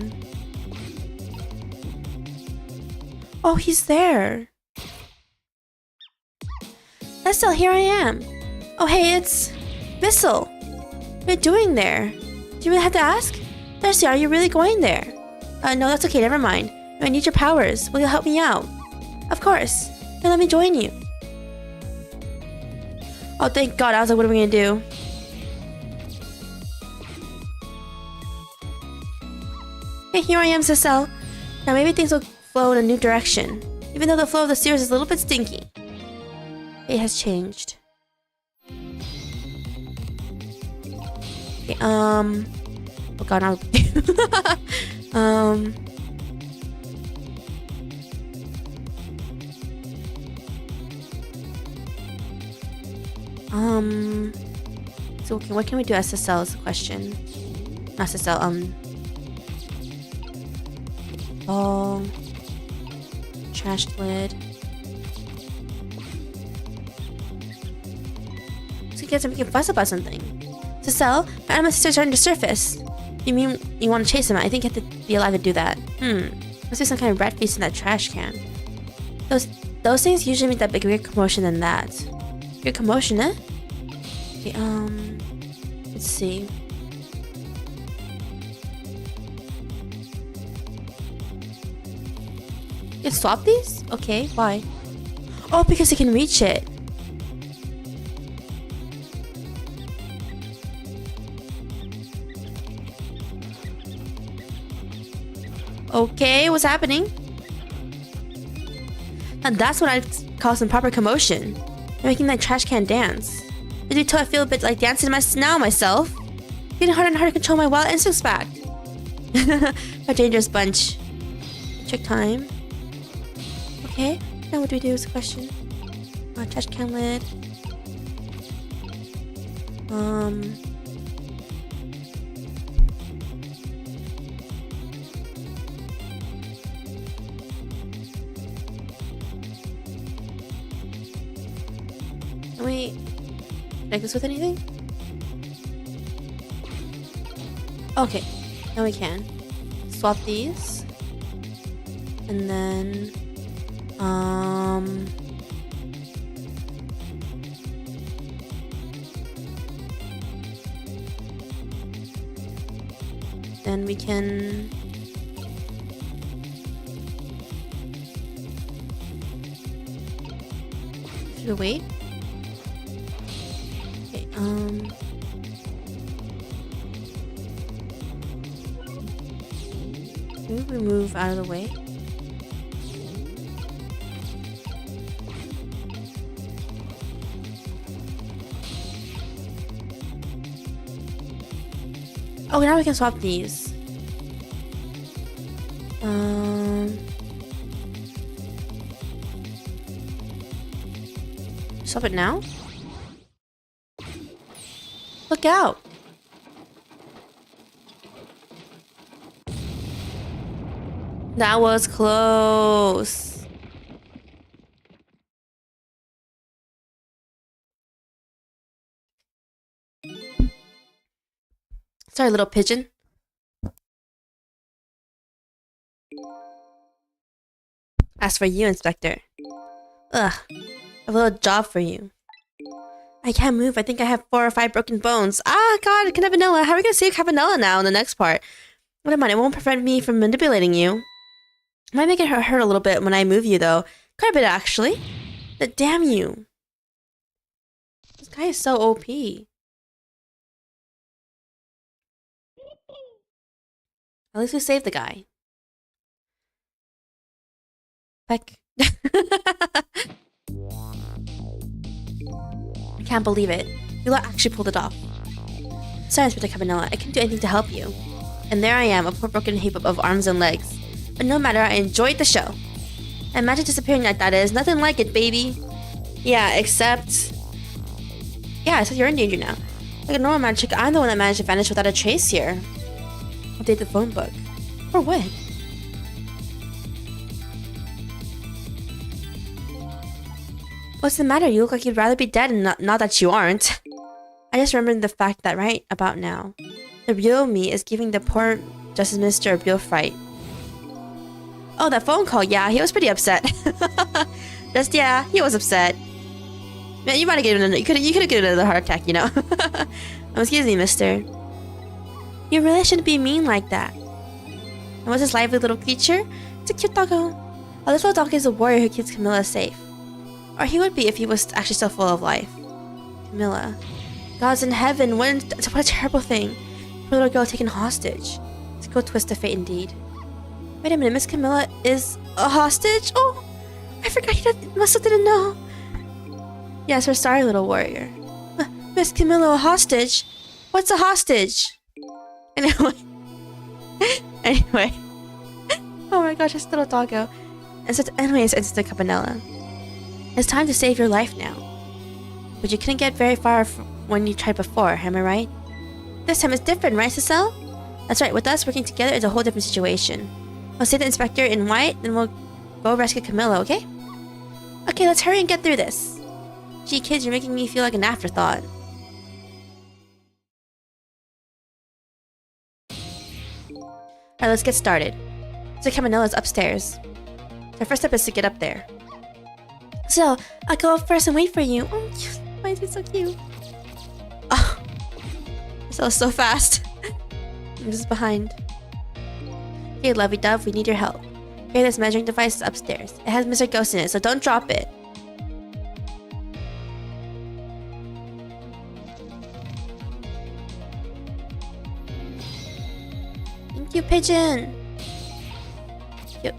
Oh, he's there. Estelle, here I am. Oh hey, it's Bissell. What are you doing there? Do you really have to ask? Darcy, are you really going there? No, that's okay, never mind. I need your powers. Will you help me out? Of course. Then let me join you. Oh, thank God. I was like, what are we gonna do? Hey, here I am, Cecile. Now maybe things will flow in a new direction. Even though the flow of the series is a little bit stinky. It has changed. Okay, oh God, now. So okay, what can we do as Cecile is the question. Not Cecile, ball. Trash lid. So you guys are making fuss about something. To sell, my anima sister's starting to surface. You mean you want to chase him? I think you have to be alive to do that. Must be some kind of rat feast in that trash can. Those things usually make that bigger commotion than that. Bigger commotion, eh? Okay, let's see. You can swap these? Okay, why? Oh, because you can reach it. Okay, what's happening? Now that's what I'd call some proper commotion. I'm making that trash can dance. Did you tell I feel a bit like dancing myself? Getting harder and harder to control my wild instincts back. A dangerous bunch. Check time. Okay, now what do we do is a question. Trash can lid. Can we connect this with anything? Okay, now we can. Swap these. And then then we can should we wait? Okay, maybe we move out of the way. Oh, now we can swap these. Swap it now? Look out! That was close. Sorry, little pigeon. As for you, Inspector. Ugh, I have a little job for you. I can't move. I think I have 4 or 5 broken bones. Ah, God, Vanilla. How are we gonna save Vanilla now in the next part? Never mind, it won't prevent me from manipulating you. It might make it hurt a little bit when I move you, though. Quite a bit, actually. But damn you. This guy is so OP. At least we saved the guy. Heck. I can't believe it. You actually pulled it off. Sorry, Inspector Cabanella. I couldn't do anything to help you. And there I am, a poor broken heap of arms and legs. But no matter, I enjoyed the show. And magic disappearing like that is nothing like it, baby. Yeah, except... Yeah, except you're in danger now. Like a normal magic, I'm the one that managed to vanish without a trace here. Update the phone book. For what? What's the matter? You look like you'd rather be dead and not that you aren't. I just remembered the fact that right about now, the real me is giving the poor Justice Minister a real fright. Oh, that phone call. Yeah, he was pretty upset. Yeah, he was upset. Man, you might have given him. You could have given another heart attack, you know. Excuse me, mister. You really shouldn't be mean like that. And what's this lively little creature? It's a cute doggo. Oh, this little dog is a warrior who keeps Camilla safe. Or he would be if he was actually so full of life. Camilla. Gods in heaven, what a terrible thing. Poor little girl taken hostage. It's a cool twist of fate indeed. Wait a minute, Miss Camilla is a hostage? Oh, I forgot he must have didn't know. Yes, we're sorry, little warrior. Miss Camilla, a hostage? What's a hostage? Anyway. Anyway. Oh my gosh, this little doggo. And so, anyways, it's the Cabanella. It's time to save your life now. But you couldn't get very far when you tried before, am I right? This time it's different, right, Cecile? That's right, with us working together, it's a whole different situation. I'll save the inspector in white, then we'll go rescue Camilla, okay? Okay, let's hurry and get through this. Gee, kids, you're making me feel like an afterthought. Alright, let's get started. So Camilla's upstairs. The first step is to get up there. So, I'll go up first and wait for you. Oh, why is he so cute? Oh, that was so fast. I'm just behind. Hey, lovey-dove, we need your help. Here, this measuring device is upstairs. It has Mr. Ghost in it, so don't drop it. Thank you, pigeon. Cute.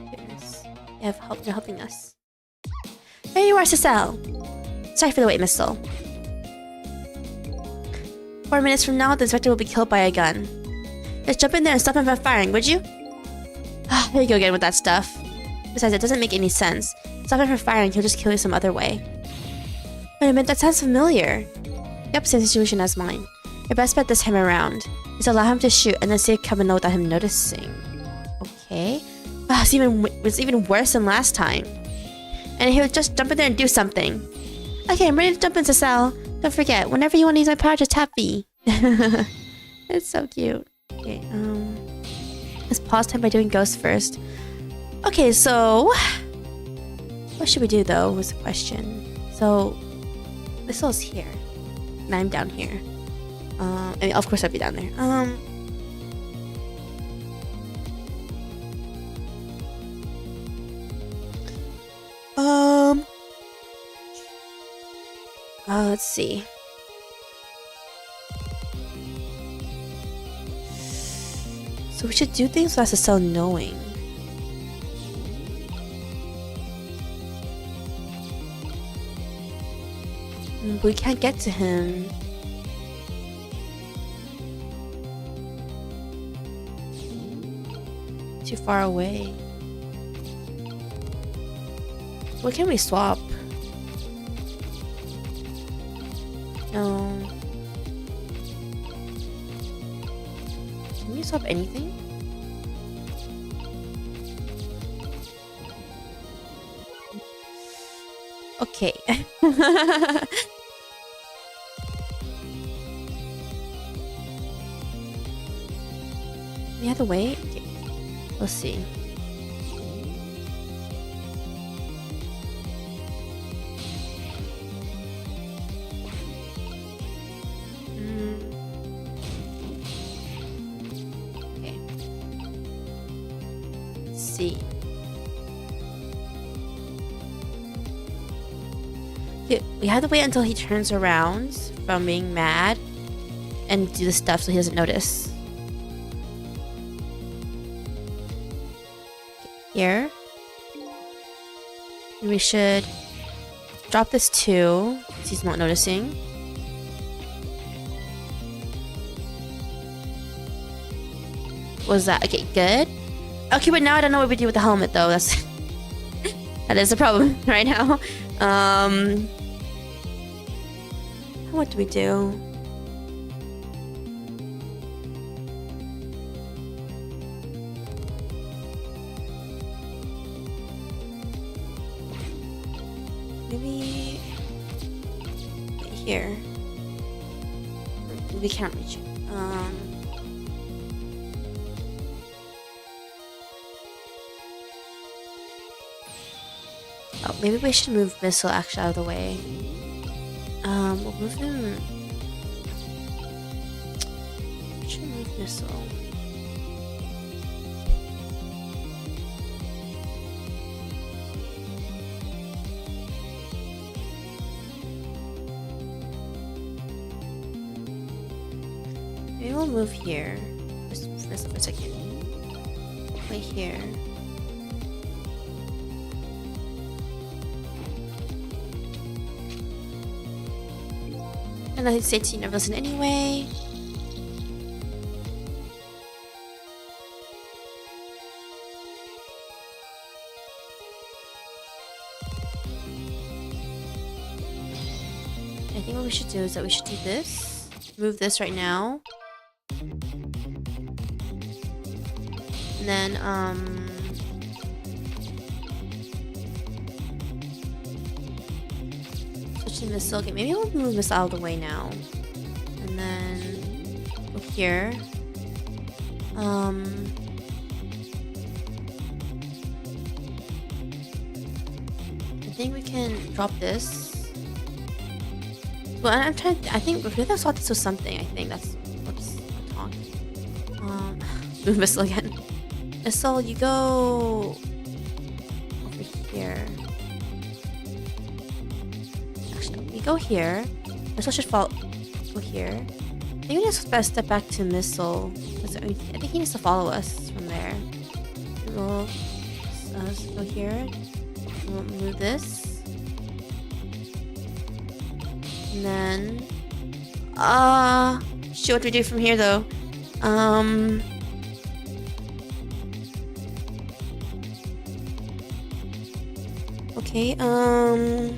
Goodness. You're helping us. There you are, Cecile. Sorry for the wait, Miss Soul. 4 minutes from now, the inspector will be killed by a gun. Just jump in there and stop him from firing, would you? Ah, there you go again with that stuff. Besides, it doesn't make any sense. Stop him from firing, he'll just kill you some other way. Wait a minute, that sounds familiar. Yep, same situation as mine. Your best bet this time around is allow him to shoot and then see it come and without him noticing. Okay. Ah, it's even worse than last time. And he'll just jump in there and do something. Okay, I'm ready to jump in, Cecile. Don't forget, whenever you want to use my power, just tap V. It's so cute. Okay, let's pause time by doing ghost first. Okay, so what should we do though was the question. So this is here. And I'm down here. I mean, of course I'd be down there. Let's see. So we should do things without Cecile knowing. We can't get to him. Too far away. What can we swap? No. Can we swap anything? Okay. We have to wait? Okay. Let's see. Okay. Let's see. Okay, we have to wait until he turns around from being mad and do the stuff so he doesn't notice. Here. And we should drop this too, since he's not noticing. What was that? Okay, good. Okay, but now I don't know what we do with the helmet though. That is a problem right now. What do we do? Maybe right here. We can't reach it. Oh, maybe we should move Missile actually out of the way. We'll move him. We should move Missile. Maybe we'll move here. Just Missile for a second. Wait here. And I say to you never listen anyway. I think what we should do is that we should do this. Move this right now. And And then, switching missile. Okay, maybe we'll move this out of the way now. And then go here. I think we can drop this. Well, I think we have to swap this with something. I think that's what's talking. Move missile again. Missile, you go over here. Actually, we go here. Missile should fall. Go here. I think we just best step back to missile. I think he needs to follow us from there. We'll go here. We'll move this. And then shoot, what do we do from here though? Okay, now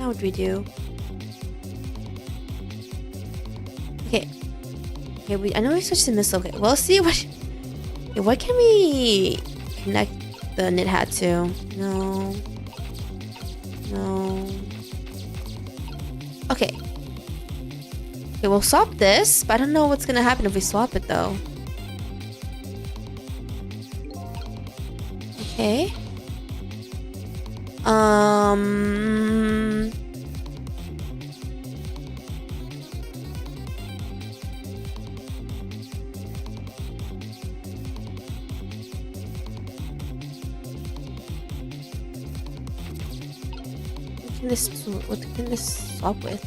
what do we do? Okay, I know we switched to missile. Okay, well, see what can we connect the knit hat to? No. Okay, we'll swap this, but I don't know what's gonna happen if we swap it though. Okay. What can this swap with?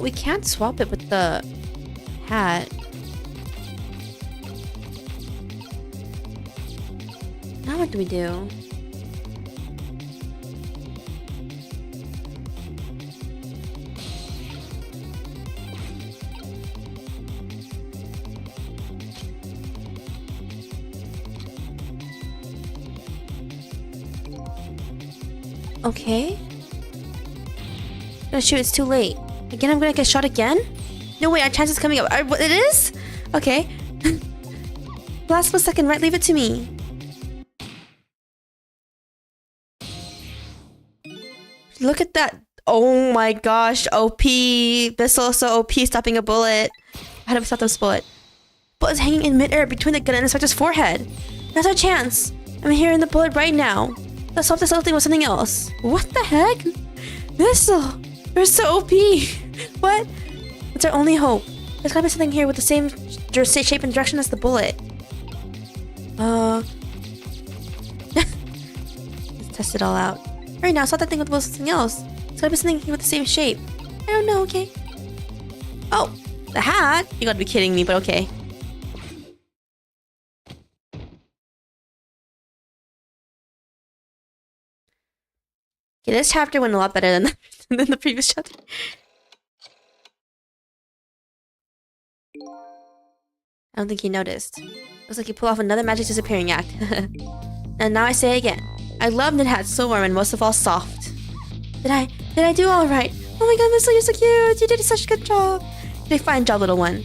We can't swap it with the hat. Now what do we do? Okay. Oh shoot, it's too late. Again, I'm gonna get shot again? No way, our chance is coming up. It is? Okay. Last split second, right? Leave it to me. Look at that. Oh my gosh, OP. This also OP, stopping a bullet. How do we stop this bullet? Bullet is hanging in midair between the gun and Inspector's forehead. That's our chance. I'm hearing the bullet right now. Let's swap this other thing with something else. What the heck? Missile! You're so OP! What? It's our only hope. There's gotta be something here with the same shape and direction as the bullet. Let's test it all out. Right now, swap that thing with something else. It's gotta be something here with the same shape. I don't know, okay? Oh! The hat? You gotta be kidding me, but okay. Okay, this chapter went a lot better than the previous chapter. I don't think he noticed. Looks like he pulled off another magic disappearing act. And now I say again, I love knit hats, so warm and most of all soft. Did I do all right? Oh my god, Missile, you're so cute. You did such a good job. You did a fine job, little one.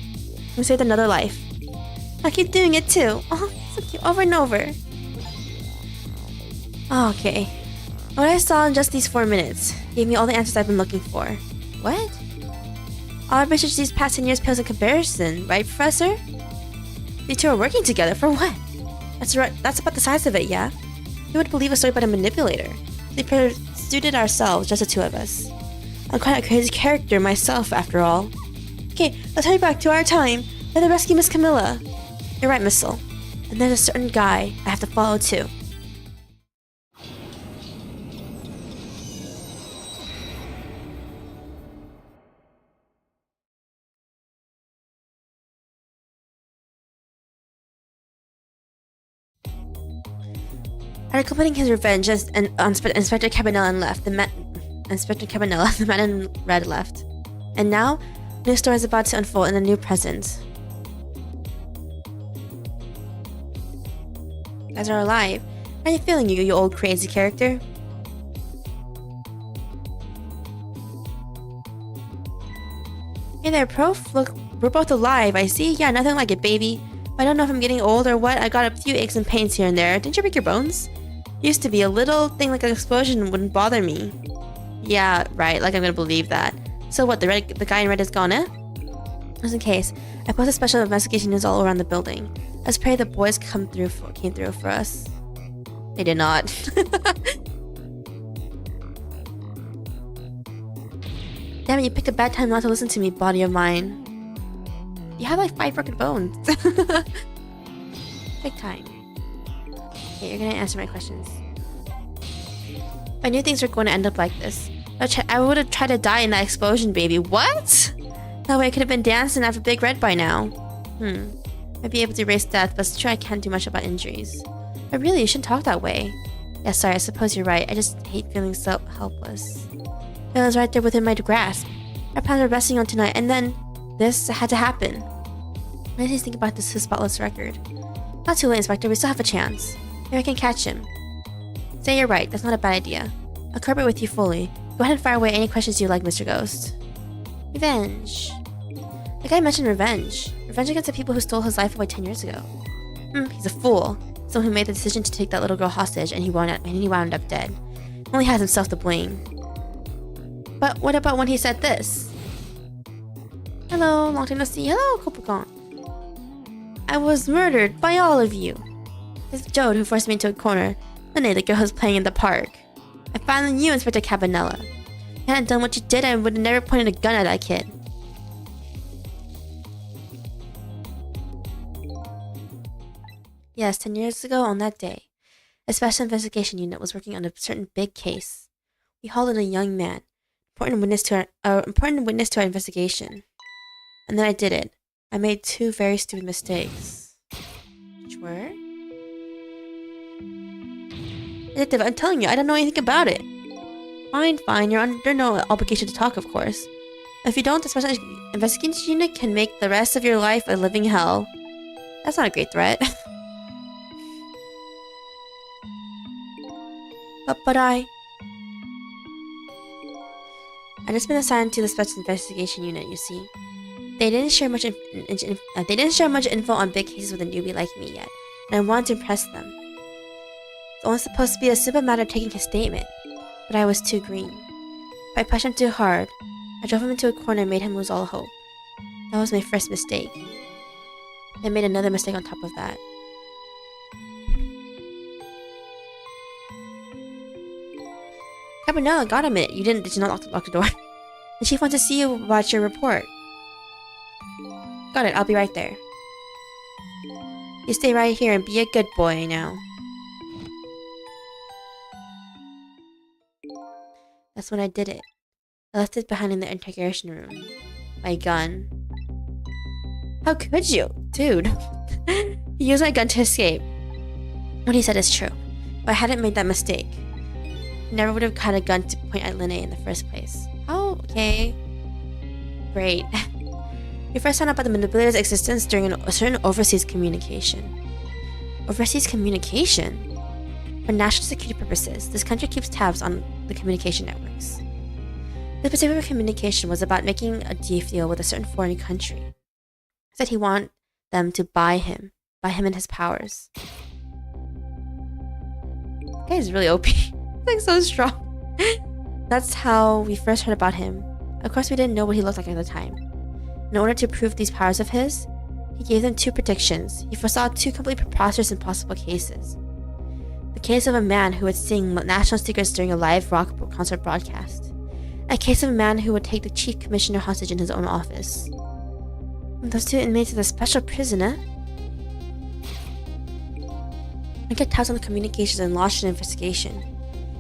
You saved another life. I keep doing it too. Oh, so cute, over and over. Okay. What I saw in just these 4 minutes gave me all the answers I've been looking for. What? All our research these past 10 years pales in comparison, right, Professor? You two are working together for what? That's right. That's about the size of it, yeah? Who would believe a story about a manipulator? We pursued it ourselves, just the two of us. I'm quite a crazy character myself, after all. Okay, let's hurry back to our time. Let us rescue Miss Camilla. You're right, Missile. And there's a certain guy I have to follow too. After completing his revenge, and Inspector Cabanela left, the man in red left. And now, a new story is about to unfold in a new present. You guys are alive. How you feeling, you old crazy character? Hey there, Prof. Look, we're both alive, I see. Yeah, nothing like it, baby. I don't know if I'm getting old or what. I got a few aches and pains here and there. Didn't you break your bones? Used to be a little thing like an explosion wouldn't bother me. Yeah, right, like I'm gonna believe that. So what, the guy in red is gone, eh? Just in case, I posted special investigation news all around the building. Let's pray the boys came through for us. They did not. Damn it, you picked a bad time not to listen to me, body of mine. You have like 5 broken bones. Big time. Okay, you're gonna answer my questions. I knew things were going to end up like this. I would have tried to die in that explosion, baby. What? That way I could have been dancing after Big Red by now. I'd be able to erase death, but it's true I can't do much about injuries. But really, you shouldn't talk that way. Yeah, sorry, I suppose you're right. I just hate feeling so helpless. It was right there within my grasp. Our plans were resting on tonight, and then this had to happen. What does he think about this spotless record? Not too late, Inspector. We still have a chance. Maybe I can catch him. Say you're right. That's not a bad idea. I'll cooperate with you fully. Go ahead and fire away any questions you like, Mr. Ghost. Revenge. The guy mentioned revenge. Revenge against the people who stole his life away 10 years ago. He's a fool. Someone who made the decision to take that little girl hostage, and he wound up dead. Only has himself to blame. But what about when he said this? Hello, long time no see. Hello, Kopukan. I was murdered by all of you. It's Jode who forced me into a corner. Lene, the girl who's playing in the park. I finally knew Inspector Cabanella. If you hadn't done what you did, I would have never pointed a gun at that kid. Yes, 10 years ago on that day, a special investigation unit was working on a certain big case. We hauled in a young man, important witness to our investigation. And then I did it. I made 2 very stupid mistakes. Which were? Detective, I'm telling you, I don't know anything about it. Fine, you're under no obligation to talk, of course. If you don't, the special investigation unit can make the rest of your life a living hell. That's not a great threat. But I just been assigned to the special investigation unit, you see. They didn't share much info on big cases with a newbie like me yet, and I wanted to impress them. It's only supposed to be a simple matter of taking his statement, but I was too green. If I pushed him too hard, I drove him into a corner and made him lose all hope. That was my first mistake. I made another mistake on top of that. Cabanella, got a minute. Did you not lock the door? The chief wants to see you about your report. Got it, I'll be right there. You stay right here and be a good boy now. That's when I did it. I left it behind in the interrogation room. My gun. How could you? Dude. He used my gun to escape. What he said is true. But I hadn't made that mistake. Never would have had a gun to point at Lene in the first place. Oh, okay. Great. We first found out about the manipulator's existence during a certain overseas communication. Overseas communication? For national security purposes, this country keeps tabs on the communication networks. This particular communication was about making a deal with a certain foreign country. He said he wanted them to buy him and his powers. This guy is really OP. Like so strong. That's how we first heard about him. Of course, we didn't know what he looked like at the time. In order to prove these powers of his, he gave them 2 predictions. He foresaw 2 completely preposterous and possible cases. The case of a man who would sing national secrets during a live rock concert broadcast. A case of a man who would take the chief commissioner hostage in his own office. And those 2 inmates of the special prisoner. I kept tabs on the communications and launched an investigation.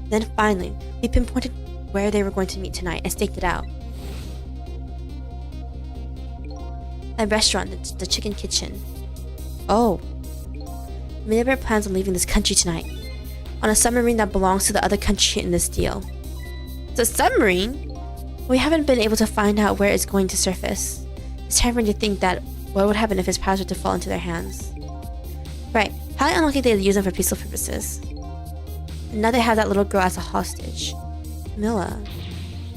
Then finally, we pinpointed where they were going to meet tonight and staked it out. A restaurant, the Chicken Kitchen. Oh. We made our plans on leaving this country tonight. On a submarine that belongs to the other country in this deal. It's a submarine? We haven't been able to find out where it's going to surface. It's terrifying to think that what would happen if his powers were to fall into their hands. Right, highly unlikely they'd use them for peaceful purposes. And now they have that little girl as a hostage. Milla.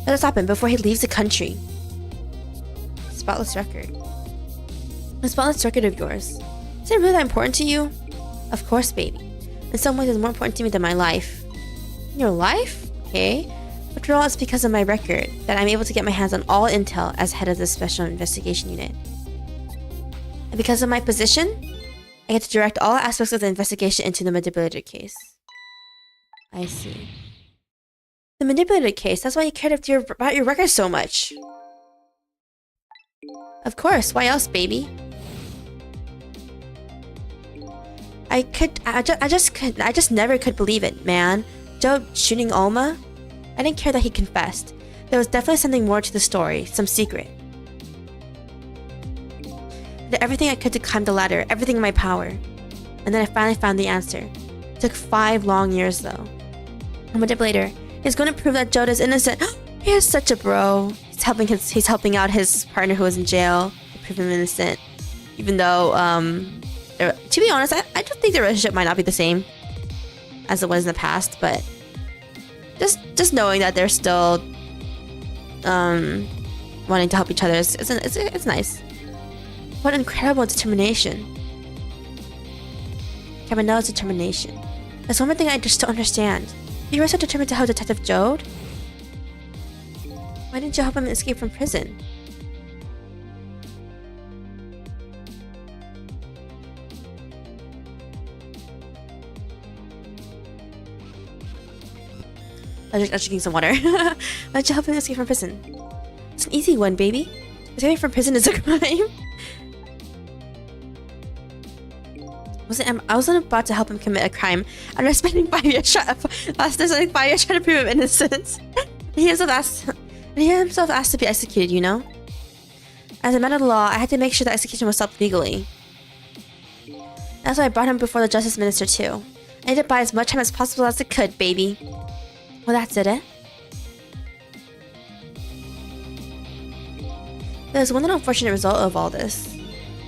Let us stop him before he leaves the country. Spotless record. A spotless record of yours. Is it really that important to you? Of course, baby. In some ways, it's more important to me than my life. Your life? Okay. After all, it's because of my record that I'm able to get my hands on all intel as head of the Special Investigation Unit. And because of my position, I get to direct all aspects of the investigation into the manipulated case. I see. The manipulated case, that's why you cared about your record so much. Of course, why else, baby? I just never could believe it, man. Joe shooting Alma? I didn't care that he confessed. There was definitely something more to the story, some secret. I did everything I could to climb the ladder, everything in my power. And then I finally found the answer. It took 5 long years though. A manipulator is going to prove that Joe is innocent. He is such a bro. He's helping out his partner who was in jail to prove him innocent. Even though, to be honest, I just think the relationship might not be the same as it was in the past, but just knowing that they're still wanting to help each other it's nice. What incredible determination. Caminella's determination. That's one thing I just don't understand. You were so determined to help Detective Jode? Why didn't you help him escape from prison? I was drinking some water. Why did you help him escape from prison? It's an easy one, baby. Escaping from prison is a crime. I wasn't about to help him commit a crime. After spending 5 years trying to prove him innocent. He himself asked to be executed, you know? As a matter of the law, I had to make sure the execution was stopped legally. That's why I brought him before the Justice Minister too. I needed to buy as much time as possible as I could, baby. Well, that's it, eh? There's one unfortunate result of all this.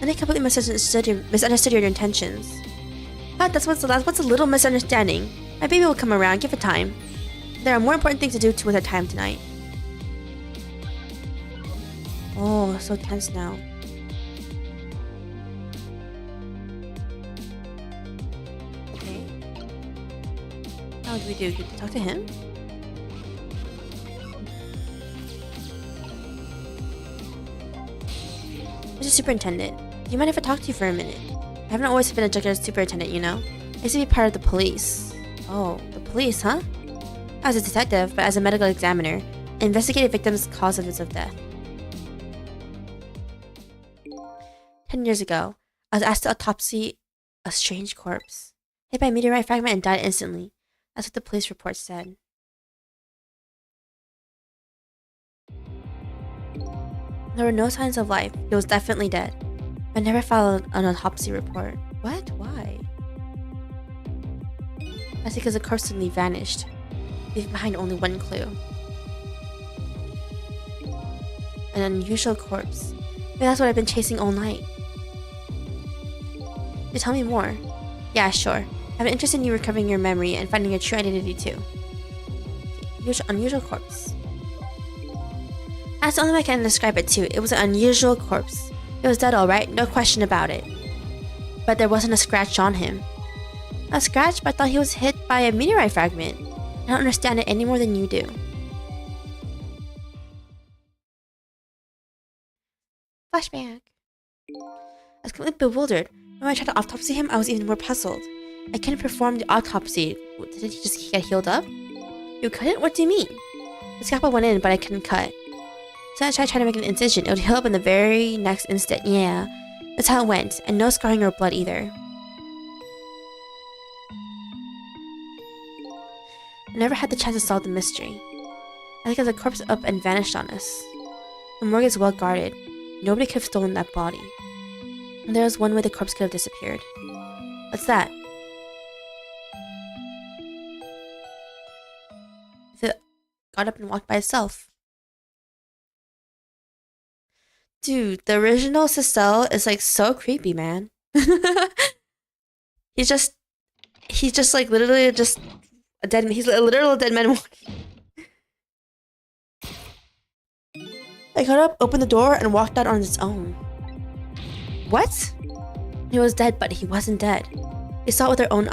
And I completely misunderstood your intentions. But that's what's a little misunderstanding. My baby will come around, give it time. There are more important things to do with our time tonight. Oh, so tense now. Okay. How do we do? Can we talk to him? Mr. Superintendent, do you mind if I talk to you for a minute? I haven't always been a regular superintendent, you know? I used to be part of the police. Oh, the police, huh? I was a detective, but as a medical examiner, I investigated victims' causes of death. 10 years ago, I was asked to autopsy a strange corpse. Hit by a meteorite fragment and died instantly. That's what the police report said. There were no signs of life. He was definitely dead. I never filed an autopsy report. What? Why? That's because the corpse suddenly vanished, leaving behind only one clue. An unusual corpse. Maybe that's what I've been chasing all night. You tell me more. Yeah, sure. I have an interest in you recovering your memory and finding your true identity too. Unusual corpse. That's the only way I can describe it too. It was an unusual corpse. It was dead alright, no question about it. But there wasn't a scratch on him. A scratch? But I thought he was hit by a meteorite fragment. I don't understand it any more than you do. Flashback. I was completely bewildered. When I tried to autopsy him, I was even more puzzled. I couldn't perform the autopsy. Didn't he just get healed up? You couldn't? What do you mean? The scalpel went in, but I couldn't cut. So I tried to make an incision. It would heal up in the very next instant. Yeah, that's how it went. And no scarring or blood either. I never had the chance to solve the mystery. I think the corpse up and vanished on us. The morgue is well guarded. Nobody could have stolen that body. And there was one way the corpse could have disappeared. What's that? It got up and walked by itself. Dude, the original Cecile is like so creepy, man. he's just like literally just He's a literal dead man walking. I got up, opened the door, and walked out on its own. What? He was dead, but he wasn't dead. We saw it with our own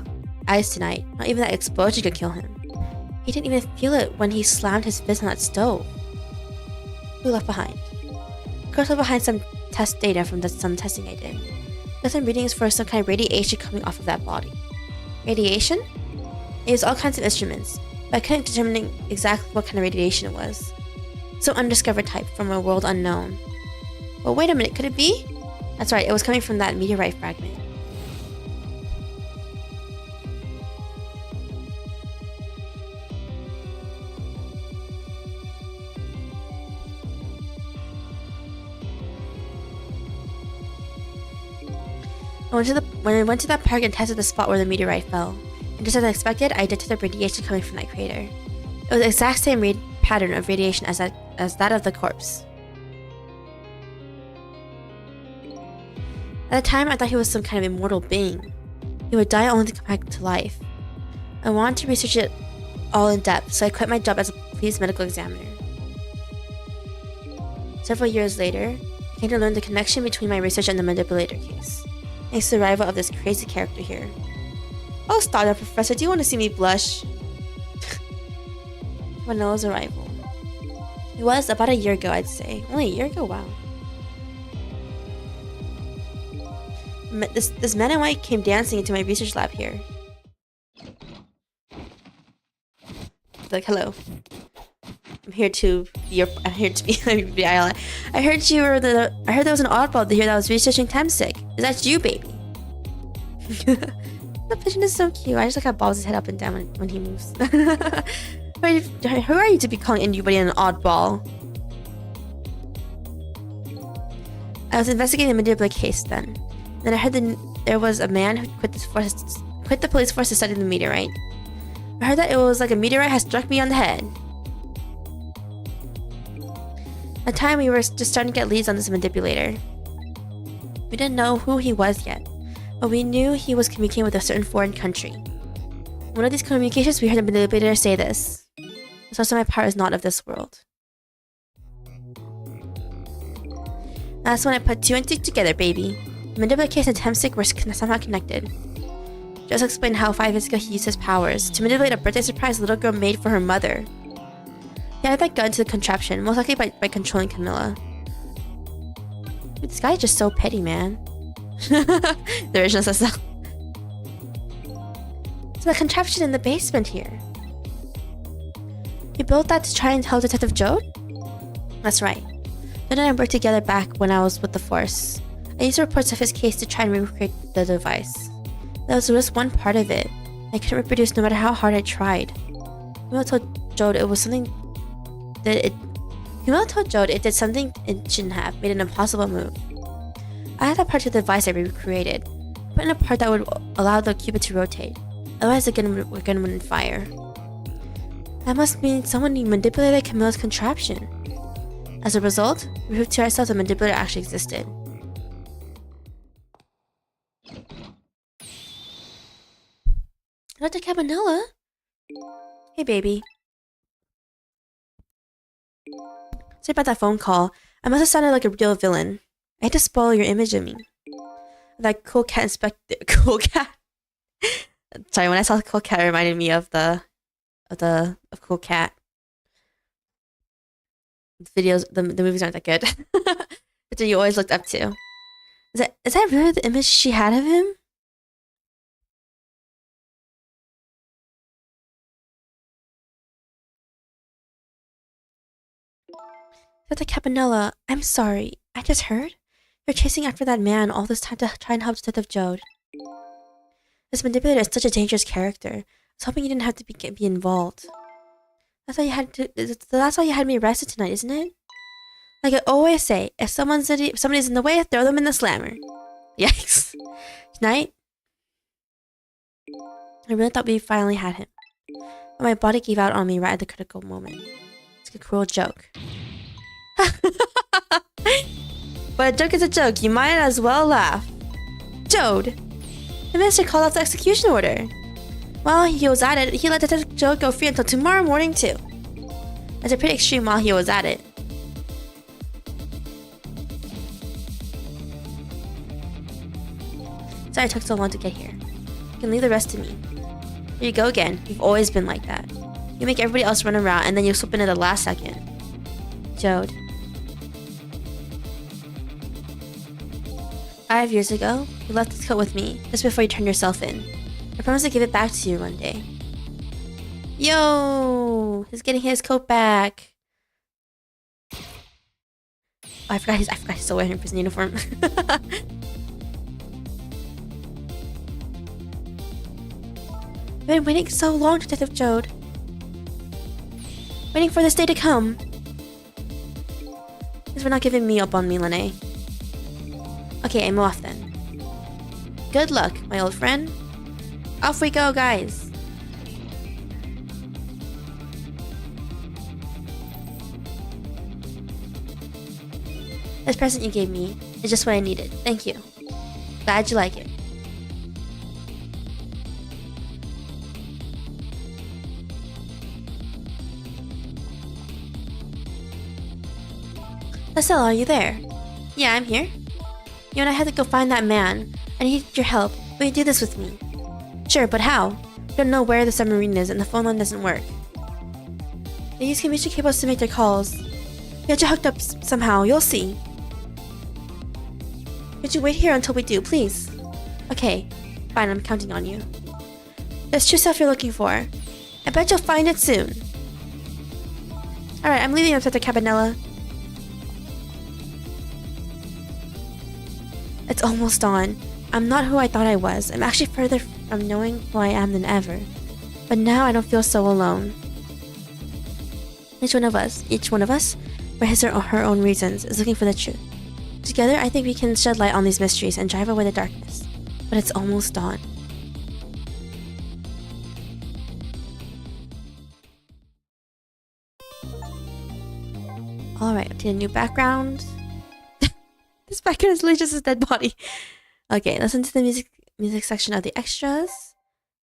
eyes tonight. Not even that explosion could kill him. He didn't even feel it when he slammed his fist on that stove. Who left behind? Of course, left behind some test data from some testing I did. There's some readings for some kind of radiation coming off of that body. Radiation? I used all kinds of instruments, but I couldn't determine exactly what kind of radiation it was. Some undiscovered type from a world unknown. Well, wait a minute, could it be? That's right, it was coming from that meteorite fragment. When I went to that park and tested the spot where the meteorite fell, and just as I expected, I detected radiation coming from that crater. It was the exact same pattern of radiation as that of the corpse. At the time, I thought he was some kind of immortal being. He would die only to come back to life. I wanted to research it all in depth, so I quit my job as a police medical examiner. Several years later, I came to learn the connection between my research and the manipulator case, thanks to the arrival of this crazy character here. Oh, stop that, Professor. Do you want to see me blush? Manila's arrival. It was about a year ago, I'd say. Only a year ago? Wow. This man in white came dancing into my research lab here. Like, hello. I'm here to be the ally. I heard there was an oddball here that was researching Temsic. Is that you, baby? The pigeon is so cute. I just like how bobs his head up and down when he moves. Who are you to be calling anybody an oddball? I was investigating the manipulator case then. Then I heard there was a man who quit the police force to study the meteorite. I heard that it was like a meteorite had struck me on the head. At the time, we were just starting to get leads on this manipulator. We didn't know who he was yet, but we knew he was communicating with a certain foreign country. In one of these communications, we heard the manipulator say this. The source of my power is not of this world. That's when I put two and two together, baby. The manipulator case and Temsic were somehow connected. Just explained how 5 years ago he used his powers to manipulate a birthday surprise a little girl made for her mother. He added that gun to the contraption, most likely by controlling Camilla. Dude, this guy is just so petty, man. The original says so. So the contraption in the basement here. You built that to try and help Detective Jode? That's right. Then and I worked together back when I was with the Force. I used the reports of his case to try and recreate the device. That was just one part of it. I couldn't reproduce no matter how hard I tried. Camilla told Jode it was something Camilla told Jode it did something it shouldn't have, made an impossible move. I had that part of the device I recreated, put in a part that would allow the cubit to rotate. Otherwise the gun wouldn't fire. That must mean someone manipulated Camilla's contraption. As a result, we proved to ourselves the manipulator actually existed. Dr. Cabanella? Hey, baby. Sorry about that phone call. I must have sounded like a real villain. I had to spoil your image of me. That cool cat inspector. Cool cat? Sorry, when I saw the cool cat, it reminded me of Cool Cat. The videos, the movies aren't that good. But you always looked up to. Is that really the image she had of him? Dr. Cabanella, I'm sorry. I just heard you're chasing after that man all this time to try and help Detective Jode. This manipulator is such a dangerous character. I was hoping you didn't have to be involved. That's why you had me arrested tonight, isn't it? Like I always say, if somebody's in the way, throw them in the slammer. Yikes. Tonight, I really thought we finally had him. But my body gave out on me right at the critical moment. It's a cruel joke. But a joke is a joke. You might as well laugh. Jode! The minister called off the execution order. While he was at it, he let Detective Joe go free until tomorrow morning too. That's a pretty extreme while he was at it. Sorry it took so long to get here. You can leave the rest to me. Here you go again. You've always been like that. You make everybody else run around and then you swoop in at the last second. Jode. 5 years ago, you left this coat with me, just before you turned yourself in. I promised to give it back to you one day. Yo! He's getting his coat back. Oh, I forgot he's still wearing his uniform. I've been waiting so long, Detective Jode. Waiting for this day to come. Thanks for not giving me up on me, Lene. Okay, I'm off then. Good luck, my old friend. Off we go, guys. This present you gave me is just what I needed. Thank you. Glad you like it. Estelle, are you there? Yeah, I'm here. You and I had to go find that man. I need your help. Will you do this with me? Sure, but how? We don't know where the submarine is and the phone line doesn't work. They use communication cables to make their calls. We have you hooked up somehow, you'll see. Could you wait here until we do, please? Okay, fine, I'm counting on you. There's true stuff you're looking for. I bet you'll find it soon. Alright, I'm leaving Inspector Cabanella. It's almost dawn. I'm not who I thought I was. I'm actually further from knowing who I am than ever. But now I don't feel so alone. Each one of us, for his or her own reasons, is looking for the truth. Together, I think we can shed light on these mysteries and drive away the darkness. But it's almost dawn. Alright, update a new background. This background is literally just a dead body. Okay, listen to the music section of the extras.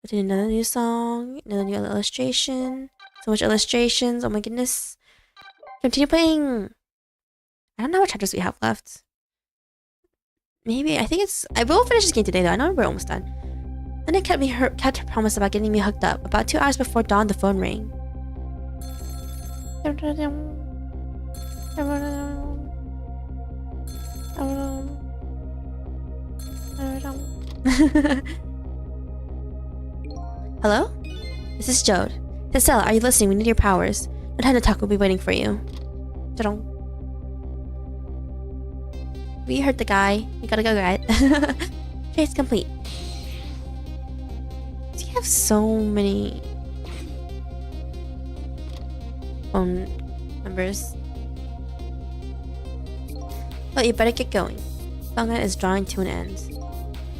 Put in another new song, another new illustration. So much illustrations, oh my goodness. Continue playing. I don't know what chapters we have left. Maybe, I think it's... I will finish this game today though, I know we're almost done. Then it kept her promise about getting me hooked up. About 2 hours before dawn, the phone rang. Hello? This is Jode. Estelle, are you listening? We need your powers. No time to talk, we'll be waiting for you. Ta-dong. We hurt the guy. We gotta go, guys. Chase complete. Does he have so many phone numbers? Well, you better get going. Song night is drawing to an end.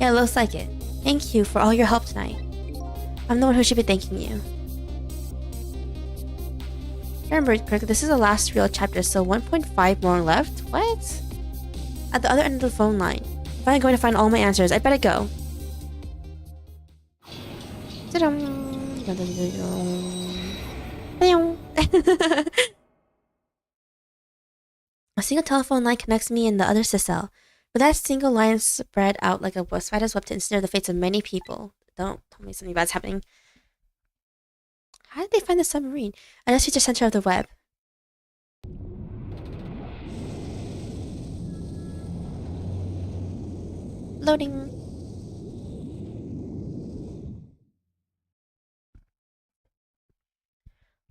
Yeah, it looks like it. Thank you for all your help tonight. I'm the one who should be thanking you. If I remember correctly, this is the last real chapter, so 1.5 more left? What? At the other end of the phone line. If I'm going to find all my answers, I better go. A single telephone line connects me and the other Cecile. But that single line spread out like a spider's web to ensnare the fates of many people. Don't tell me something bad's happening. How did they find the submarine? I just reached the center of the web. Loading.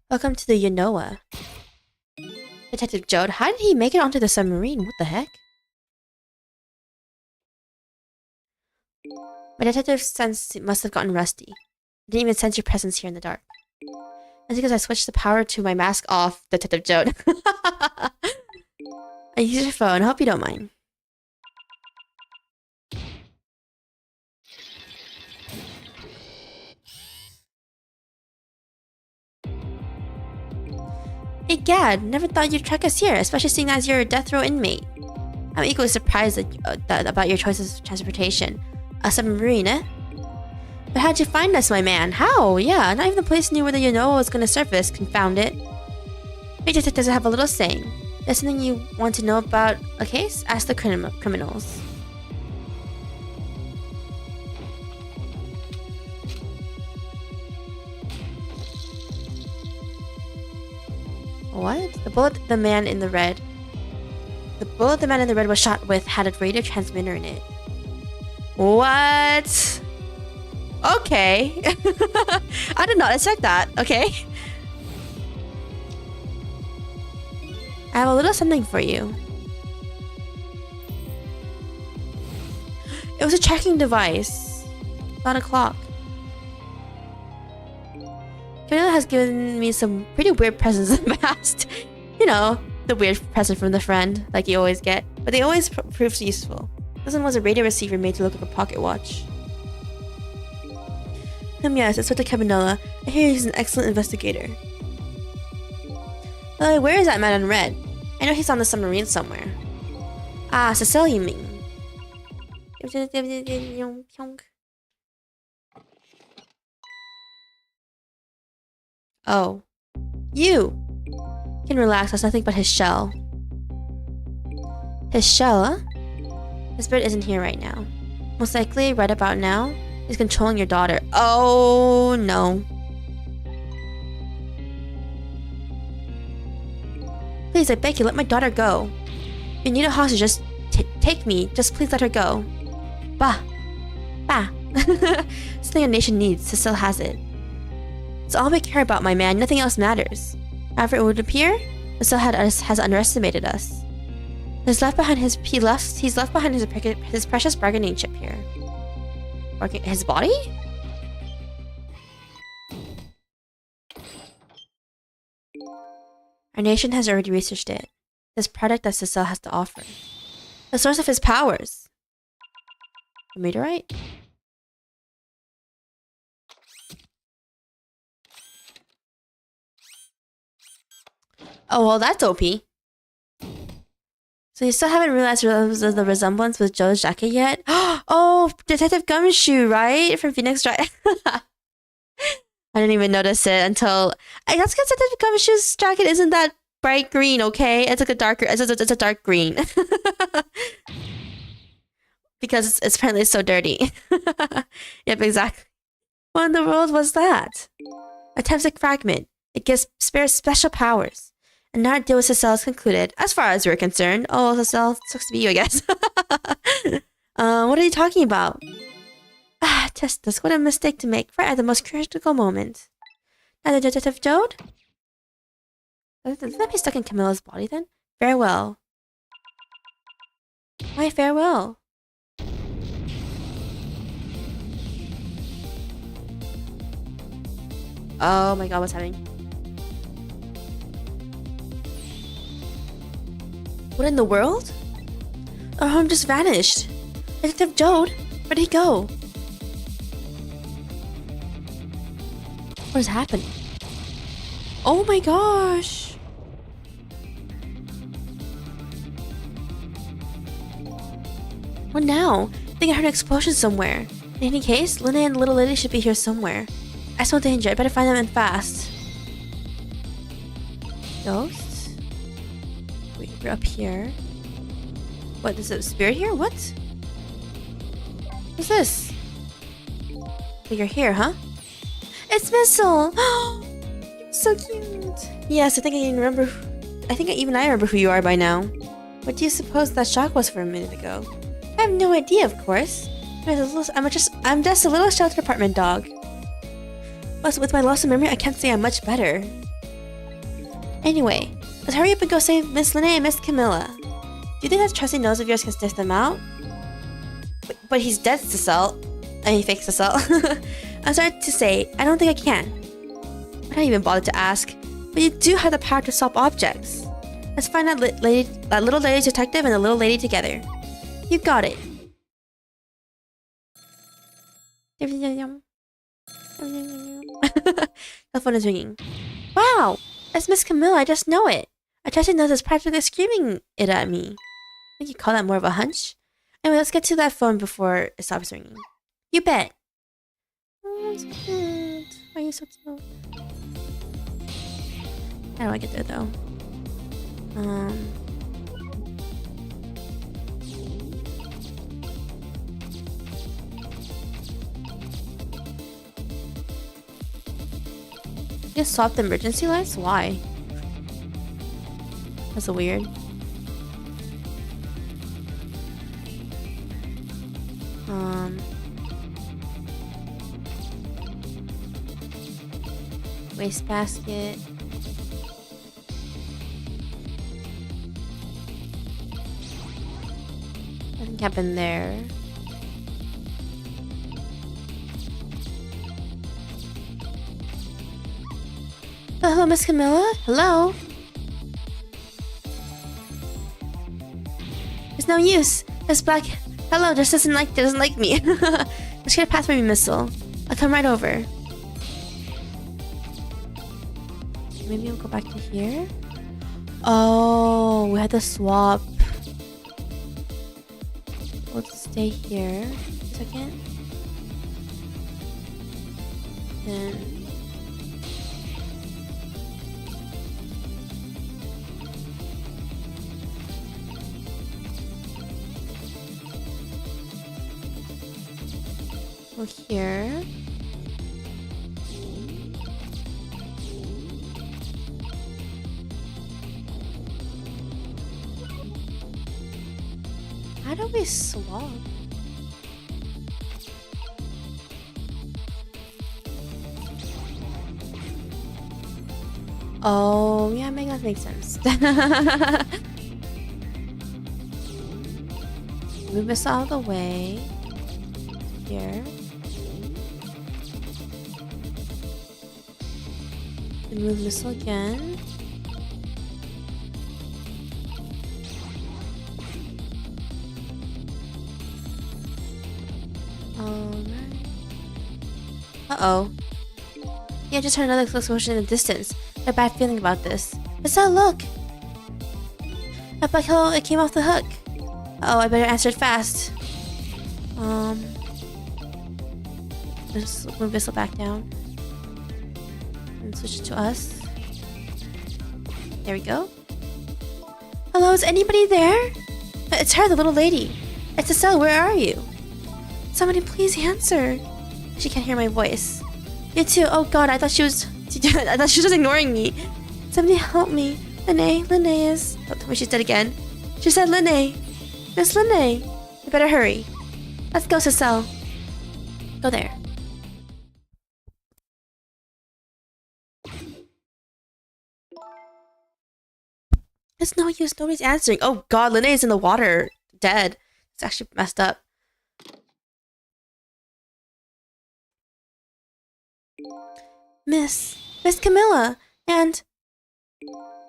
Welcome to the Unoa. Detective Jode, how did he make it onto the submarine? What the heck? My detective sense must have gotten rusty. I didn't even sense your presence here in the dark. That's because I switched the power to my mask off, Detective Jode. I used your phone. I hope you don't mind. Hey Gad, never thought you'd track us here, especially seeing as you're a death row inmate. I'm equally surprised about your choices of transportation. A submarine, eh? But how'd you find us, my man? How? Yeah, not even the police knew whether you know was gonna surface. Confound it. Hey, does it have a little saying? There's something you want to know about a case? Ask the criminals. What? The bullet the man in the red was shot with had a radio transmitter in it. What? Okay. I did not expect that. Okay. I have a little something for you. It was a tracking device, not a clock. Guerilla has given me some pretty weird presents in the past. You know, the weird present from the friend, like you always get. But they always proves useful. This one was a radio receiver made to look like a pocket watch. Yes, Inspector Cabanella. I hear he's an excellent investigator. Where is that man in red? I know he's on the submarine somewhere. Ah, Cecile, you mean? Oh. You! He can relax, that's nothing but his shell. His shell, huh? His spirit isn't here right now. Most likely, right about now, he's controlling your daughter. Oh, no. Please, I beg you, let my daughter go. If you need a hostage, just take me. Just please let her go. Bah. Bah. Something a nation needs. Cecile has it. It's all we care about, my man. Nothing else matters. However, it would appear Cecile has underestimated us. He's left behind his precious bargaining chip here. His body? Our nation has already researched it. This product that Cecile has to offer. The source of his powers. A meteorite? Oh, well, that's OP. So you still haven't realized the resemblance with Joe's jacket yet? Oh, Detective Gumshoe, right? From Phoenix Drive. I didn't even notice it until... That's because Detective Gumshoe's jacket isn't that bright green, okay? It's like a darker... It's a dark green. Because it's apparently so dirty. Yep, exactly. What in the world was that? A Temsic fragment. It gives spirits special powers. And our deal with Cecile is concluded, as far as we're concerned. Oh, Cecile, sucks to be you, I guess. What are you talking about? Ah, test this. What a mistake to make right at the most critical moment. Now the Detective Jode? Doesn't that be stuck in Camilla's body then? Farewell. Why farewell? Oh my god, what's happening? What in the world? Our home just vanished. Detective Jode, where'd he go? What is happening? Oh my gosh! What now? I think I heard an explosion somewhere. In any case, Luna and Little Lady should be here somewhere. I smell danger. I better find them and fast. Ghosts? Wait, we're up here. What, is it a spirit here? What? What's this? Oh, you're here, huh? It's Missile! You're so cute! Yes, I think I remember who you are by now. What do you suppose that shock was for a minute ago? I have no idea, of course. I'm just a little shelter apartment dog. Plus, with my loss of memory, I can't say I'm much better. Anyway, let's hurry up and go save Miss Lene and Miss Camilla. Do you think that trusty nose of yours can sniff them out? But he's dead, Cecile. I mean, fake Cecile. I'm sorry to say, I don't think I can. I don't even bother to ask. But you do have the power to swap objects. Let's find that little lady detective and the little lady together. You got it. The phone is ringing. Wow! That's Miss Camilla, I just know it. A trusted nose is practically screaming it at me. I think you call that more of a hunch? Anyway, let's get to that phone before it stops ringing. You bet. Oh, so cute. Why are you so cute? How do I get there though? You swapped the emergency lights? Why? That's so weird. Wastebasket. Nothing happened there. Oh, hello, Miss Camilla. Hello. It's no use. This black hello just doesn't like me. Let's get a pathway missile. I'll come right over. Maybe we'll go back to here. Oh, we had to swap. Let's stay here a second. Then go here. How do we swap? Oh, yeah, that makes sense. Move this out of the way. Here. And move this again. Uh-oh. Yeah, I just heard another explosion in the distance. I have a bad feeling about this. What's that? Look! That black hole, it came off the hook. Uh-oh, I better answer it fast. Just move this back down. And switch it to us. There we go. Hello, is anybody there? It's her, the little lady. It's Estelle, where are you? Somebody please answer. She can't hear my voice. You too. Oh god, I thought she was just ignoring me. Somebody help me. Linnae is... Don't tell me she's dead again. She said Linnae. Miss Linnae. You better hurry. Let's go, Cecile. Go there. It's no use. Nobody's answering. Oh god, Linnae is in the water. Dead. It's actually messed up. Miss Camilla and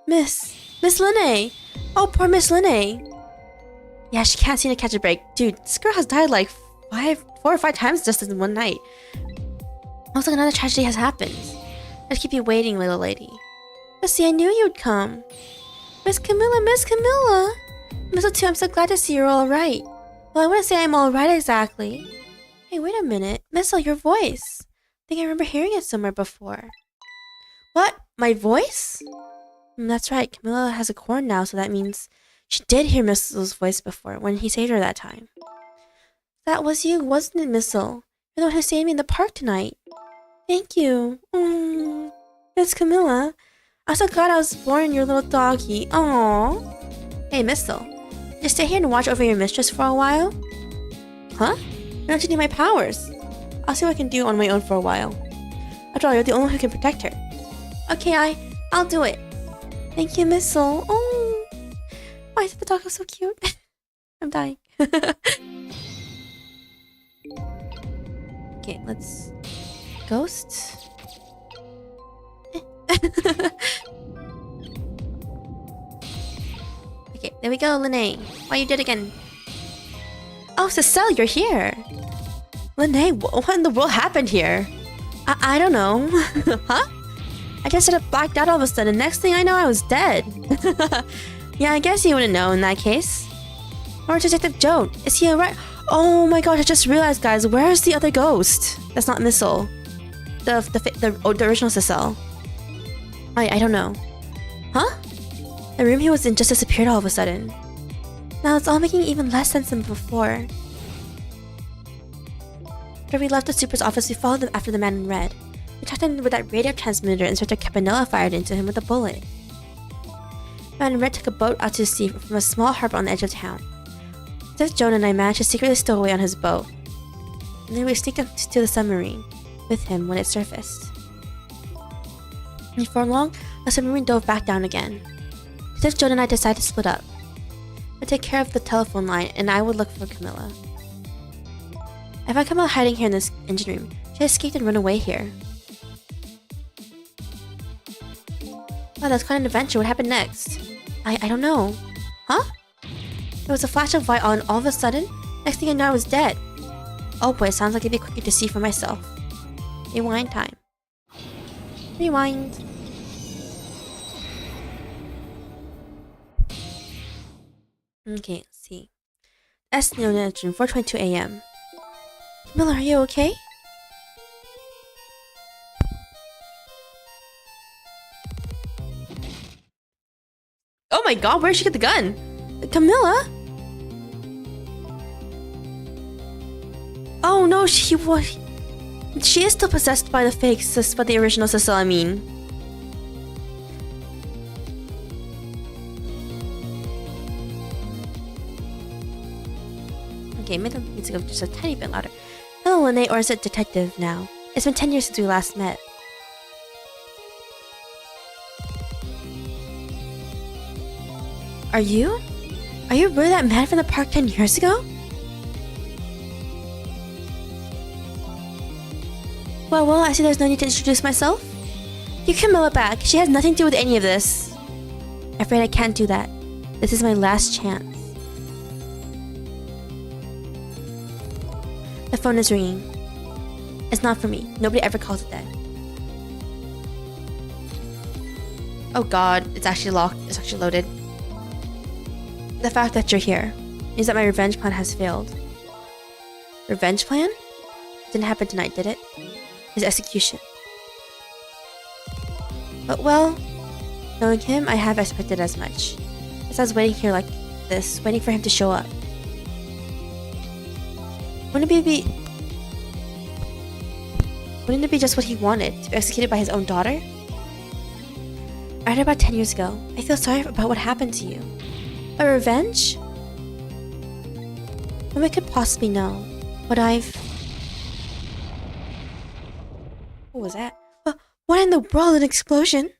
Miss Linnae. Oh, poor Miss Linnae. Yeah, she can't seem to catch a break. Dude, this girl has died like 4 or 5 times just in one night. Looks like another tragedy has happened. Let's keep you waiting, little lady. But see, I knew you'd come. Miss Camilla. Missile 2, I'm so glad to see you're alright. Well, I wouldn't say I'm alright exactly. Hey, wait a minute. Missile, your voice. I think I remember hearing it somewhere before. What? My voice? That's right. Camilla has a corn now, so that means she did hear Missile's voice before when he saved her that time. That was you, wasn't it, Missile? You're the one who saved me in the park tonight. Thank you. Miss Camilla. I'm so glad I was born your little doggy. Aww. Hey, Missile. Just stay here and watch over your mistress for a while? Huh? Don't you need my powers? I'll see what I can do on my own for a while. After all, you're the only one who can protect her. Okay, I'll do it. Thank you, Missile. Oh, why is the dog so cute? I'm dying. Okay, let's... Ghost? Okay, there we go, Linnae. Why you did again? Oh, Cecile, you're here. Linnae, what in the world happened here? I don't know. Huh? I just sort of blacked out all of a sudden. Next thing I know, I was dead. Yeah, I guess you wouldn't know in that case. Or Detective Joe. Is he alright? Oh my gosh, I just realized, guys. Where's the other ghost? That's not Missile. the original Cecil. I don't know. Huh? The room he was in just disappeared all of a sudden. Now it's all making even less sense than before. After we left the super's office, we followed them after the man in red. We tracked him with that radio transmitter Inspector Campanella fired into him with a bullet. The man in red took a boat out to sea from a small harbor on the edge of town. Detective Joan and I managed to secretly stow away on his boat. And then we sneaked up to the submarine with him when it surfaced. And before long, the submarine dove back down again. Detective Joan and I decided to split up. I'd take care of the telephone line, and I would look for Camilla. I found Camilla hiding here in this engine room. She had escaped and run away here. Wow, that's quite an adventure. What happened next? I don't know. Huh? There was a flash of light on all of a sudden. Next thing I know, I was dead. Oh boy, it sounds like it'd be quicker to see for myself. Rewind time. Rewind. Okay, let's see. S. Neonation, 4:22 a.m. Camilla, are you okay? Oh my god, where did she get the gun? Camilla? Oh no, she is still possessed by the fake sis, by the original Cecil, I mean. Okay, maybe the music go just a tiny bit louder. Hello, Lene, or is it Detective now? It's been 10 years since we last met. Are you really that man from the park 10 years ago? Well, I see there's no need to introduce myself. Give Camilla back. She has nothing to do with any of this. I'm afraid I can't do that. This is my last chance. The phone is ringing. It's not for me. Nobody ever calls it that. Oh god, it's actually locked. It's actually loaded. The fact that you're here means that my revenge plan has failed. Revenge plan? Didn't happen tonight, did it? His execution. But well, knowing him, I have expected as much. As I was waiting here like this, waiting for him to show up. Wouldn't it be just what he wanted, to be executed by his own daughter? I heard about 10 years ago. I feel sorry about what happened to you. But revenge? Nobody could possibly know what I've... What was that? What in the world? An explosion?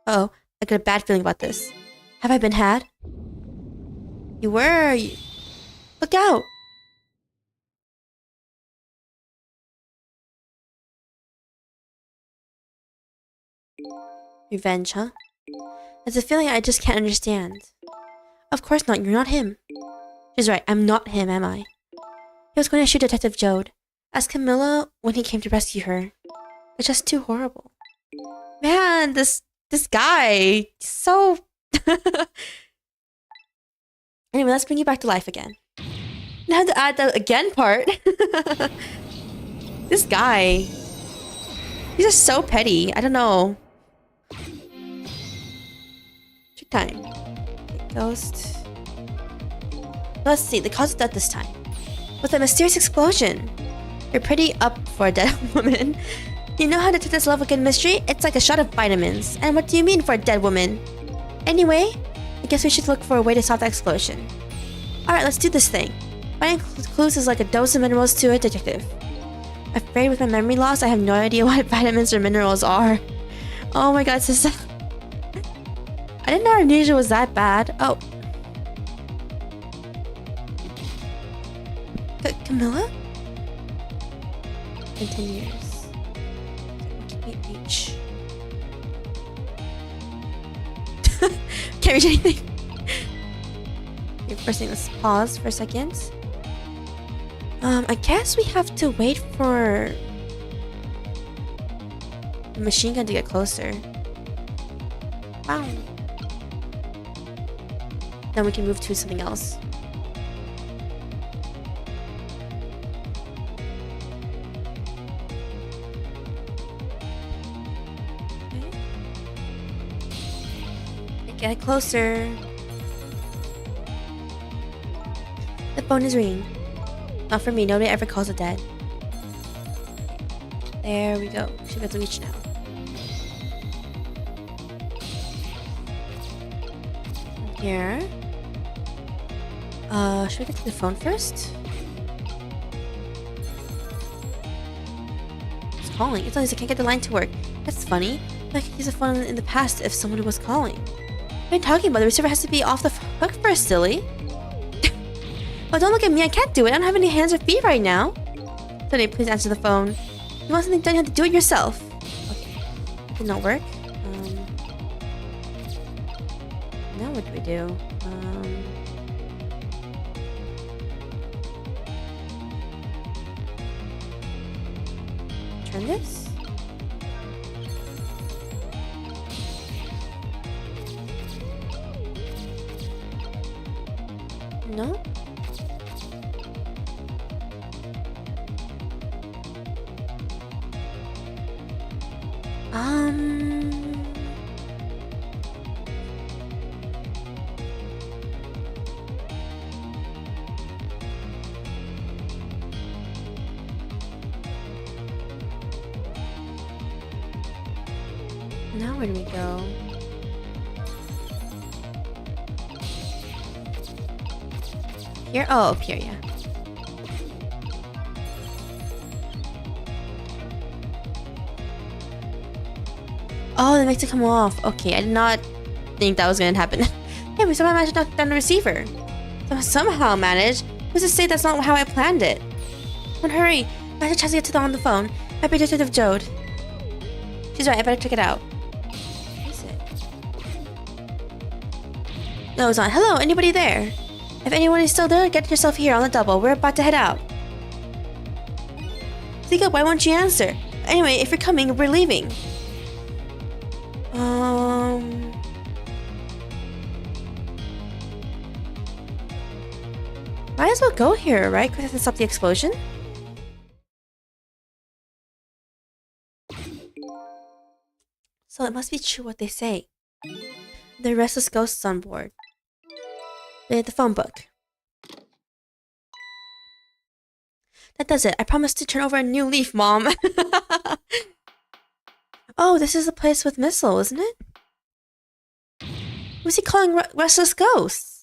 Uh-oh, I got a bad feeling about this. Have I been had? You were... Look out! Revenge, huh? It's a feeling I just can't understand. Of course not, you're not him. She's right, I'm not him, am I? He was going to shoot Detective Jode. Ask Camilla when he came to rescue her. It's just too horrible. Man, this guy, so... Anyway, let's bring you back to life again. Now to add the again part. This guy. He's just so petty. I don't know. Check time. Okay, ghost. Let's see, the cause of death this time. Was a mysterious explosion. You're pretty up for a dead woman. You know how detectives love a good mystery? It's like a shot of vitamins. And what do you mean for a dead woman? Anyway, I guess we should look for a way to stop the explosion. Alright, let's do this thing. Finding clues is like a dose of minerals to a detective. Afraid with my memory loss, I have no idea what vitamins or minerals are. Oh my god, sister. I didn't know amnesia was that bad. Oh. Camilla? In 10 years. Reach. Can't reach anything. Okay, first thing, let's pause for a second. I guess we have to wait for the machine gun to get closer. Wow. Then we can move to something else. Get closer. The phone is ringing. Not for me. Nobody ever calls it dead. There we go. Should be able to reach now. Here. Should we get to the phone first? It's calling. It's only I can't get the line to work. That's funny. I could use a phone in the past if someone was calling. What are you talking about? The receiver has to be off the hook first, silly. Oh, don't look at me. I can't do it. I don't have any hands or feet right now. Sonny, please answer the phone. You want something done, you have to do it yourself. Okay. That did not work. Now what do we do? Turn this? No? Now where do we go? Here? Oh, up here, yeah. Oh, that makes it come off. Okay, I did not think that was gonna happen. Hey, we somehow managed to knock down the receiver. Somehow managed? Who's to say that's not how I planned it? But hurry! I have a chance to get to the on the phone. I'd be Detective Jode. She's right, I better check it out. What is it? No, it's not. Hello, anybody there? If anyone is still there, get yourself here on the double. We're about to head out. Speak up, why won't you answer? Anyway, if you're coming, we're leaving. Might as well go here, right? Because it can stop the explosion. So it must be true what they say. There are restless ghosts on board. The phone book. That does it. I promised to turn over a new leaf, Mom. Oh, this is the place with Missile, isn't it? Who's he calling restless ghosts?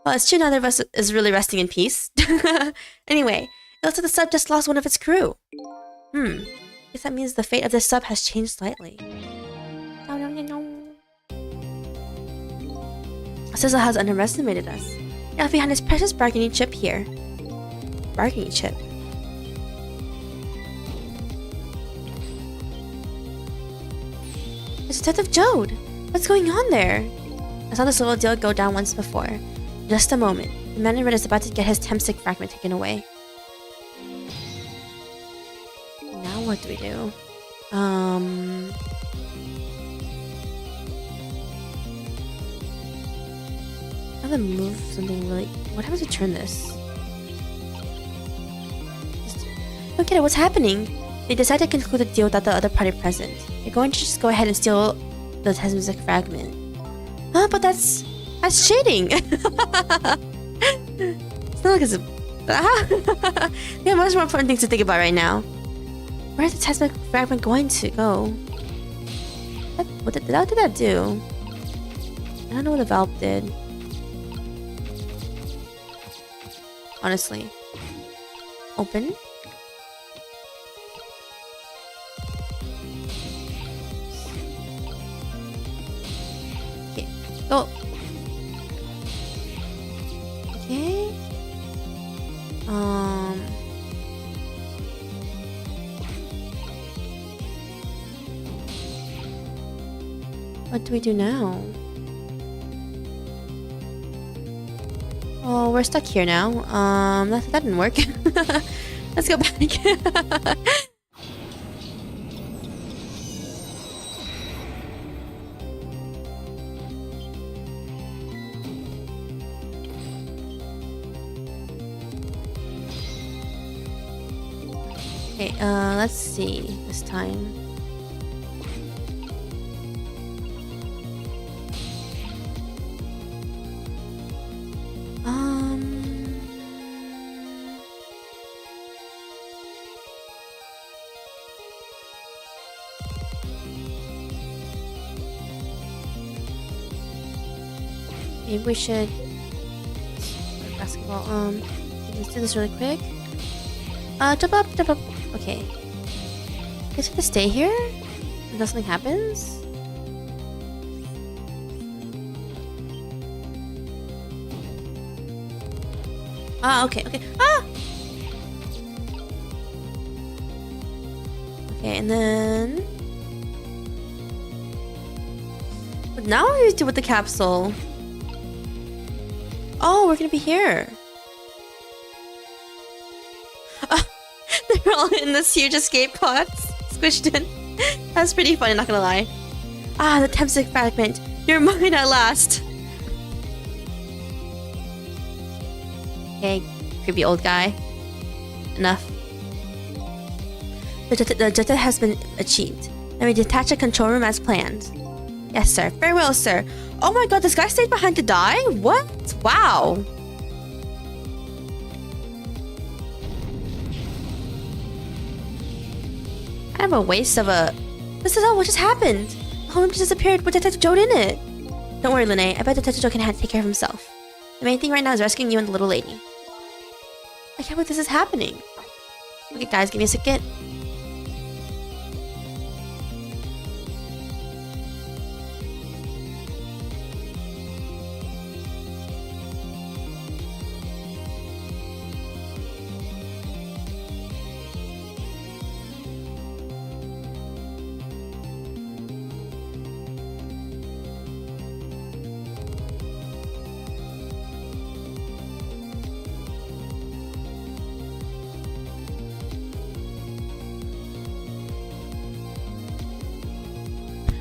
Well, it's true neither of us is really resting in peace. Anyway, it looks like the sub just lost one of its crew. Guess that means the fate of this sub has changed slightly. Sizzle has underestimated us. He left behind his precious bargaining chip here. Bargaining chip? It's Detective Jode! What's going on there? I saw this little deal go down once before. In just a moment. The man in red is about to get his Temsic fragment taken away. Now what do we do? I have to move something really... What happens to turn this? Look at it, what's happening? They decided to conclude the deal without the other party present. They're going to just go ahead and steal the Temsic fragment. But that's cheating! It's not like it's a... There are much more important things to think about right now. Where is the Temsic fragment going to go? What did that do? I don't know what the valve did. Honestly. Open. Okay. Go. Okay. What do we do now? Oh, we're stuck here now. That didn't work. Let's go back. Okay, let's see this time. Maybe we should... Basketball, let's do this really quick. Jump up, jump up. Okay. Guess we have to stay here until something happens. Okay, okay. Okay, and then... But now what do we do with the capsule? Oh, we're gonna be here. They're all in this huge escape pod, squished in. That's pretty funny, not gonna lie. The Temsic fragment. You're mine at last. Okay, creepy old guy. Enough. The objective has been achieved. Let me detach the control room as planned. Yes, sir. Farewell, sir. Oh my god, this guy stayed behind to die? What? Wow. Kind of a waste of a... This is all what just happened. The whole room just disappeared with Detective Joe in it. Don't worry, Lene. I bet Detective Joe can take care of himself. The main thing right now is rescuing you and the little lady. I can't believe this is happening. Okay, guys, give me a second.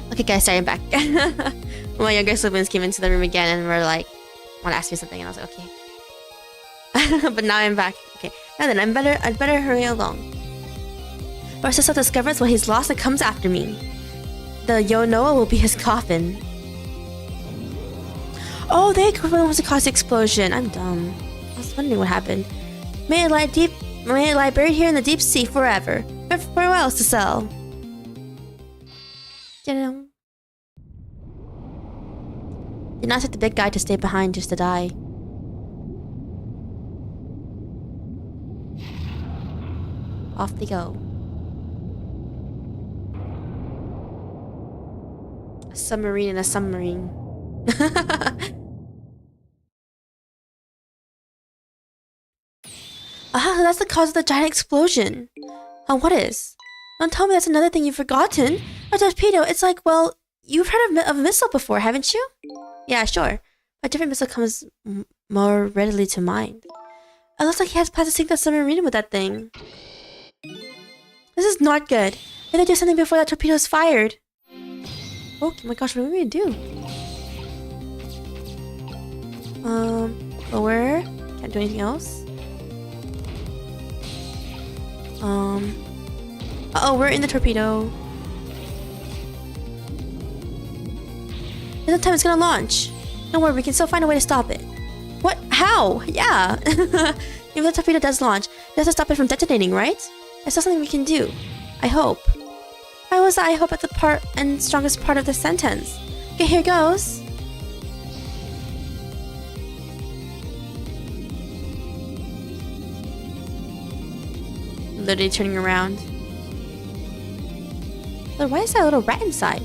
Okay guys, sorry, I'm back. My younger siblings came into the room again and were like, want to ask me something, and I was like, okay. But now I'm back. Okay, now then, I'd better hurry along. Or Cecil discovers what he's lost and comes after me. The Yonoa will be his coffin. Oh, the equivalent was to cause the explosion. I'm dumb. I was wondering what happened. May it lie buried here in the deep sea forever. Farewell, Cecil. Did not expect the big guy to stay behind just to die. Off they go. A submarine in a submarine. That's the cause of the giant explosion. What is? Don't tell me that's another thing you've forgotten. A torpedo, it's like, well, you've heard of a missile before, haven't you? Yeah, sure. A different missile comes more readily to mind. It looks like he has plans to sink the submarine with that thing. This is not good. If they do something before that torpedo is fired. Oh my gosh, what are we gonna do? Lower. Can't do anything else. Uh-oh, we're in the torpedo. In the time it's gonna launch. Don't worry, we can still find a way to stop it. What? How? Yeah. If the torpedo does launch, we have to stop it from detonating, right? There's still something we can do. I hope. Why was I hope at the part and strongest part of the sentence? Okay, here goes. Literally turning around. But why is that little rat inside?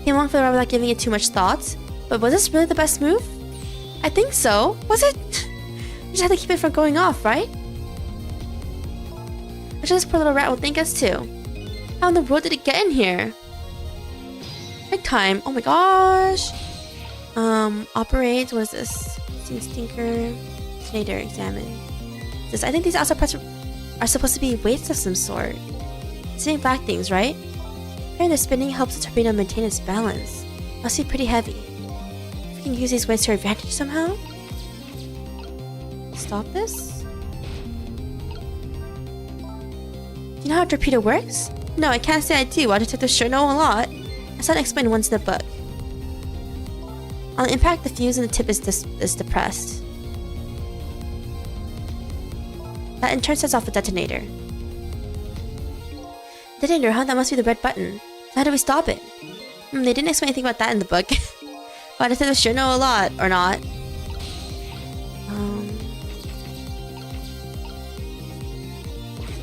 Came along for the ride without giving it too much thought. But was this really the best move? I think so. Was it? We just had to keep it from going off, right? I'm sure this poor little rat will thank us too. How in the world did it get in here? Check time. Oh my gosh. Operate. What is this? Stinker. Detonator. Examine. I think these outside parts are supposed to be weights of some sort. Spinning black things, right? Apparently the spinning helps the torpedo maintain its balance. Must be pretty heavy. If we can use these weights to our advantage somehow? Stop this? Do you know how a torpedo works? No, I can't say I do. Our detectives sure know a lot. I saw it explained once in the book. On impact, the fuse in the tip is depressed. That in turn sets off the detonator. Didn't, huh? That must be the red button. So how do we stop it? They didn't explain anything about that in the book. But I said I sure know a lot, or not.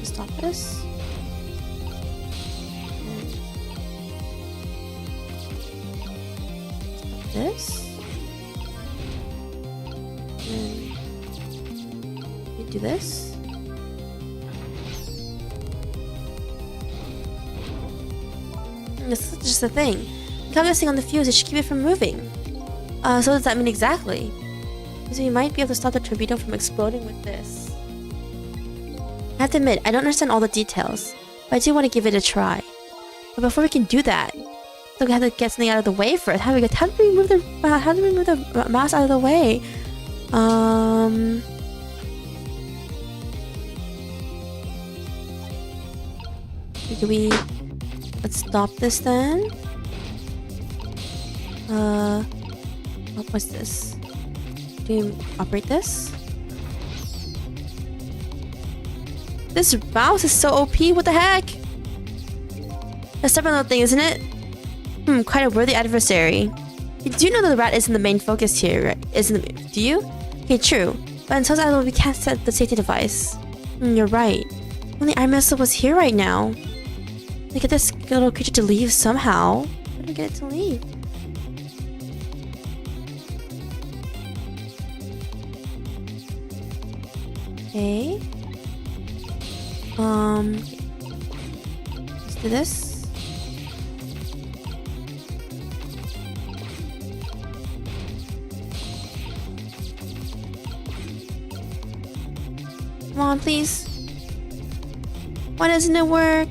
Stop this. Stop this. And we do this. This is just the thing. Got this thing on the fuse, it should keep it from moving. So what does that mean exactly? So you might be able to stop the torpedo from exploding with this. I have to admit, I don't understand all the details, but I do want to give it a try. But before we can do that, so we have to get something out of the way first. How do we move the mouse out of the way? Do we... Let's stop this then. What's this? Do you operate this? This mouse is so OP, what the heck? A stubborn little thing, isn't it? Quite a worthy adversary. You do know that the rat isn't the main focus here, right? Do you? Okay, true. But until that, we can't set the safety device. You're right. Only Iron Missile was here right now. They get this little creature to leave somehow. How do I get it to leave? Okay. Let's do this. Come on, please. Why doesn't it work?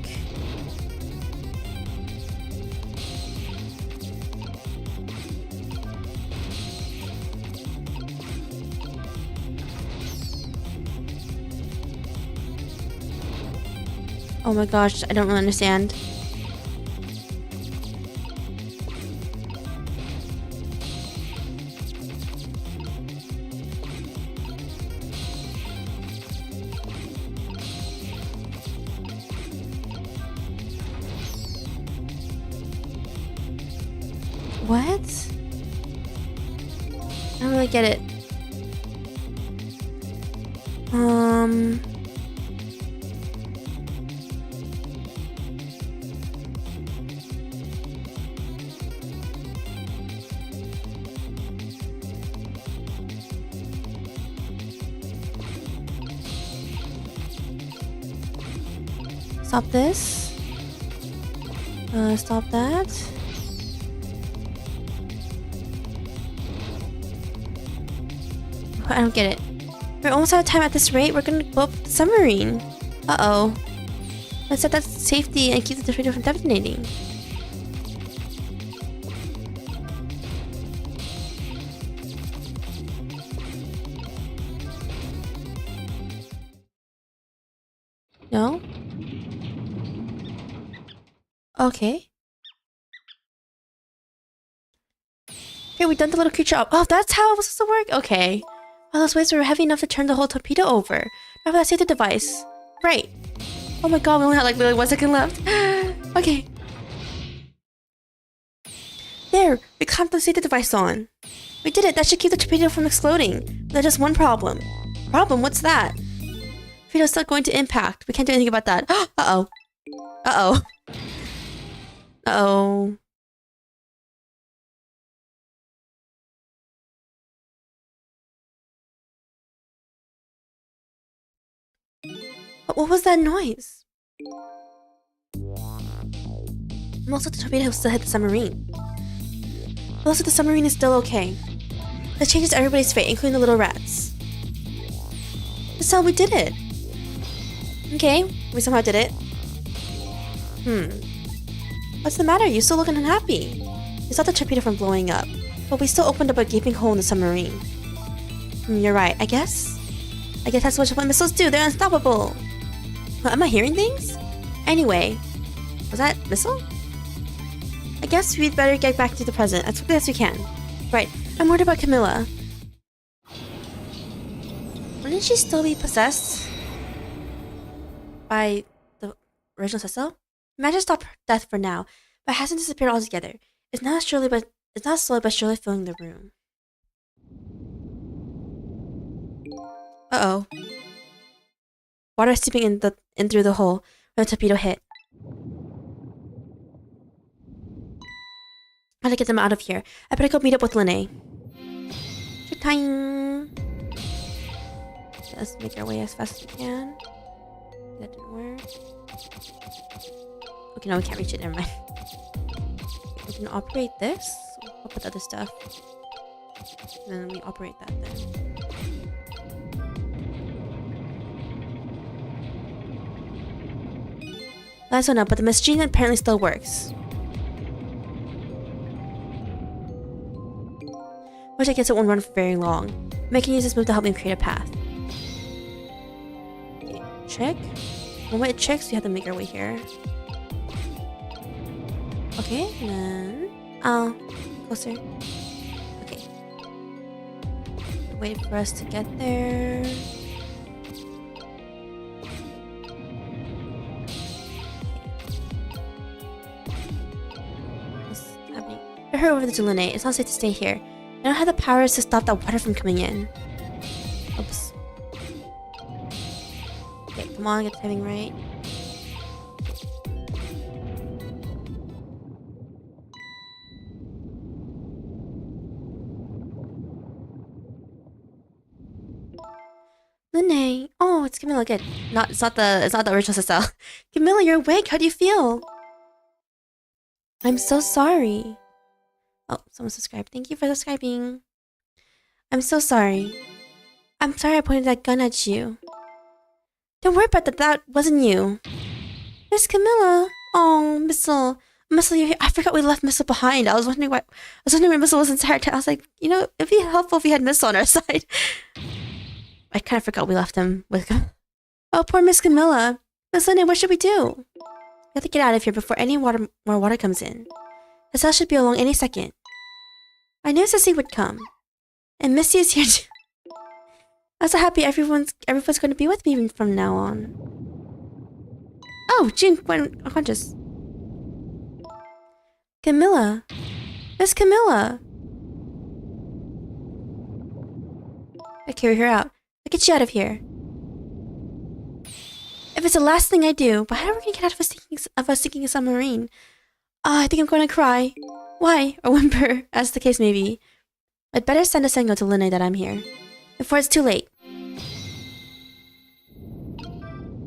Oh my gosh, I don't really understand. What? I don't really get it. Stop this. Stop that. I don't get it. We're almost out of time at this rate. We're gonna blow up the submarine. Uh-oh. Let's set that safety and keep the torpedo from detonating. No? Okay. Here, we done the little creature up. Oh, that's how it was supposed to work? Okay. Well, those waves were heavy enough to turn the whole torpedo over. Now for that safety device. Right. Oh my god, we only had like literally 1 second left. Okay. There, we clamped the safety device on. We did it. That should keep the torpedo from exploding. There's just one problem. Problem? What's that? Torpedo's still going to impact. We can't do anything about that. Uh-oh. Uh-oh. Uh-oh. What was that noise? Most of the torpedo still hit the submarine. Most of the submarine is still okay. This changes everybody's fate, including the little rats. That's how we did it. Okay, we somehow did it. What's the matter? You still looking unhappy. You stopped the torpedo from blowing up, but we still opened up a gaping hole in the submarine. You're right, I guess. I guess that's what missiles do. They're unstoppable. Am I hearing things? Anyway, was that missile? I guess we'd better get back to the present as quickly as we can. Right, I'm worried about Camilla. Wouldn't she still be possessed by the original Cecil? Imagine stop death for now, but it hasn't disappeared altogether. It's not slowly but surely filling the room. Uh-oh. Water seeping in through the hole where the torpedo hit. I gotta get them out of here. I better go meet up with Linnae. Time. Let's make our way as fast as we can. That didn't work. Okay, no, we can't reach it. Never mind. We can operate this. I'll put the other stuff. And then we operate that then. Last one up, but the machine apparently still works. Which I guess it won't run for very long. I can use this move to help me create a path. Okay, check. And when it checks, we have to make our way here. Okay, and then... Oh, closer. Okay. Wait for us to get there. What's happening? I heard over to Linnae. It's not safe to stay here. I don't have the powers to stop that water from coming in. Oops. Okay, come on, get the timing right. Linnae. Oh, it's Camilla. Good. It's not the original Cecile. Camilla, you're awake. How do you feel? I'm so sorry. Oh, someone subscribed. Thank you for subscribing. I'm so sorry. I'm sorry I pointed that gun at you. Don't worry about that. That wasn't you. Miss Camilla. Oh, Missile. Missile, you're here. I forgot we left Missile behind. I was wondering where Missile was inside. I was like, you know, it'd be helpful if we had Missile on our side. I kind of forgot we left him with... Oh, poor Miss Camilla. Miss Linnae, what should we do? We have to get out of here before any more water comes in. The cell should be along any second. I knew Sissy would come. And Missy is here too. I'm so happy everyone's going to be with me from now on. Oh, June went unconscious. Camilla. Miss Camilla. I carry her out. I'll get you out of here. If it's the last thing I do, but how are we going to get out of us sinking a submarine? I think I'm going to cry. Why? Or whimper, as the case may be. I'd better send a signal to Linnae that I'm here. Before it's too late.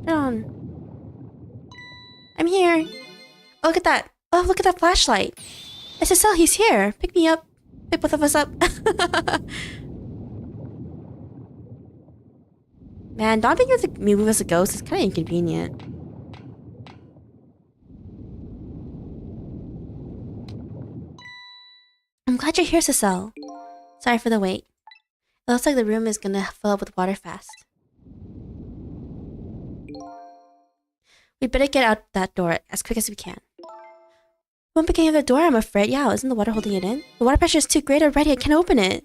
Turn on. I'm here. Oh, look at that. Oh, look at that flashlight. It's Cecile, he's here. Pick me up. Pick both of us up. Man, not being able to move as a ghost is kind of inconvenient. I'm glad you're here, Cecile. Sorry for the wait. It looks like the room is gonna fill up with water fast. We'd better get out that door as quick as we can. Won't be getting out the door, I'm afraid. Yeah, isn't the water holding it in? The water pressure is too great already. I can't open it.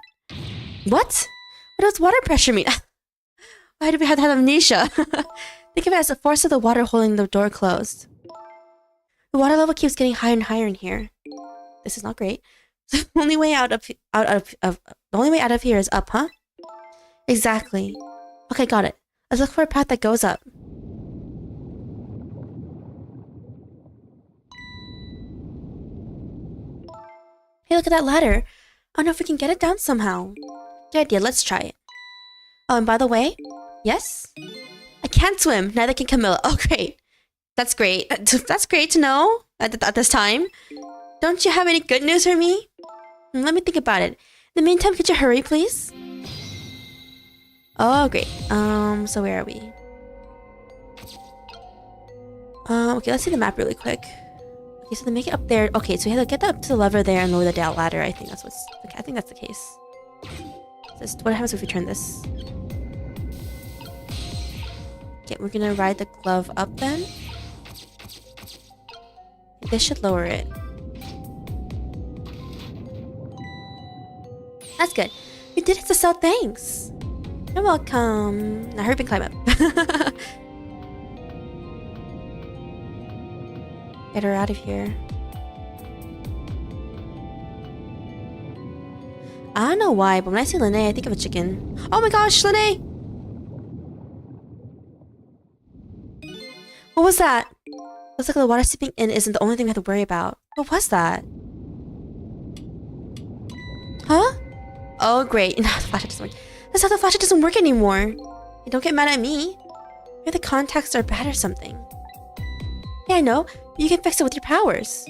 What? What does water pressure mean? Why do we have to have amnesia? Think of it as the force of the water holding the door closed. The water level keeps getting higher and higher in here. This is not great. The only way out of here is up, huh? Exactly. Okay, got it. Let's look for a path that goes up. Hey, look at that ladder. I don't know if we can get it down somehow. Good idea, let's try it. Oh, and by the way, yes? I can't swim, neither can Camilla. Oh, great. That's great. That's great to know at this time. Don't you have any good news for me? Let me think about it. In the meantime, could you hurry, please? Oh, great. So where are we? Okay, let's see the map really quick. Okay, so they make it up there. Okay, so we have to get up to the lever there and lower the down ladder. I think that's the case. What happens if we turn this? Okay, we're gonna ride the glove up then. This should lower it. That's good. We did it, Cecile, thanks. You're welcome. Now hurry up and climb up. Get her out of here. I don't know why, but when I see Lene, I think of a chicken. Oh my gosh, Lene! What was that? Looks like the water seeping in isn't the only thing we have to worry about. What was that? Huh? Oh great, now the flashlight doesn't work. That's how the flashlight doesn't work anymore. Hey, don't get mad at me. Maybe the contacts are bad or something. Yeah, I know. But you can fix it with your powers.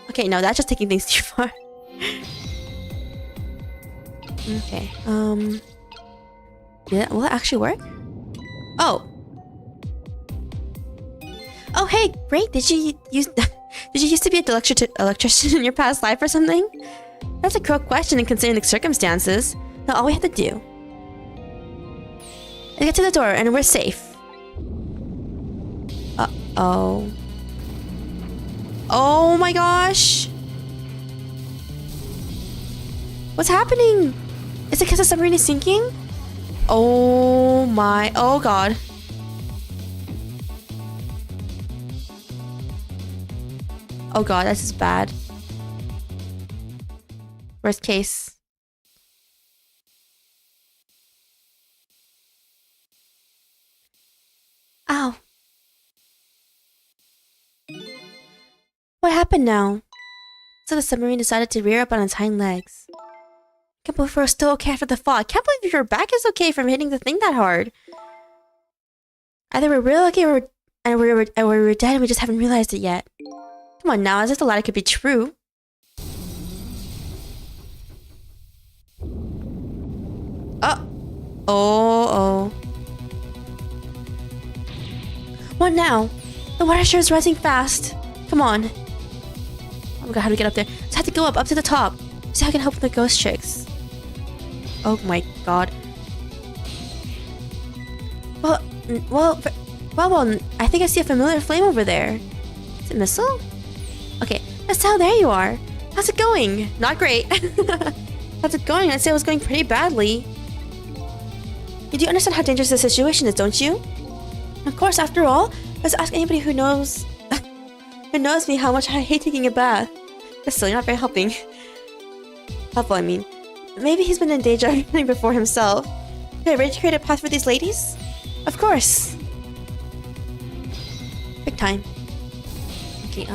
Okay, no, that's just taking things too far. Okay, yeah, will it actually work? Oh. Oh, hey, great. Did you used to be an electrician in your past life or something? That's a cool question in considering the circumstances. Now all we have to do is get to the door and we're safe. Uh-oh. Oh my gosh. What's happening? Is it because the submarine is sinking? Oh my... Oh god. Oh god, this is bad. Worst case. Ow. What happened now? So the submarine decided to rear up on its hind legs. I can't believe we're still okay after the fall. I can't believe your back is okay from hitting the thing that hard. Either we're real lucky or we're dead and we just haven't realized it yet. Come on now, as if the latter could be true. Oh. What now? The water sure is rising fast. Come on. Oh my god, how do we get up there? Just have to go up to the top. See how I can help with the ghost tricks. Oh my god. Well, I think I see a familiar flame over there. Is it Missile? Okay, Estelle, there you are. How's it going? Not great. How's it going? I'd say it was going pretty badly. You do understand how dangerous the situation is, don't you? Of course, after all, let's ask anybody who knows me how much I hate taking a bath. But still, you're not very helpful, I mean. Maybe he's been in danger of running before himself. Are you ready to create a path for these ladies? Of course. Big time. Okay,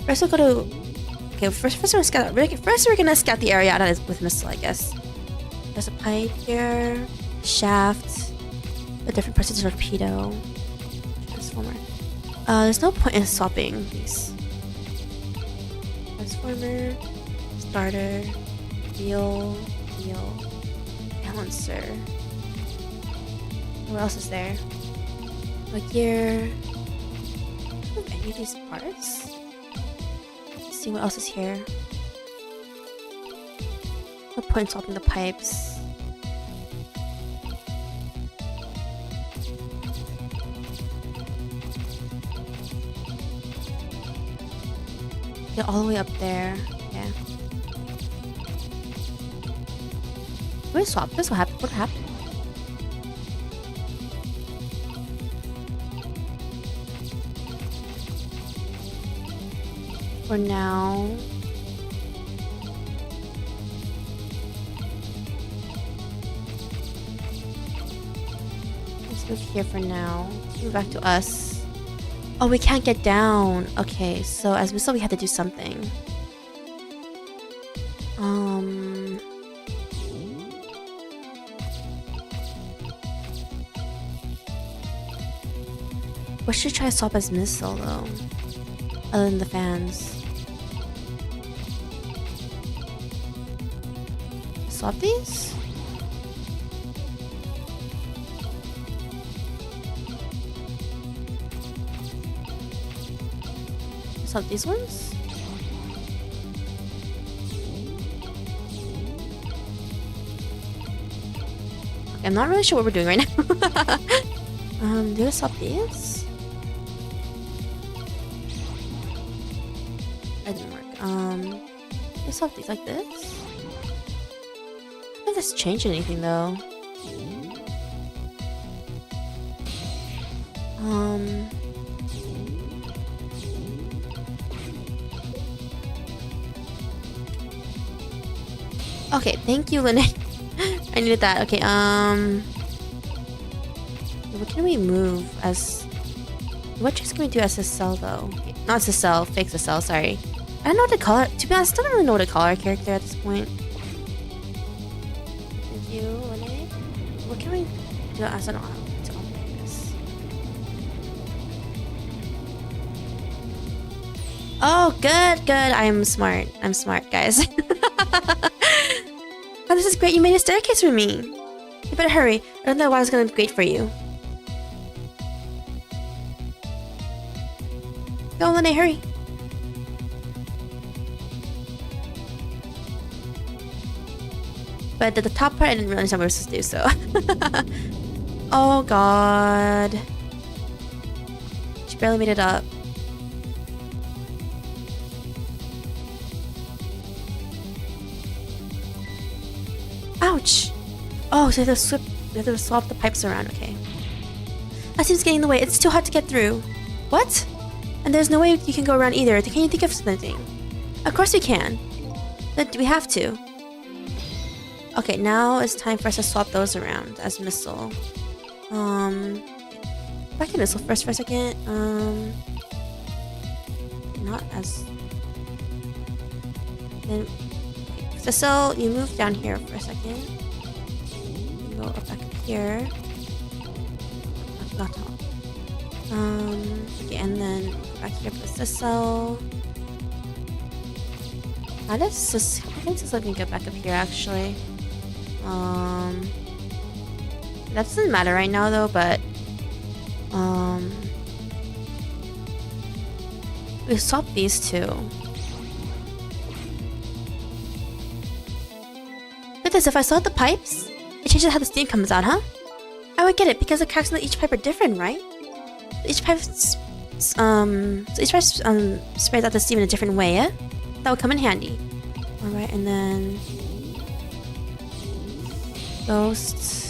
first we'll go to... Okay, first we're gonna scout the area out with Missile, I guess. There's a pipe here, shaft, the different parts of the torpedo, transformer. There's no point in swapping these. Transformer, starter, wheel, balancer. What else is there? A gear. Any of these parts? Let's see what else is here. No point in swapping the pipes. Get all the way up there. Yeah. Can we swap this? What happened? For now. Let's move here for now. Move back to us. Oh, we can't get down. Okay, so as Missile, we had to do something. What should we try to swap as Missile though? Other than the fans. Swap these? Swap these ones? Okay, I'm not really sure what we're doing right now. Do I swap these? That didn't work. Let's swap these like this. I don't think this changed anything though. Okay, thank you, Lene. I needed that. Okay, what can we move as... What tricks can we do as a cell, though? Okay, not as a cell, fake a cell, sorry. I don't know what to call it. To be honest, I don't really know what to call our character at this point. Thank you, Lene. What can we do as an arm to operate this? Oh, good, good. I'm smart. I'm smart, guys. Oh, this is great. You made a staircase for me. You better hurry. I don't know why it's gonna be great for you. Go, Lene, hurry. But the top part, I didn't really understand what we were supposed to do, so... Oh, God. She barely made it up. Ouch! Oh, so we have to swap the pipes around, okay. That seems getting in the way. It's too hot to get through. What? And there's no way you can go around either. Can you think of something? Of course we can. But we have to. Okay, now it's time for us to swap those around as missile. Back to missile first for a second. Not as... Then... So you move down here for a second. You go up back up here. Not top. Okay, and then back here for Sissel. How does Sissel... I think Sissel can get back up here actually. That doesn't matter right now though, but we swap these two. Look at this, if I swap the pipes, it changes how the steam comes out, huh? I would get it because the cracks in each pipe are different, right? Each pipe sprays out the steam in a different way, yeah? That would come in handy. Alright, and then Ghost.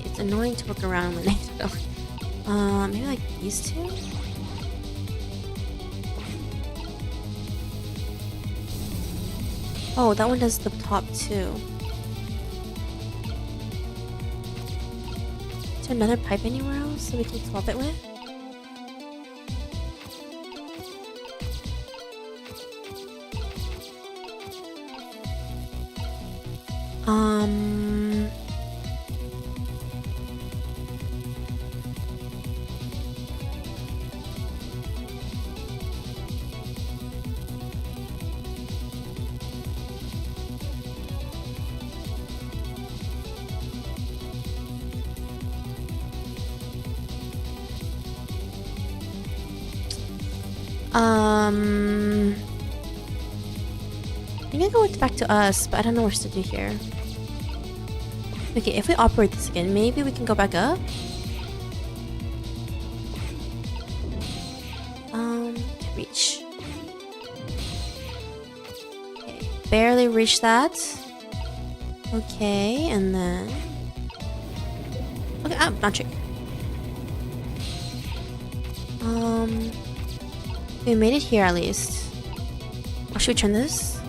It's annoying to look around when they maybe like these two? Oh, that one does the top too. Is there another pipe anywhere else that we can swap it with? I think I'll go back to us, but I don't know what to do here. Okay, if we operate this again, maybe we can go back up? Can't reach. Okay, barely reach that. Okay, and then... Okay, not trick. We made it here at least. Oh, should we turn this?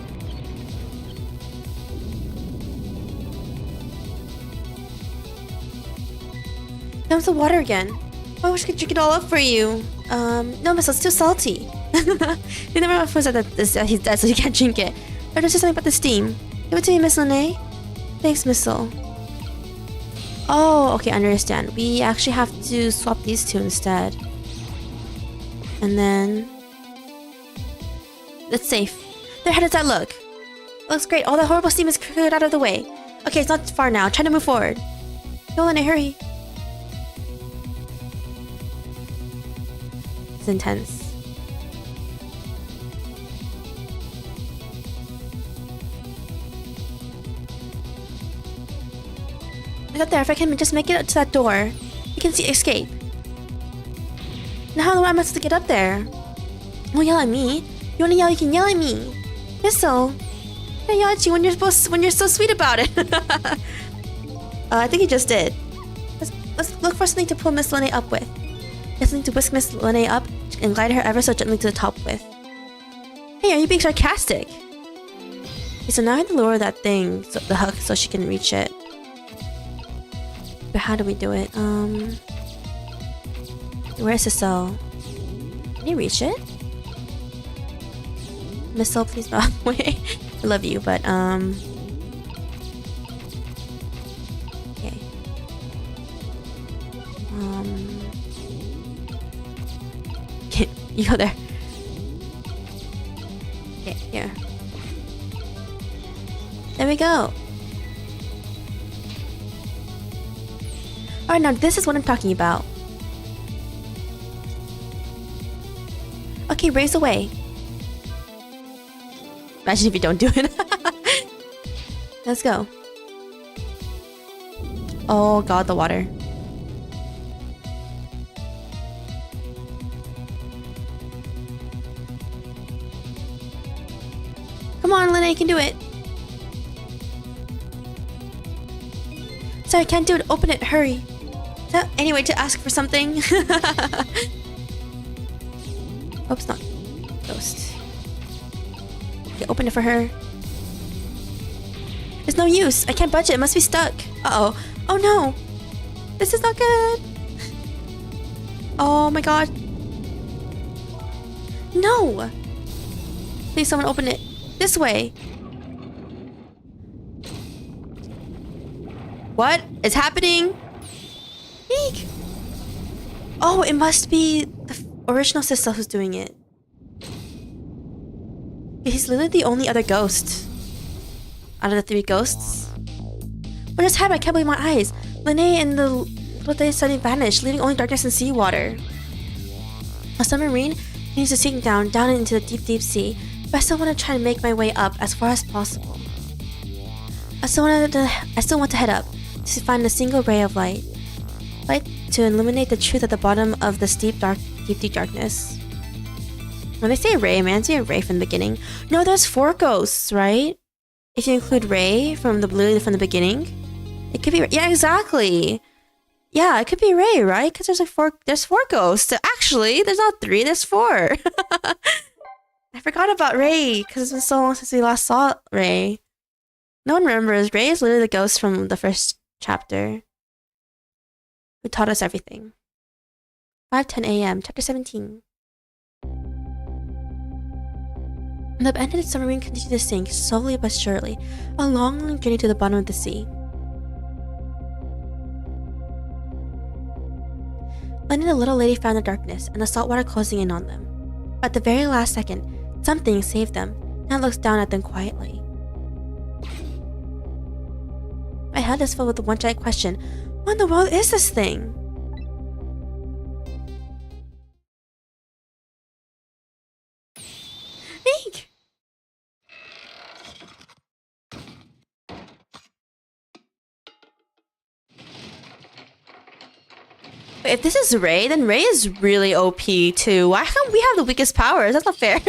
Comes the water again. Oh, I wish I could drink it all up for you. No, Miss, it's too salty. He never said that he's dead, so he can't drink it. Or just something about the steam. Give it to me, Miss Lene. Thanks, Missile. Oh, okay, I understand. We actually have to swap these two instead. And then... It's safe. There, how does that look? Looks great. All that horrible steam is cleared out of the way. Okay, it's not far now. Try to move forward. Go, Lene, hurry. It's intense. I got there. If I can just make it up to that door, you can see escape. Now how am I supposed to get up there? Don't yell at me. You wanna yell, you can yell at me. Missile. I yell at you when you're so sweet about it. I think he just did. Let's look for something to pull Miss Lene up with. Get something to whisk Miss Lene up and glide her ever so gently to the top with. Hey, are you being sarcastic? Okay, so now I have to lower that thing, so the hook, so she can reach it. But how do we do it? Where's the cell? Can you reach it? Missile, please not away. I love you, but okay. Okay, you go there. Okay, here. There we go. Alright, now this is what I'm talking about. Okay, raise away. Imagine if you don't do it. Let's go. Oh god, the water. Come on, Lene, you can do it. Sorry, I can't do it. Open it, hurry. Is that any way to ask for something? Oops, not ghost. Okay, open it for her. There's no use. I can't budge it. It must be stuck. Uh-oh. Oh no. This is not good. Oh my god. No. Please, someone open it. This way. What is happening? Eek. Oh, it must be the original sister who's doing it. He's literally the only other ghost out of the 3 ghosts. What just happened? I can't believe my eyes. Lene and the little they suddenly vanished, leaving only darkness and seawater. A submarine needs to sink down into the deep, deep sea, but I still want to try to make my way up as far as possible. I still want to head up to find a single ray of light to illuminate the truth at the bottom of this deep, deep darkness. When they say Ray, man, I see a Ray from the beginning. No, there's 4 ghosts, right? If you include Ray from the blue from the beginning, it could be. Yeah, exactly. Yeah, it could be Ray, right? Because there's 4 ghosts. Actually, there's not 3. There's 4. I forgot about Ray because it's been so long since we last saw Ray. No one remembers. Ray is literally the ghost from the first chapter, who taught us everything. 5:10 a.m. Chapter 17. The abandoned submarine continued to sink, slowly but surely, a long journey to the bottom of the sea. Lene and the little lady found the darkness and the salt water closing in on them. At the very last second, something saved them. Now looks down at them quietly. My head is filled with the one giant question: what in the world is this thing? Eek! Wait, if this is Ray, then Ray is really OP too. Why come we have the weakest powers? That's not fair.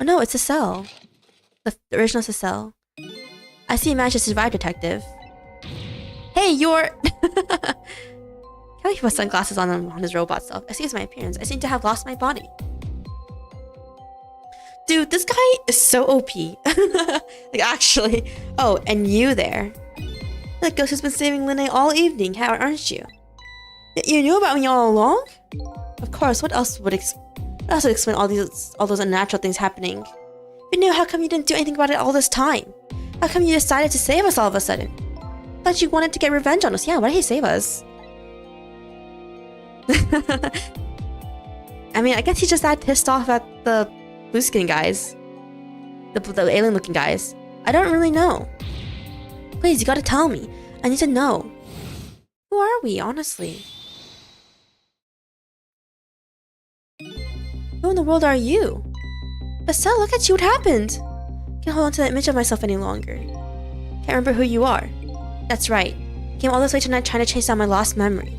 Oh no, it's a cell. The original Cell. I see you managed to survive, detective. Hey, you're... Kelly put sunglasses on his robot self. Excuse my appearance. I seem to have lost my body. Dude, this guy is so OP. Like, actually. Oh, and you there. That ghost has been saving Lene all evening, aren't you? You knew about me all along? Of course, what else would explain all those unnatural things happening? If you knew, how come you didn't do anything about it all this time? How come you decided to save us all of a sudden? I thought you wanted to get revenge on us. Yeah, why did he save us? I mean, I guess he's just that pissed off at the blue skin guys. The alien looking guys. I don't really know. Please, you gotta tell me. I need to know. Who are we, honestly? Who in the world are you? Estelle, look at you, what happened? Can't hold on to that image of myself any longer. Can't remember who you are. That's right. Came all this way tonight trying to chase down my lost memory.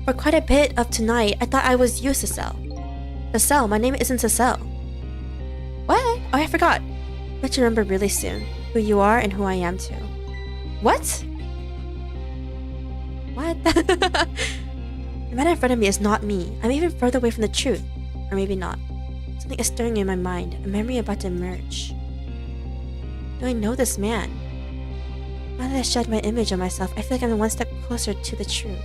For quite a bit of tonight, I thought I was you, Cecile. Cecile, my name isn't Cecile. What? Oh, I forgot. Bet you remember really soon who you are and who I am too. What? What? The man in front of me is not me. I'm even further away from the truth. Or maybe not. Something is stirring in my mind, a memory about to emerge. Do I know this man? Now that I shed my image of myself, I feel like I'm one step closer to the truth.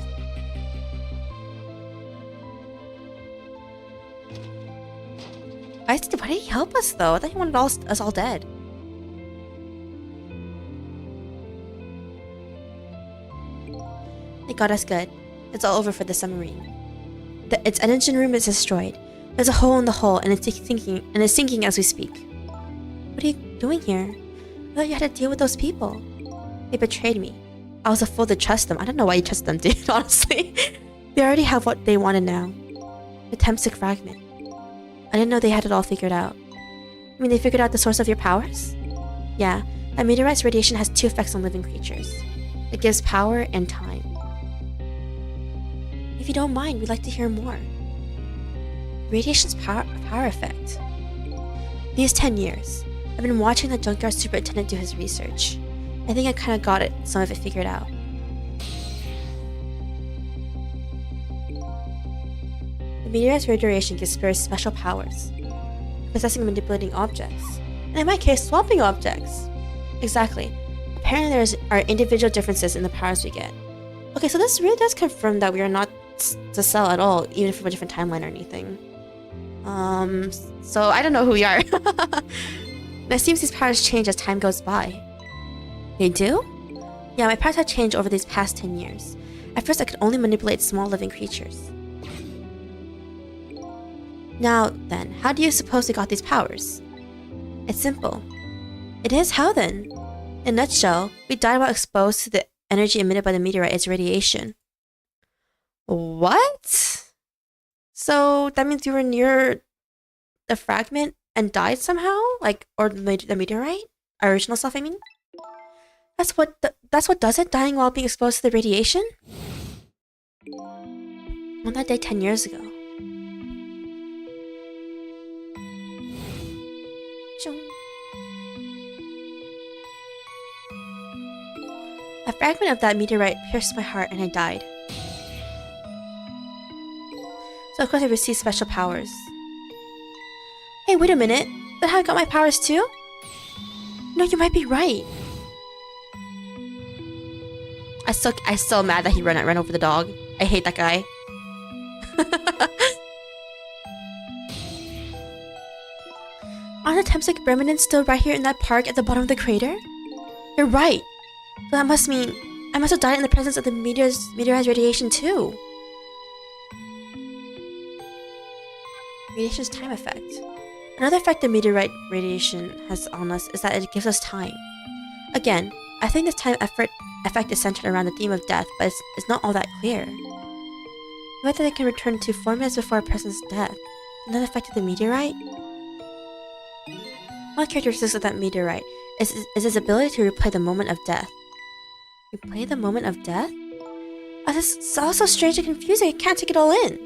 Why did he help us though? I thought he wanted us all dead. They got us good. It's all over for the submarine. Its engine room is destroyed. There's a hole in the hull, and it's sinking as we speak. What are you doing here? I thought you had to deal with those people. They betrayed me. I was a fool to trust them. I don't know why you trust them, dude, honestly. They already have what they wanted now. The Temsic fragment. I didn't know they had it all figured out. I mean, they figured out the source of your powers? Yeah, that meteorite's radiation has 2 effects on living creatures. It gives power and time. If you don't mind, we'd like to hear more. Radiation's power effect. These 10 years, I've been watching the junkyard superintendent do his research. I think I kind of got some of it figured out. The meteorite's radiation gives spirits special powers, possessing and manipulating objects, and in my case, swapping objects. Exactly. Apparently there are individual differences in the powers we get. Okay, so this really does confirm that we are not to sell at all, even from a different timeline or anything. So I don't know who we are. It seems these powers change as time goes by. They do? Yeah, my powers have changed over these past 10 years. At first I could only manipulate small living creatures. Now then, how do you suppose we got these powers? It's simple. It is? How then? In a nutshell, we died while exposed to the energy emitted by the meteorite as radiation. What? So that means you were near the fragment and died somehow? Like, or the meteorite? Our original self, I mean? That's what does it? Dying while being exposed to the radiation? On that day 10 years ago. A fragment of that meteorite pierced my heart and I died. So of course I received special powers. Hey, wait a minute. That how I got my powers too? No, you might be right. I'm so mad that he ran over the dog. I hate that guy. Aren't the Temsic remnants still right here in that park at the bottom of the crater? You're right. So that must mean I must have died in the presence of the meteorite's radiation too. Radiation's time effect. Another effect the meteorite radiation has on us is that it gives us time. Again, I think this time effect is centered around the theme of death, but it's not all that clear. The fact that it can return to 4 minutes before a person's death. Another effect of the meteorite? One characteristic of that meteorite is its ability to replay the moment of death. Replay the moment of death? Oh, this is also strange and confusing. I can't take it all in.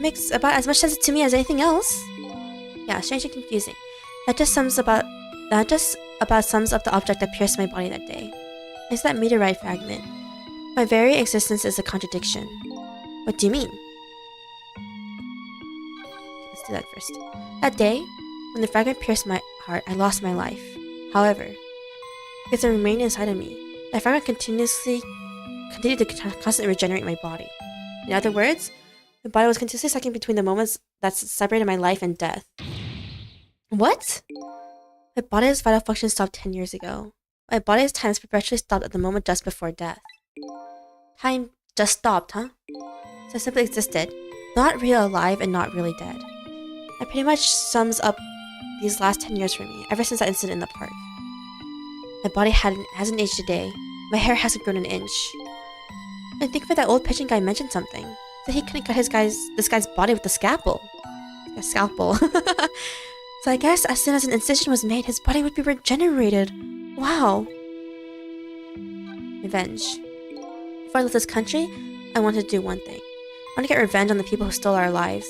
Makes about as much sense to me as anything else. Yeah, strange and confusing. That just sums up the object that pierced my body that day. It's that meteorite fragment. My very existence is a contradiction. What do you mean? Let's do that first. That day, when the fragment pierced my heart, I lost my life. However, because it remained inside of me, that fragment continued to constantly regenerate my body. In other words, my body was continuously sucking between the moments that separated my life and death. What? My body's vital function stopped 10 years ago. My body's time is perpetually stopped at the moment just before death. Time just stopped, huh? So I simply existed, not really alive and not really dead. That pretty much sums up these last 10 years for me, ever since that incident in the park. My body hasn't aged a day. My hair hasn't grown an inch. I think for that old pigeon guy mentioned something. That he couldn't cut this guy's body with a scalpel. A scalpel. So I guess as soon as an incision was made, his body would be regenerated. Wow. Revenge. Before I left this country, I wanted to do one thing. I want to get revenge on the people who stole our lives.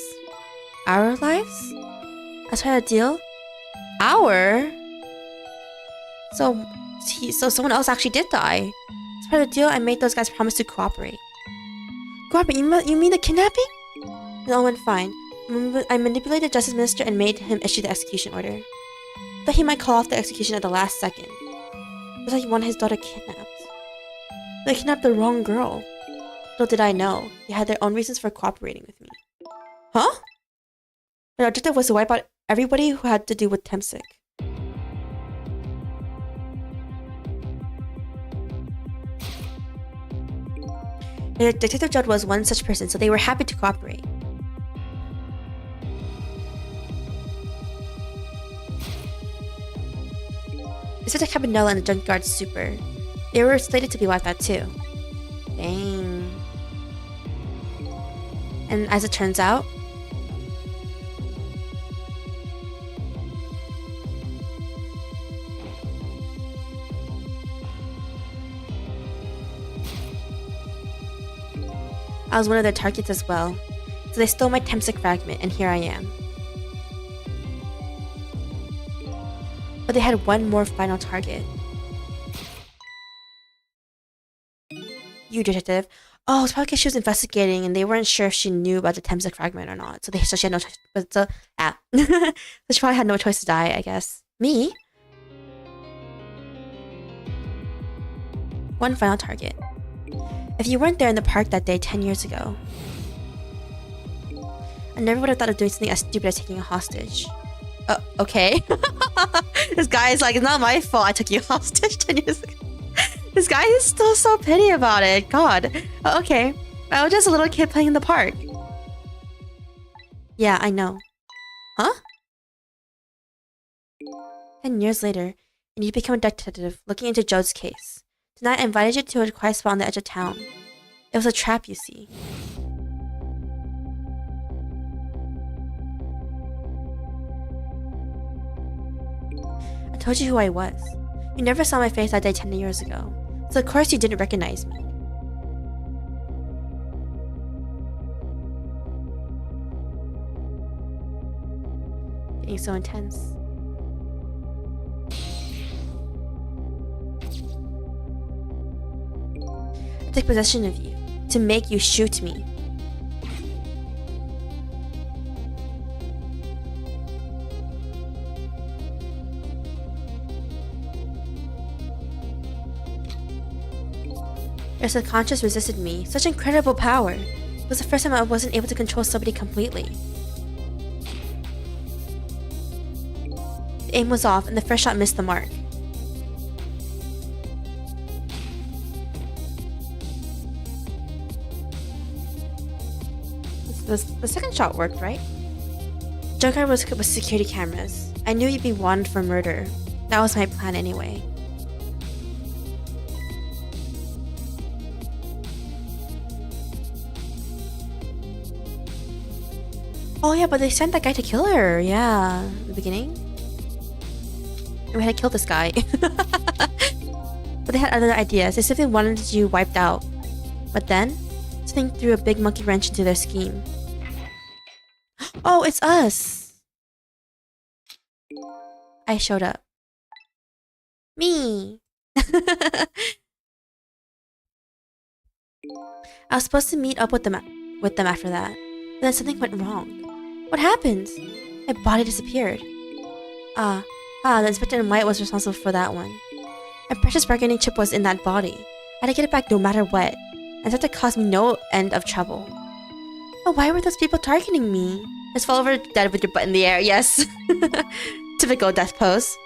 Our lives? As part of the deal? Our? So someone else actually did die. As part of the deal, I made those guys promise to cooperate. Cooperate? You mean the kidnapping? It all went fine. I manipulated the Justice Minister and made him issue the execution order. I thought he might call off the execution at the last second. It was like he wanted his daughter kidnapped. They kidnapped the wrong girl. Little did I know, they had their own reasons for cooperating with me. Huh? Their objective was to wipe out everybody who had to do with Temsic. Their Detective Judd was one such person, so they were happy to cooperate. Inspector Cabanella and the Junkyard Super. They were slated to be wiped out too. Dang. And as it turns out, I was one of their targets as well. So they stole my Temsic fragment, and here I am. But they had one more final target. You, detective. Oh, it's probably because she was investigating and they weren't sure if she knew about the Temsic fragment or not. So she had no choice. So she probably had no choice to die, I guess. Me? One final target. If you weren't there in the park that day 10 years ago, I never would have thought of doing something as stupid as taking a hostage. Okay. This guy is like, it's not my fault I took you hostage 10 years ago. This guy is still so petty about it. God. Okay. I was just a little kid playing in the park. Yeah, I know. Huh? 10 years later, and you become a detective looking into Joe's case. Tonight I invited you to a quiet spot on the edge of town. It was a trap, you see. I told you who I was. You never saw my face that day 10 years ago, so of course you didn't recognize me. Getting so intense. I take possession of you to make you shoot me. Your subconscious resisted me. Such incredible power. It was the first time I wasn't able to control somebody completely. The aim was off and the first shot missed the mark. The second shot worked, right? Junkyard was equipped with security cameras. I knew you'd be wanted for murder. That was my plan anyway. Oh yeah, but they sent that guy to kill her. Yeah, in the beginning. And we had to kill this guy. But they had other ideas. They simply wanted you wiped out. But then, something threw a big monkey wrench into their scheme. Oh, it's us! I showed up. Me! I was supposed to meet up with them after that. But then something went wrong. What happened? My body disappeared. The inspector in white was responsible for that one. My precious bargaining chip was in that body. I had to get it back no matter what. And that caused me no end of trouble. But why were those people targeting me? Just fall over dead with your butt in the air, yes. Typical death pose.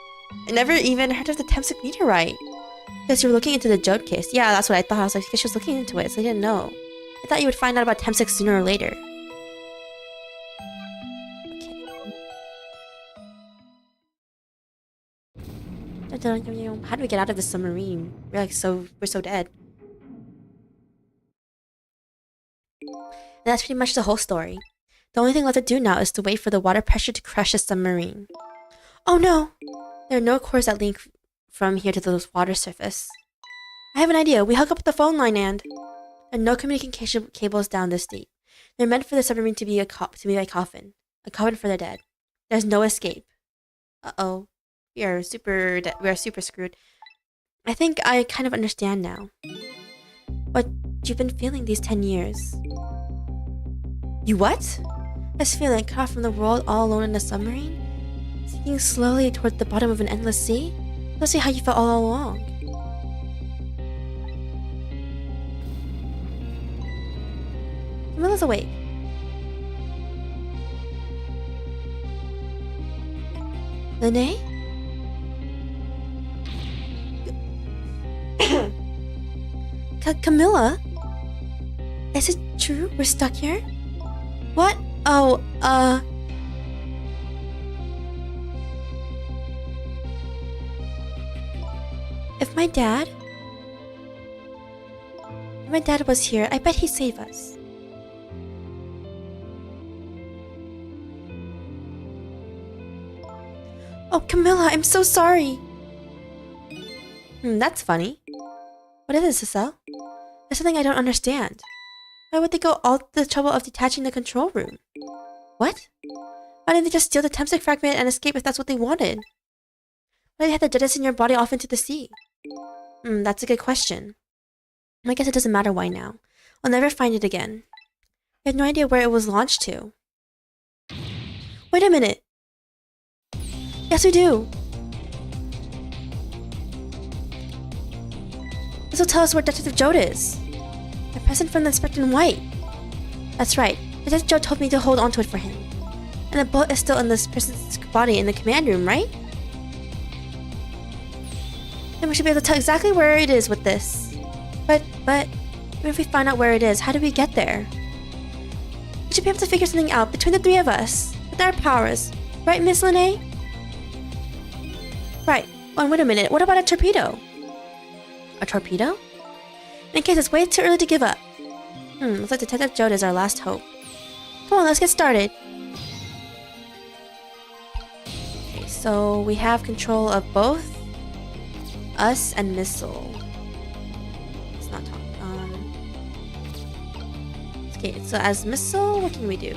I never even heard of the Temsic meteorite. Because you were looking into the Jode case. Yeah, that's what I thought. I was like, because she was looking into it, so I didn't know. I thought you would find out about Temsic sooner or later. Okay. How do we get out of the submarine? We're so dead. And that's pretty much the whole story. The only thing left to do now is to wait for the water pressure to crush the submarine. Oh no! There are no cords that link from here to the water surface. I have an idea. We hook up with the phone line and... There are no communication cables down this deep. They're meant for the submarine to be a coffin. A coffin for the dead. There's no escape. Uh-oh. We are super screwed. I think I kind of understand now. What you've been feeling these 10 years. You what? This feeling cut off from the world all alone in a submarine? Sinking slowly toward the bottom of an endless sea? Let's see how you felt all along. Camilla's awake. Lene? Camilla? Is it true we're stuck here? What? Oh, If my dad was here, I bet he'd save us. Oh, Camilla, I'm so sorry. That's funny. What is this, Cecile? There's something I don't understand. Why would they go all the trouble of detaching the control room? What? Why didn't they just steal the Temsec fragment and escape if that's what they wanted? Why did they have to jettison your body off into the sea? That's a good question. I guess it doesn't matter why now. I'll never find it again. I have no idea where it was launched to. Wait a minute! Yes, we do! This will tell us where Detective Jode is. A present from the Inspector in White. That's right. Detective Jode told me to hold onto it for him. And the bullet is still in this person's body in the command room, right? Then we should be able to tell exactly where it is with this. But, even if we find out where it is, how do we get there? We should be able to figure something out between the three of us, with our powers. Right, Miss Lene? Right. Oh, and wait a minute. What about a torpedo? A torpedo? In case it's way too early to give up. Looks like Detective Jode is our last hope. Come on, let's get started. Okay, so we have control of both us and Missile. Let's not talk. Okay, so as Missile, what can we do?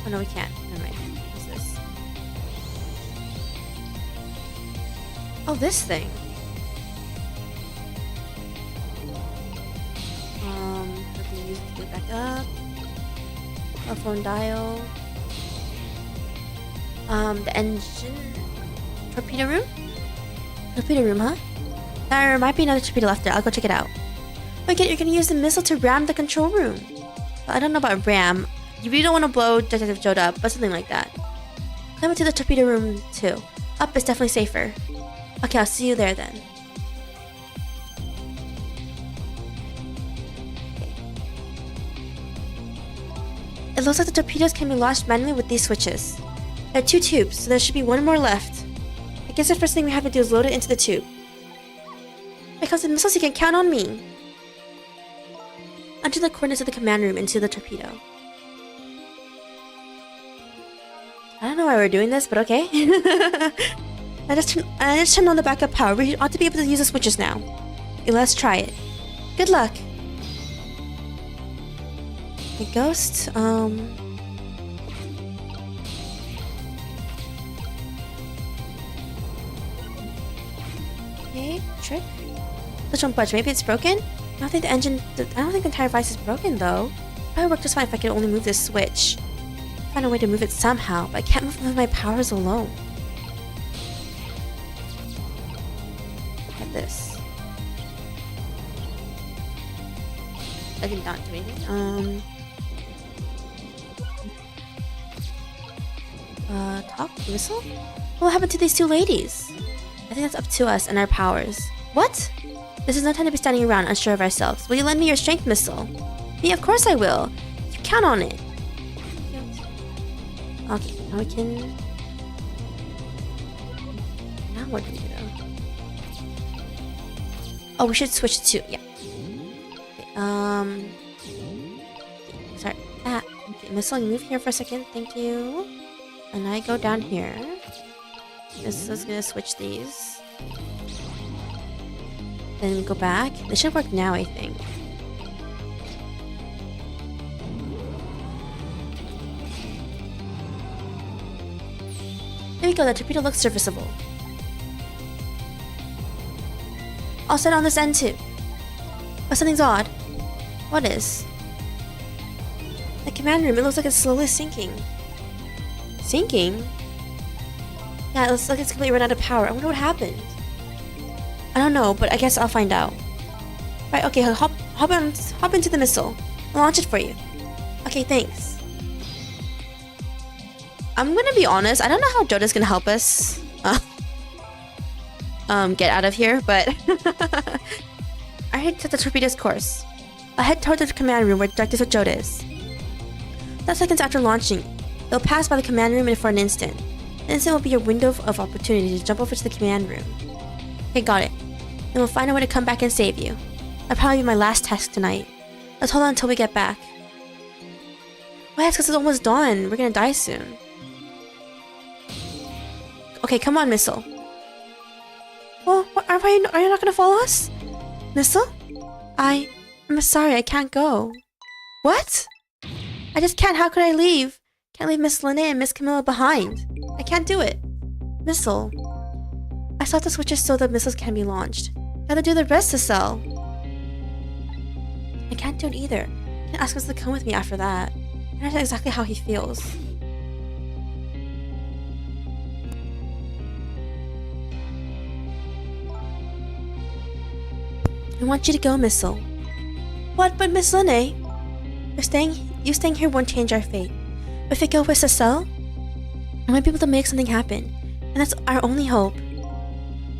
Oh no, we can't. Never mind. What's this? Oh, this thing. We can use it to get back up. A phone dial. The engine. Torpedo room? Torpedo room, huh? There might be another torpedo left there. I'll go check it out. Okay, you're gonna use the missile to ram the control room. I don't know about ram. You really don't want to blow Detective Jode up, but something like that. Climb into the torpedo room too. Up is definitely safer. Okay, I'll see you there then. It looks like the torpedoes can be launched manually with these switches. There are 2 tubes, so there should be 1 more left. I guess the first thing we have to do is load it into the tube. When it comes to missiles, you can count on me. Enter the coordinates of the command room into the torpedo. I don't know why we're doing this, but okay. I just turned on the backup power. We ought to be able to use the switches now. Okay, let's try it. Good luck. The ghost, okay, trick. Switch won't budge. Maybe it's broken? I don't think the entire device is broken though. Probably work just fine if I could only move this switch. Find a way to move it somehow, but I can't move it with my powers alone. Like this. I did not do anything. Talk? Whistle? What happened to these 2 ladies? I think that's up to us and our powers. What? This is no time to be standing around unsure of ourselves. Will you lend me your strength missile? Me, of course I will. You count on it. Okay, now we can... Now what do we do? Oh, we should switch to... Yeah. Okay, sorry. Okay, missile, you move here for a second. Thank you. And I go down here. This is gonna switch these. Then we go back. This should work now, I think. There we go, the torpedo looks serviceable. I'll set it on this end too. But something's odd. What is? The command room, it looks like it's slowly sinking. Sinking? Yeah, it looks like it's completely run out of power. I wonder what happened. I don't know, but I guess I'll find out. Right, okay, hop into the missile. I'll launch it for you. Okay, thanks. I'm gonna be honest, I don't know how Joda's gonna help us get out of here, but I head to the torpedo's course. I'll head toward the command room where Director Joda is. 10 seconds after launching, it'll pass by the command room for an instant. The instant will be your window of opportunity to jump over to the command room. Okay, got it. Then we'll find a way to come back and save you. That'll probably be my last task tonight. Let's hold on until we get back. Well, that's because it's almost dawn. We're gonna die soon. Okay, come on, Missile. Well, are you not gonna follow us? Missile? I'm sorry, I can't go. What? I just can't. How could I leave? Can't leave Miss Lene and Miss Camilla behind. I can't do it. Missile. I saw the switches so the missiles can be launched. Gotta do the rest to sell. I can't do it either. Can't ask us to come with me after that. I know exactly how he feels. I want you to go, Missile. What? But Miss Lene? You staying here won't change our fate. If we go with Cecile, I might be able to make something happen. And that's our only hope.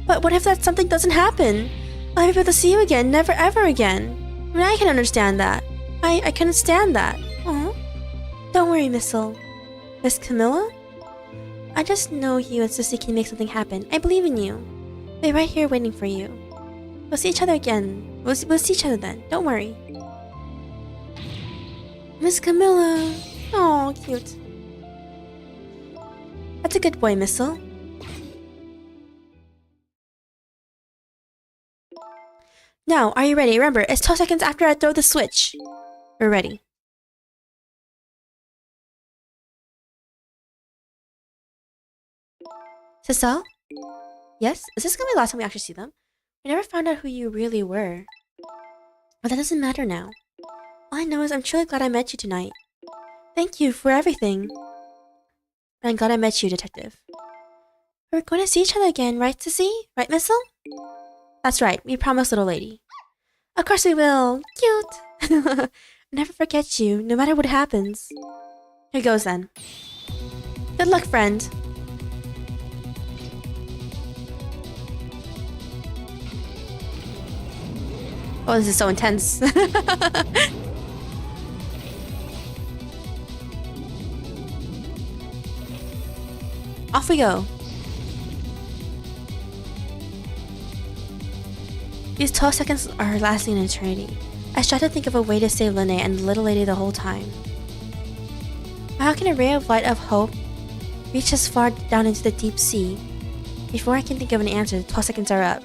But what if that something doesn't happen? I'll be able to see you again, never ever again. I mean, I can understand that. I can stand that. Oh, don't worry, Missile. Miss Camilla? I just know you and Sissy can make something happen. I believe in you. They're right here waiting for you. We'll see each other again. We'll see each other then. Don't worry. Miss Camilla. Oh, cute. That's a good boy, Missile. Now, are you ready? Remember, it's 12 seconds after I throw the switch. We're ready. Cecile? Yes? Is this gonna be the last time we actually see them? We never found out who you really were. But that doesn't matter now. All I know is I'm truly glad I met you tonight. Thank you for everything. And I'm glad I met you, Detective. We're going to see each other again, right, Sissy? Right, Missile? That's right, we promised, little lady. Of course we will. Cute. Never forget you, no matter what happens. Here goes then. Good luck, friend. Oh, this is so intense. Off we go. These 12 seconds are lasting an eternity. I tried to think of a way to save Lene and the little lady the whole time. But how can a ray of light of hope reach as far down into the deep sea? Before I can think of an answer, 12 seconds are up.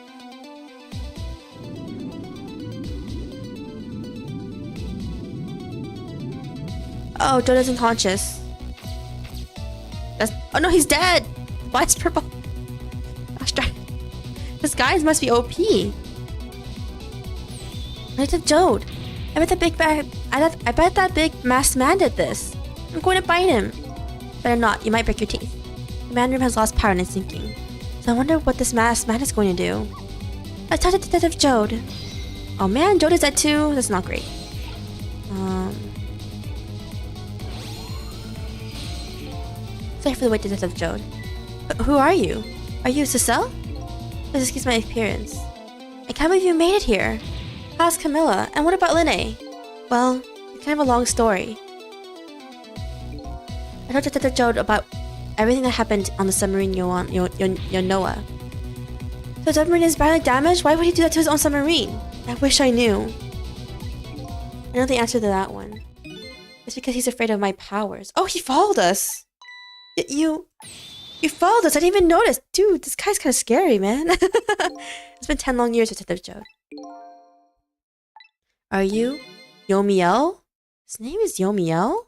Oh, Joda's unconscious. Oh no, he's dead! Why is purple? Gosh darn. This guy must be OP. It's a Jode. I bet that big masked man did this. I'm going to bite him. Better not, you might break your teeth. The man room has lost power and is sinking. So I wonder what this masked man is going to do. Let's talk to Detective Jode. Oh man, Jode is dead too? That's not great. Sorry for the wait, Detective Jode. But who are you? Are you Cecile? Please excuse my appearance. I can't believe you made it here. How's Camilla? And what about Lene? Well, it's kind of a long story. I told Detective Jode about everything that happened on the submarine Yonoa. So the submarine is badly damaged? Why would he do that to his own submarine? I wish I knew. I know the answer to that one. It's because he's afraid of my powers. Oh, he followed us! You followed us. I didn't even notice. Dude, this guy's kind of scary, man. It's been 10 long years, Detective Jode. Are you Yomiel? His name is Yomiel?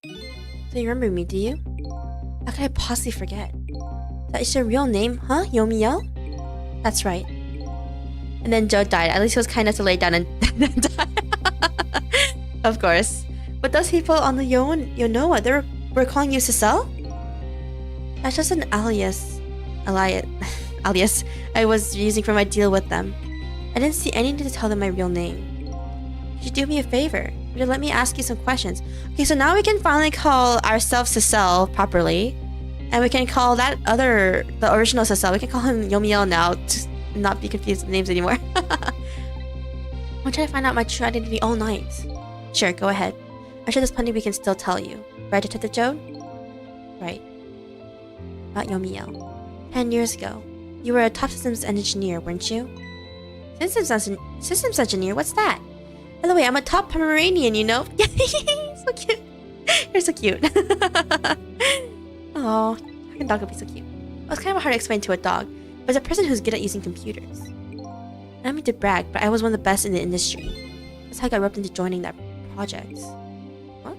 So you remember me, do you? How could I possibly forget? That is your real name, huh, Yomiel? That's right. And then Joe died. At least he was kind enough to lay down and die. Of course. But those people on the Yonoa, were calling you Cecile? That's just an alias I was using for my deal with them. I didn't see any need to tell them my real name. Could you do me a favor? Would you let me ask you some questions? Okay, so now we can finally call ourselves Cecile properly. And we can call the original Cecile, we can call him Yomiel now to not be confused with names anymore. I'm trying to find out my true identity all night. Sure, go ahead. I'm sure there's plenty we can still tell you. Right, Detective Joe? Right. About Yomiel. 10 years ago, you were a top systems engineer, weren't you? Systems engineer? What's that? By the way, I'm a top Pomeranian, you know? So cute. You're so cute. Oh, how can a dog be so cute? It was kind of hard to explain to a dog, but as a person who's good at using computers. I don't mean to brag, but I was one of the best in the industry. That's how I got roped into joining that project. What?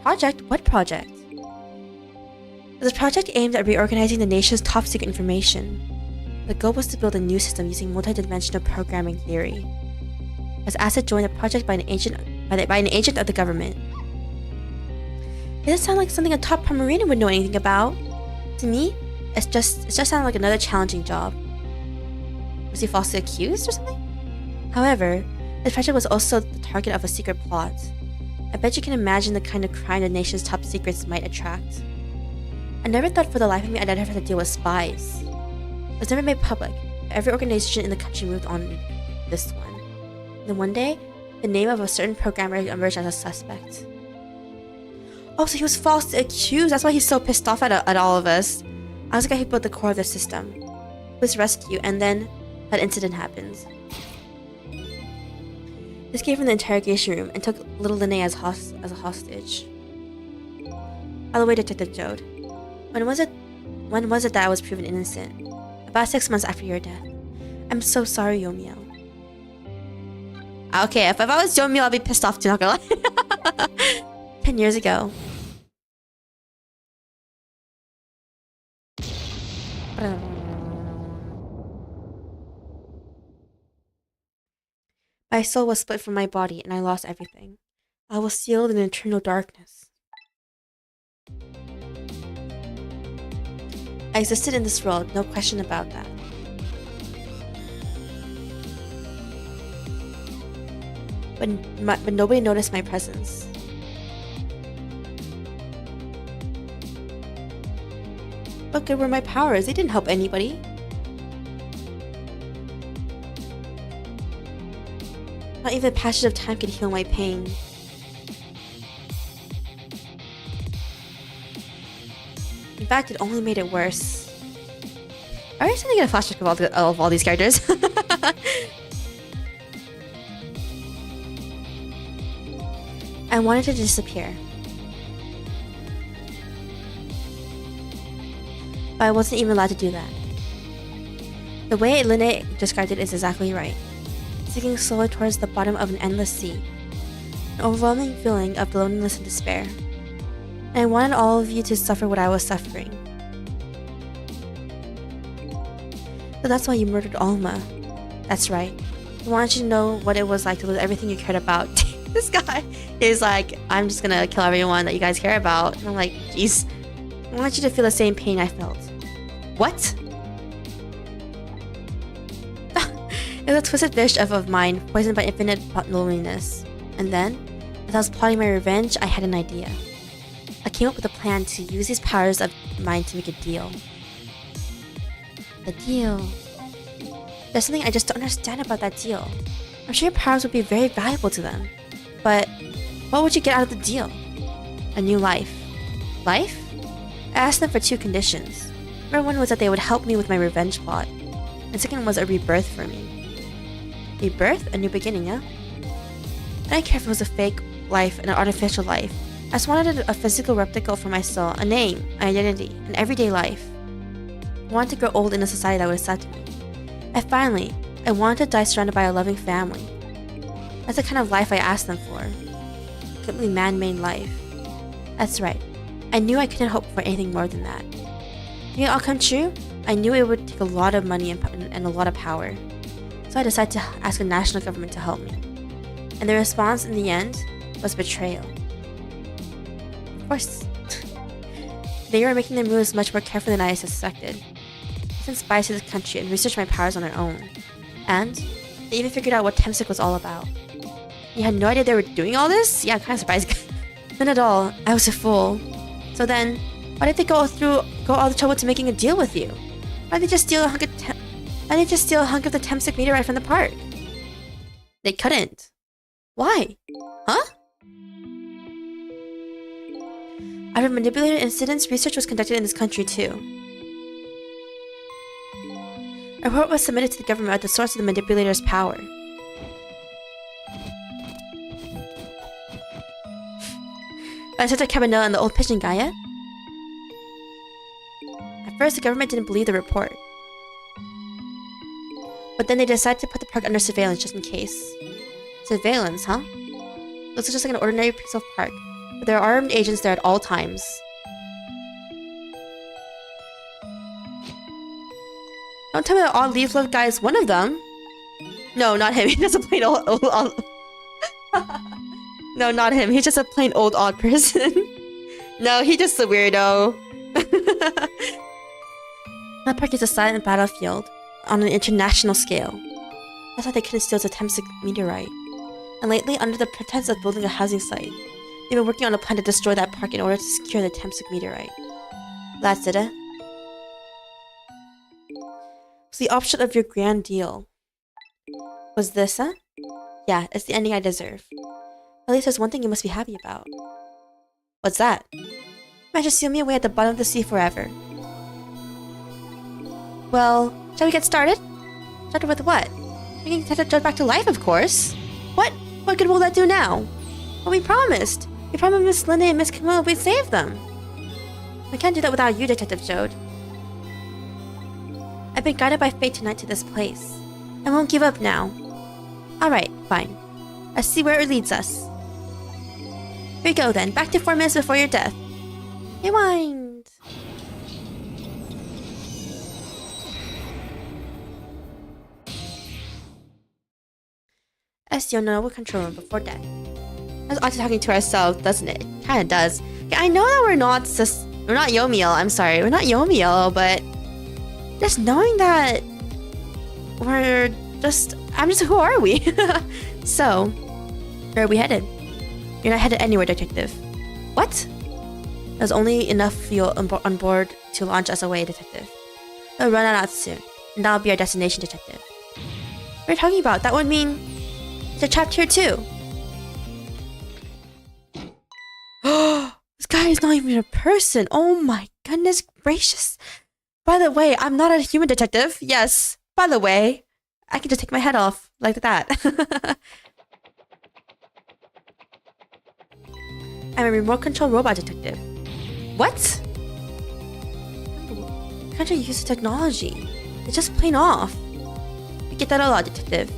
Project? What project? It was a project aimed at reorganizing the nation's top secret information. The goal was to build a new system using multidimensional programming theory. I was asked to join the project by an agent of the government. It doesn't sound like something a top Pomeranian would know anything about. To me, it just sounded like another challenging job. Was he falsely accused or something? However, this project was also the target of a secret plot. I bet you can imagine the kind of crime the nation's top secrets might attract. I never thought for the life of me I'd ever have to deal with spies. It was never made public. Every organization in the country moved on to this one. Then one day, the name of a certain programmer emerged as a suspect. Oh, so he was falsely accused. That's why he's so pissed off at all of us. I was the guy who built the core of the system. He was rescued, and then that incident happens. This came from the interrogation room and took little Lene as a hostage. By the way, Detective Jode, when was it that I was proven innocent? About 6 months after your death. I'm so sorry, Yomiel. Okay, if I was Yomiel, I'd be pissed off too, not gonna lie. 10 years ago. My soul was split from my body and I lost everything. I was sealed in eternal darkness. I existed in this world, no question about that. But nobody noticed my presence. What good were my powers? They didn't help anybody. Not even the passage of time could heal my pain. In fact, it only made it worse. Are we starting to get a flashback of all these characters? I wanted to disappear. But I wasn't even allowed to do that. The way Lene described it is exactly right. Sinking slowly towards the bottom of an endless sea. An overwhelming feeling of loneliness and despair. And I wanted all of you to suffer what I was suffering. So that's why you murdered Alma. That's right. I wanted you to know what it was like to lose everything you cared about. This guy is like, I'm just gonna kill everyone that you guys care about. And I'm like, jeez. I want you to feel the same pain I felt. What? It was a twisted wish of mine, poisoned by infinite loneliness. And then, as I was plotting my revenge, I had an idea. I came up with a plan to use these powers of mine to make a deal. The deal. There's something I just don't understand about that deal. I'm sure your powers would be very valuable to them. But what would you get out of the deal? A new life. Life? I asked them for 2 conditions. Number 1 was that they would help me with my revenge plot. And second was a rebirth for me. Rebirth? A new beginning, huh? I didn't care if it was a fake life and an artificial life. I just wanted a physical replica for my soul, a name, an identity, an everyday life. I wanted to grow old in a society that would accept me. And finally, I wanted to die surrounded by a loving family. That's the kind of life I asked them for. A completely man-made life. That's right. I knew I couldn't hope for anything more than that. To make it all come true, I knew it would take a lot of money and a lot of power. So I decided to ask the national government to help me. And the response in the end was betrayal. Of course. They were making their moves much more carefully than I suspected. They sent spies to this country and researched my powers on their own. And they even figured out what Temsic was all about. You had no idea they were doing all this? Yeah, I'm kind of surprised. None at all. I was a fool. So then, why did they go all the trouble to making a deal with you? Why did they just steal a hunk of the Temsic meteorite from the park? They couldn't. Why? Huh? Out of manipulated incidents, research was conducted in this country too. A report was submitted to the government about the source of the manipulator's power. By Senator Cabanela and the old pigeon guy yet? At first, the government didn't believe the report. But then they decided to put the park under surveillance just in case. Surveillance, huh? Looks just like an ordinary piece of park, but there are armed agents there at all times. Don't tell me the odd leaf-love guy is one of them. No, not him. He's just a plain old No, not him. He's just a plain old odd person. No, he's just a weirdo. That park is a silent battlefield on an international scale. That's why they couldn't steal the Temsic meteorite. And lately, under the pretense of building a housing site, they've been working on a plan to destroy that park in order to secure the Temsic meteorite. That's it, eh? So the option of your grand deal was this, huh? Yeah, it's the ending I deserve. At least there's one thing you must be happy about. What's that? Might just seal me away at the bottom of the sea forever. Well, shall we get started? Started with what? Bringing Detective Judd back to life, of course. What? What good will that do now? Well, we promised. We promised Miss Linda and Miss Camilla we'd save them. We can't do that without you, Detective Judd. I've been guided by fate tonight to this place. I won't give up now. Alright, fine. Let's see where it leads us. Here we go then, back to 4 minutes before your death. Rewind! As Yona will control room before death. That's odd talking to ourselves, doesn't it? Kinda does. Yeah, I know that we're not Yomiel, I'm sorry. We're not Yomiel, but just knowing that who are we? So, where are we headed? You're not headed anywhere, Detective. What? There's only enough fuel on board to launch us away, Detective. They'll run out soon, and that'll be our destination, Detective. What are you talking about? That would mean they're trapped here too. This guy is not even a person. Oh my goodness gracious. By the way, I'm not a human detective. Yes. By the way, I can just take my head off like that. I'm a remote control robot detective. What? Can't you use the technology? It's just plain off. You get that a lot, detective.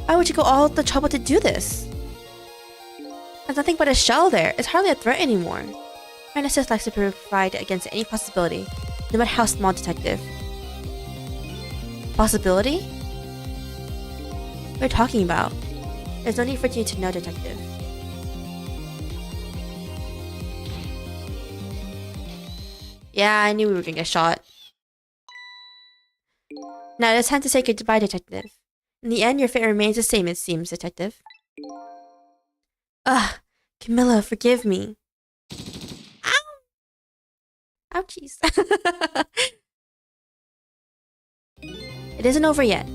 Why would you go all the trouble to do this? There's nothing but a shell there. It's hardly a threat anymore. My assist likes to provide against any possibility, no matter how small, detective. Possibility? What are you talking about? There's no need for you to know, detective. Yeah, I knew we were gonna get shot. Now it's time to say goodbye, detective. In the end, your fate remains the same, it seems, detective. Ugh, Camilla, forgive me. Ow! Ouchies. It isn't over yet.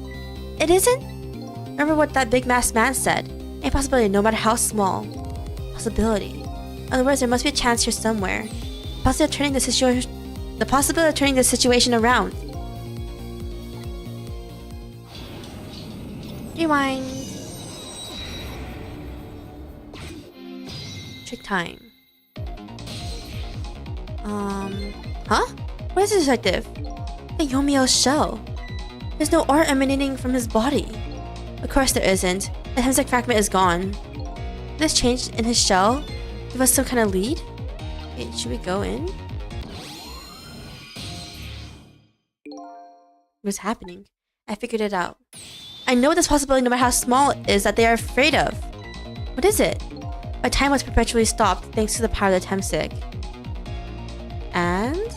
It isn't? Remember what that big masked man said. A possibility, no matter how small. Possibility. In other words, there must be a chance here somewhere. The possibility of turning the situation around. Rewind. Trick time. Huh? What is this, detective? A Yomio's shell. There's no aura emanating from his body. Of course there isn't. The Hemsec fragment is gone. This change in his shell give us some kind of lead? Okay, should we go in? What's happening? I figured it out. I know this possibility, no matter how small it is, that they are afraid of. What is it? My time was perpetually stopped thanks to the power of the Temsic. And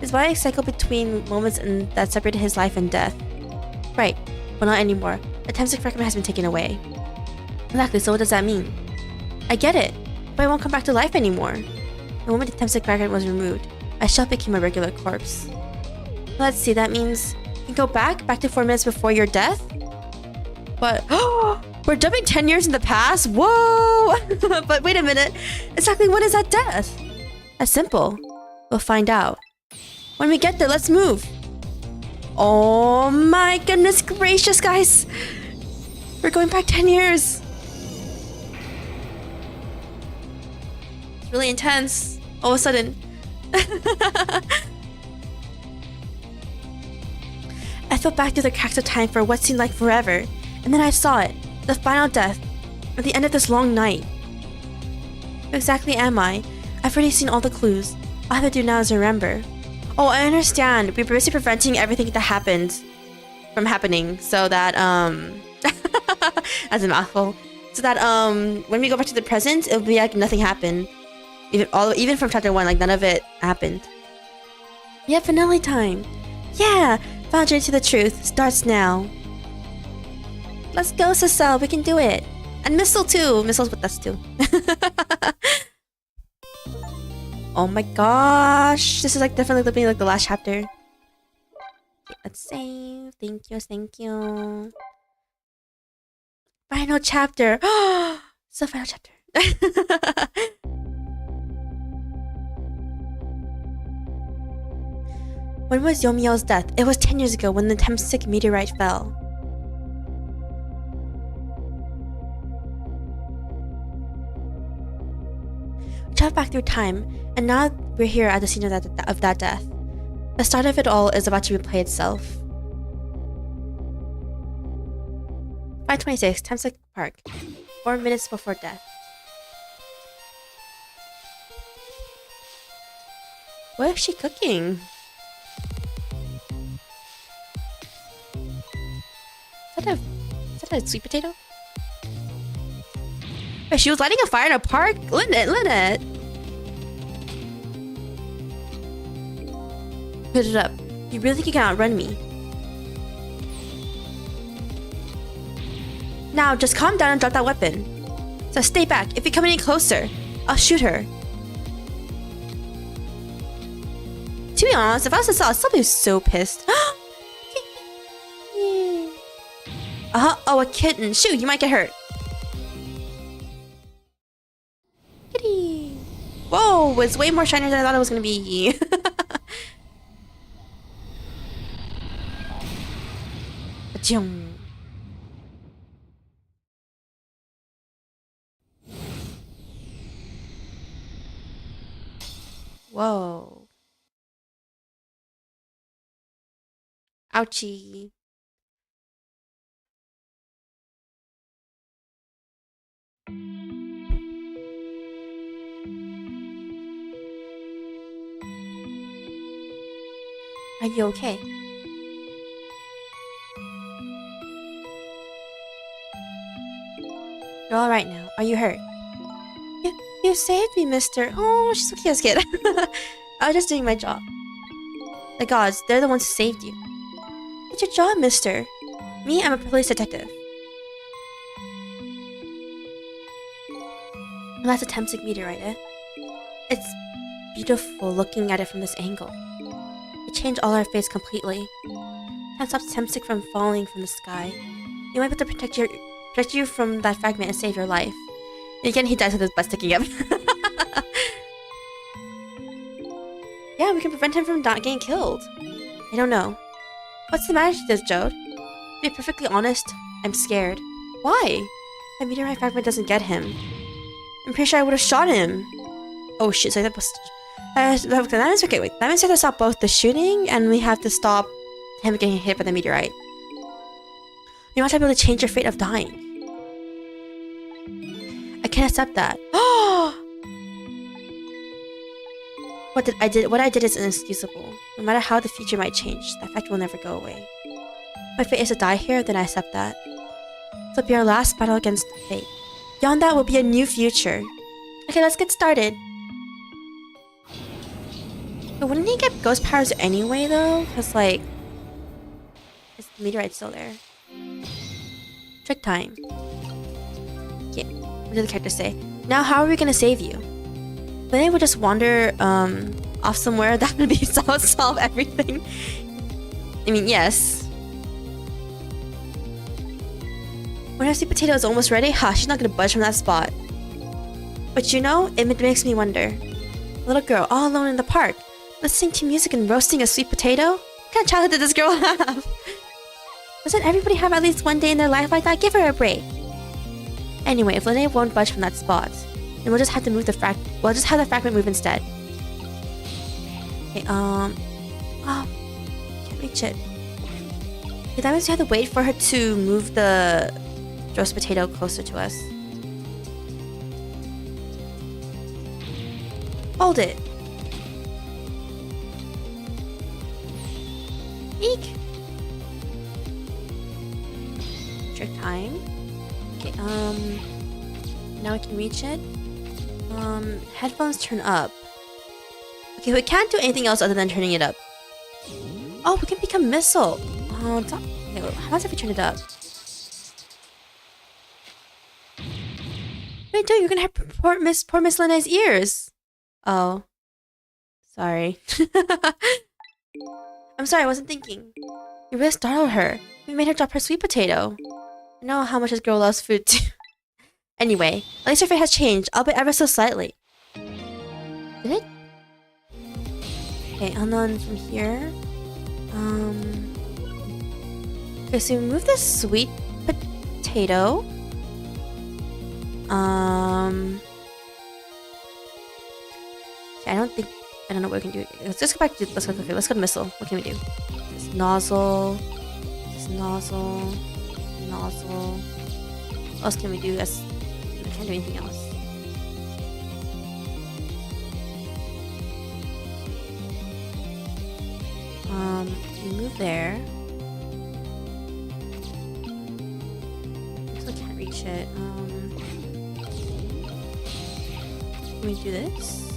his body cycled between moments that separated his life and death. Right, but not anymore. The Temsic fragment has been taken away. Exactly, so what does that mean? I get it, but I won't come back to life anymore. The moment the Temsic fragment was removed, my shell became a regular corpse. Let's see, that means you can go back to 4 minutes before your death? But, we're jumping 10 years in the past? Whoa! But wait a minute, exactly when is that death? That's simple. We'll find out. When we get there, let's move. Oh my goodness gracious, guys! We're going back 10 years. It's really intense. All of a sudden. I fell back through the cracks of time for what seemed like forever, and then I saw it. The final death. At the end of this long night. Who exactly am I? I've already seen all the clues. All I have to do now is remember. Oh, I understand. We're basically preventing everything that happened from happening so that, as a mouthful. So that, when we go back to the present, it'll be like nothing happened. Even from chapter 1, like none of it happened. Yeah, finale time. Yeah, final journey to the truth starts now. Let's go, Cecile. We can do it. And Missile too. Missile's with us too. Oh my gosh. This is like definitely looking like the last chapter. Okay, let's save. Thank you, thank you. Final chapter. It's the final chapter. When was Yomiel's death? It was 10 years ago when the Temsic meteorite fell. We traveled back through time, and now we're here at the scene of that death. The start of it all is about to replay itself. 5:26, Temsic Park. 4 minutes before death. What is she cooking? Is that a sweet potato? Wait, she was lighting a fire in a park? Lynette! Put it up. You really think you can outrun me? Now, just calm down and drop that weapon. So stay back. If you come any closer, I'll shoot her. To be honest, if I was Cecile, I'd still be so pissed. Oh, a kitten. Shoot, you might get hurt. Kitty. Whoa, it's way more shinier than I thought it was gonna be. Achoo. Whoa. Ouchie. Are you okay? You're alright now. Are you hurt? You saved me, mister. Oh, she's so cute, kid. I was just doing my job. The gods, they're the ones who saved you. What's your job, mister? Me, I'm a police detective. And that's a Temsic meteorite, eh? It's beautiful looking at it from this angle. It changed all our fates completely. Time stops Temsic from falling from the sky. You might be able to protect you from that fragment and save your life. And again, he dies with his butt sticking up. Yeah, we can prevent him from not getting killed. I don't know. What's the matter with this, Jode? To be perfectly honest, I'm scared. Why? That meteorite fragment doesn't get him. I'm pretty sure I would have shot him. Oh shit, so that was... that means okay, wait. That means we have to stop both the shooting and we have to stop him getting hit by the meteorite. You might be able to change your fate of dying. can't accept that. What I did is inexcusable. No matter how the future might change, that fact will never go away. If my fate is to die here, then I accept that. This will be our last battle against fate. Beyond that will be a new future. Okay, let's get started. But wouldn't he get ghost powers anyway, though? Because, like, is the meteorite still there? Trick time. Okay, what did the character say? Now, how are we gonna save you? Then they would just wander off somewhere. That would be solve everything. I mean, yes. When our sweet potato is almost ready, she's not gonna budge from that spot. But you know, it makes me wonder. A little girl all alone in the park, listening to music and roasting a sweet potato? What kind of childhood did this girl have? Doesn't everybody have at least one day in their life like that? Give her a break. Anyway, if Linnea won't budge from that spot, then we'll just have to move the we'll just have the fragment move instead. Okay, oh, can't reach it. Okay, that means we have to wait for her to move the roast potato closer to us. Hold it. Eek. Trick time. Okay, now we can reach it. Headphones turn up. Okay, we can't do anything else other than turning it up. Oh, we can become missile. Oh, it's not... Okay, how about if we turn it up? Wait, dude, you're gonna have poor Miss Linna's ears. Oh. Sorry. I'm sorry, I wasn't thinking. You really startled her. We made her drop her sweet potato. I know how much this girl loves food too. Anyway, at least her fate has changed, albeit ever so slightly. Did it? Okay, and then from here... Okay, so we move this sweet potato. Okay, I don't know what we can do. Let's just go back to... Let's go to missile. What can we do? This nozzle. This nozzle. Nozzle. What else can we do? We can't do anything else. We move there. I can't reach it. Can we do this?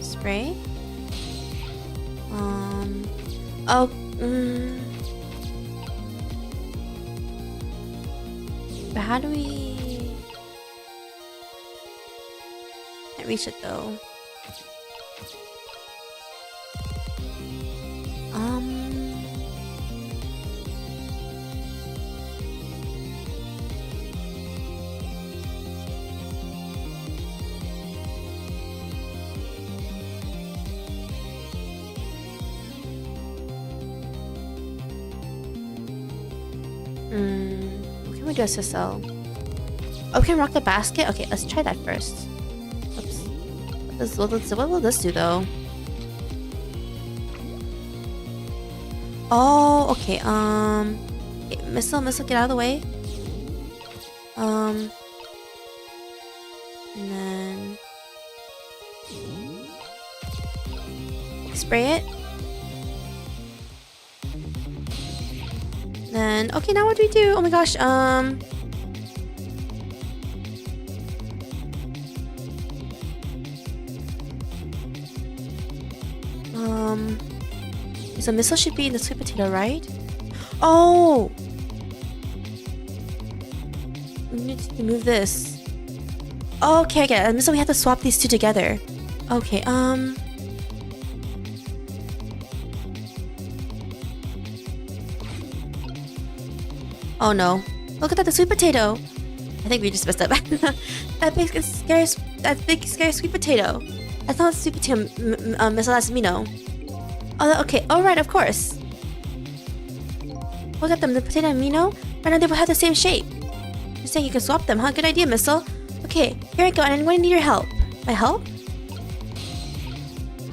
Spray? Oh, but how do we... Can't reach it though. What can we do as SSL? Oh, we can rock the basket? Okay, let's try that first. Oops. What will this do though? Oh, okay, okay, missile, get out of the way. And then... Spray it. Then, okay, now what do we do? Oh my gosh, so missile should be in the sweet potato, right? Oh! We need to move this. Okay, I get it. Missile, we have to swap these two together. Okay, oh no. Look at that, the sweet potato. I think we just messed up. that big scary sweet potato. That's not a sweet potato missile, that's Mino. Oh, okay. Oh, right, of course. Look at them, the potato and Mino. Right now they will have the same shape. You're saying you can swap them, huh? Good idea, Missile. Okay, here I go, and I'm going to need your help. My help?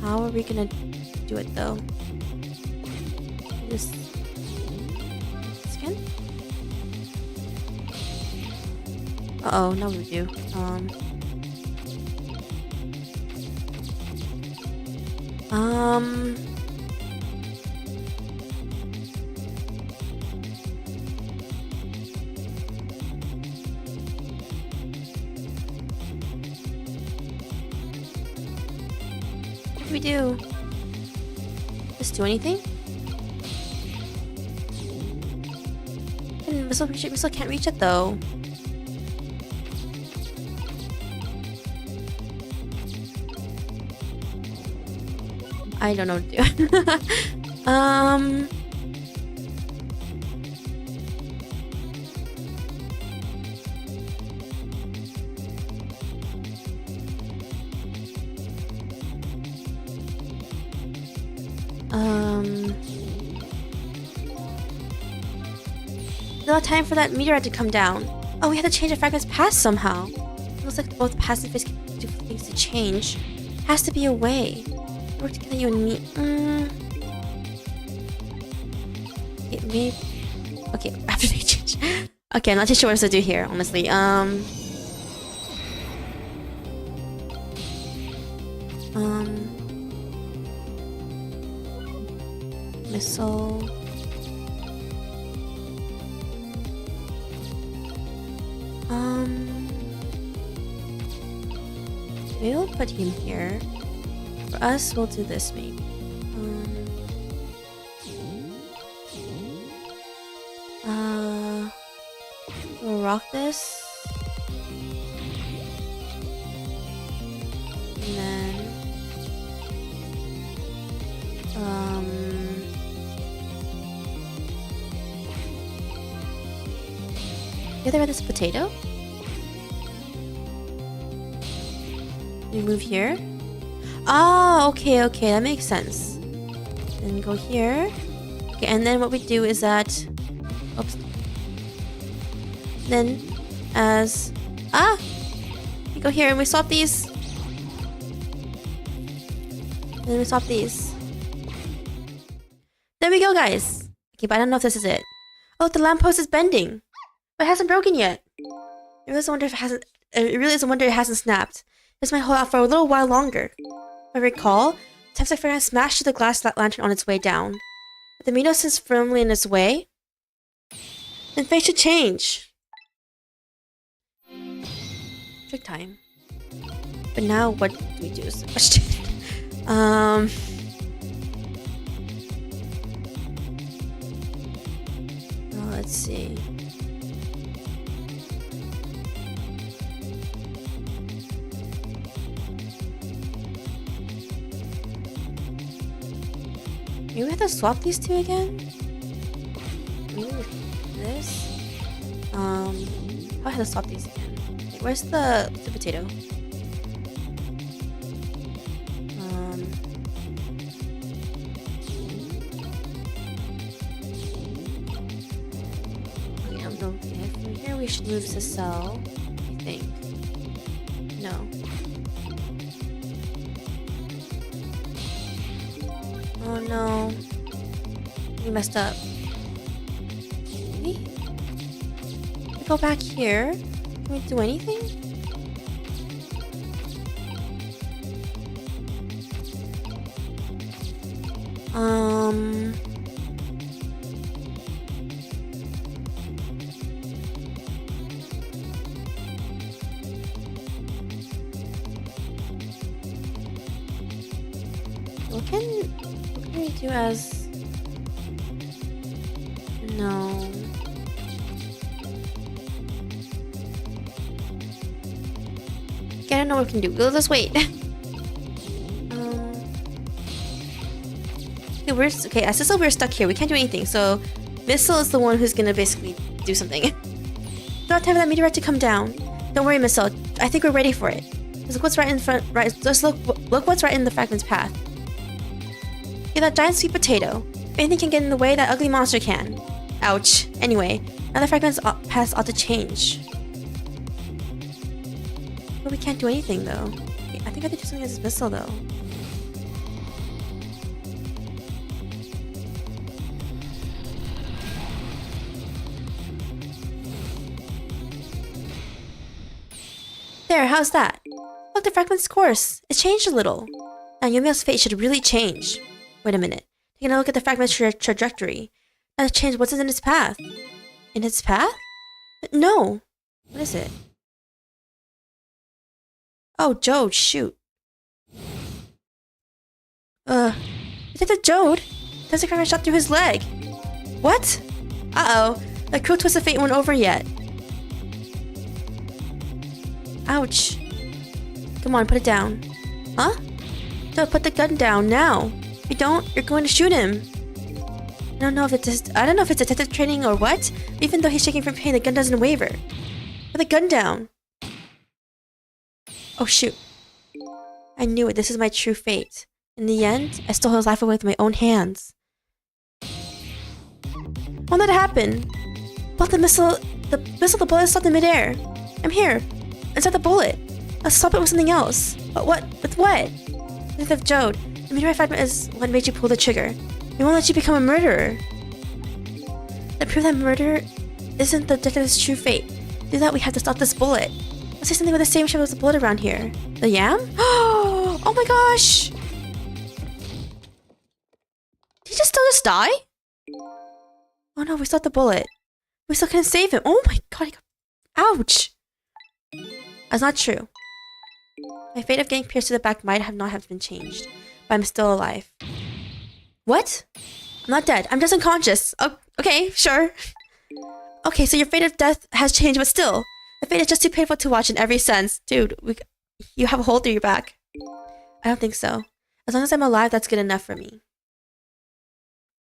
How are we gonna do it, though? Just... Scan? Uh-oh, now we do. What do we do? Just do anything? We still can't reach it though. I don't know what to do. Not time for that meteorite to come down. Oh, we had to change the fragment's path somehow. It looks like both paths and things to change. Has to be a way. Work together, you and me. Okay, maybe. Okay, after they change. Okay, I'm not too sure what else to do here, honestly. Missile. Maybe we'll put him here. For us, we'll do this maybe. We'll rock this. And then the other red is potato. We move here. Oh, okay, that makes sense. Then go here. Okay, and then what we do is that... Oops. Then, as... We go here and we swap these. And then we swap these. There we go, guys. Okay, but I don't know if this is it. Oh, the lamppost is bending. But it hasn't broken yet. I really wonder if it hasn't... It really is a wonder it hasn't snapped. This might hold out for a little while longer. If I recall, times like Ferdinand smashed the glass lantern on its way down. If the meteor sits firmly in its way, then fate should change. Trick time. But now, what do we do is the question. Let's see. Maybe we have to swap these two again? Maybe this? I have to swap these again. Wait, where's the potato? Okay, I don't know. From here we should move to cell, I think. No. Oh no. We messed up. Maybe? We go back here. Can we do anything? What can we do as... No. Okay, I don't know what we can do. We'll just wait. Okay, as Sissel, we're stuck here. We can't do anything. So, Missile is the one who's gonna basically do something. It's not time for that meteorite to come down. Don't worry, Missile. I think we're ready for it. Just look what's right in front. Right. Just look what's right in the fragment's path. Okay, that giant sweet potato. If anything can get in the way, that ugly monster can. Ouch. Anyway, now the fragment's path ought to change. But we can't do anything though. Okay, I think I have to do something as this Missile though. There, how's that? Look, the fragment's course. It's changed a little. Now Yumio's fate should really change. Wait a minute. Taking a look at the fragment's trajectory. Now it's changed. What's in its path? In its path? No. What is it? Oh, Jode, shoot. Detective Jode? There's a fragment shot through his leg. What? Uh-oh. The cruel twist of fate went over yet. Ouch. Come on, put it down. Huh? Don't put the gun down now. If you don't, you're going to shoot him. I don't know if it's detective training or what. Even though he's shaking from pain, the gun doesn't waver. Put the gun down. Oh shoot. I knew it. This is my true fate. In the end, I stole his life away with my own hands. When did it happen? But the bullet stopped in midair. I'm here. Inside the bullet. Let's swap it with something else. But what? With what? Detective Jode, the meteorite fragment is what made you pull the trigger. We won't let you become a murderer. To prove that murder isn't the detective's true fate. To do that, we have to stop this bullet. Let's say something with the same shape as the bullet around here. The yam? Oh my gosh! Did he just die? Oh no, we stopped the bullet. We still couldn't save him. Oh my god, ouch! That's not true. My fate of getting pierced to the back might not have been changed, but I'm still alive. What? I'm not dead. I'm just unconscious. Oh, okay, sure. Okay, so your fate of death has changed, but still, the fate is just too painful to watch in every sense. Dude, you have a hole through your back. I don't think so. As long as I'm alive, that's good enough for me.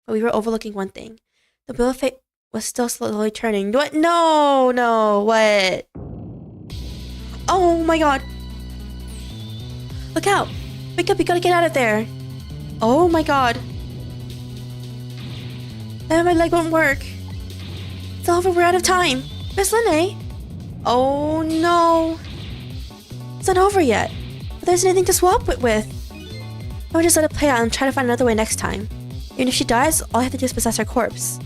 But we were overlooking one thing. The wheel of fate was still slowly turning. What? No, what? Oh my god. Look out. Wake up, you gotta get out of there. Oh my god. And my leg won't work. It's all over, we're out of time. Miss Linnae? Oh no. It's not over yet. But there's anything to swap it with. I would just let it play out and try to find another way next time. Even if she dies, all I have to do is possess her corpse.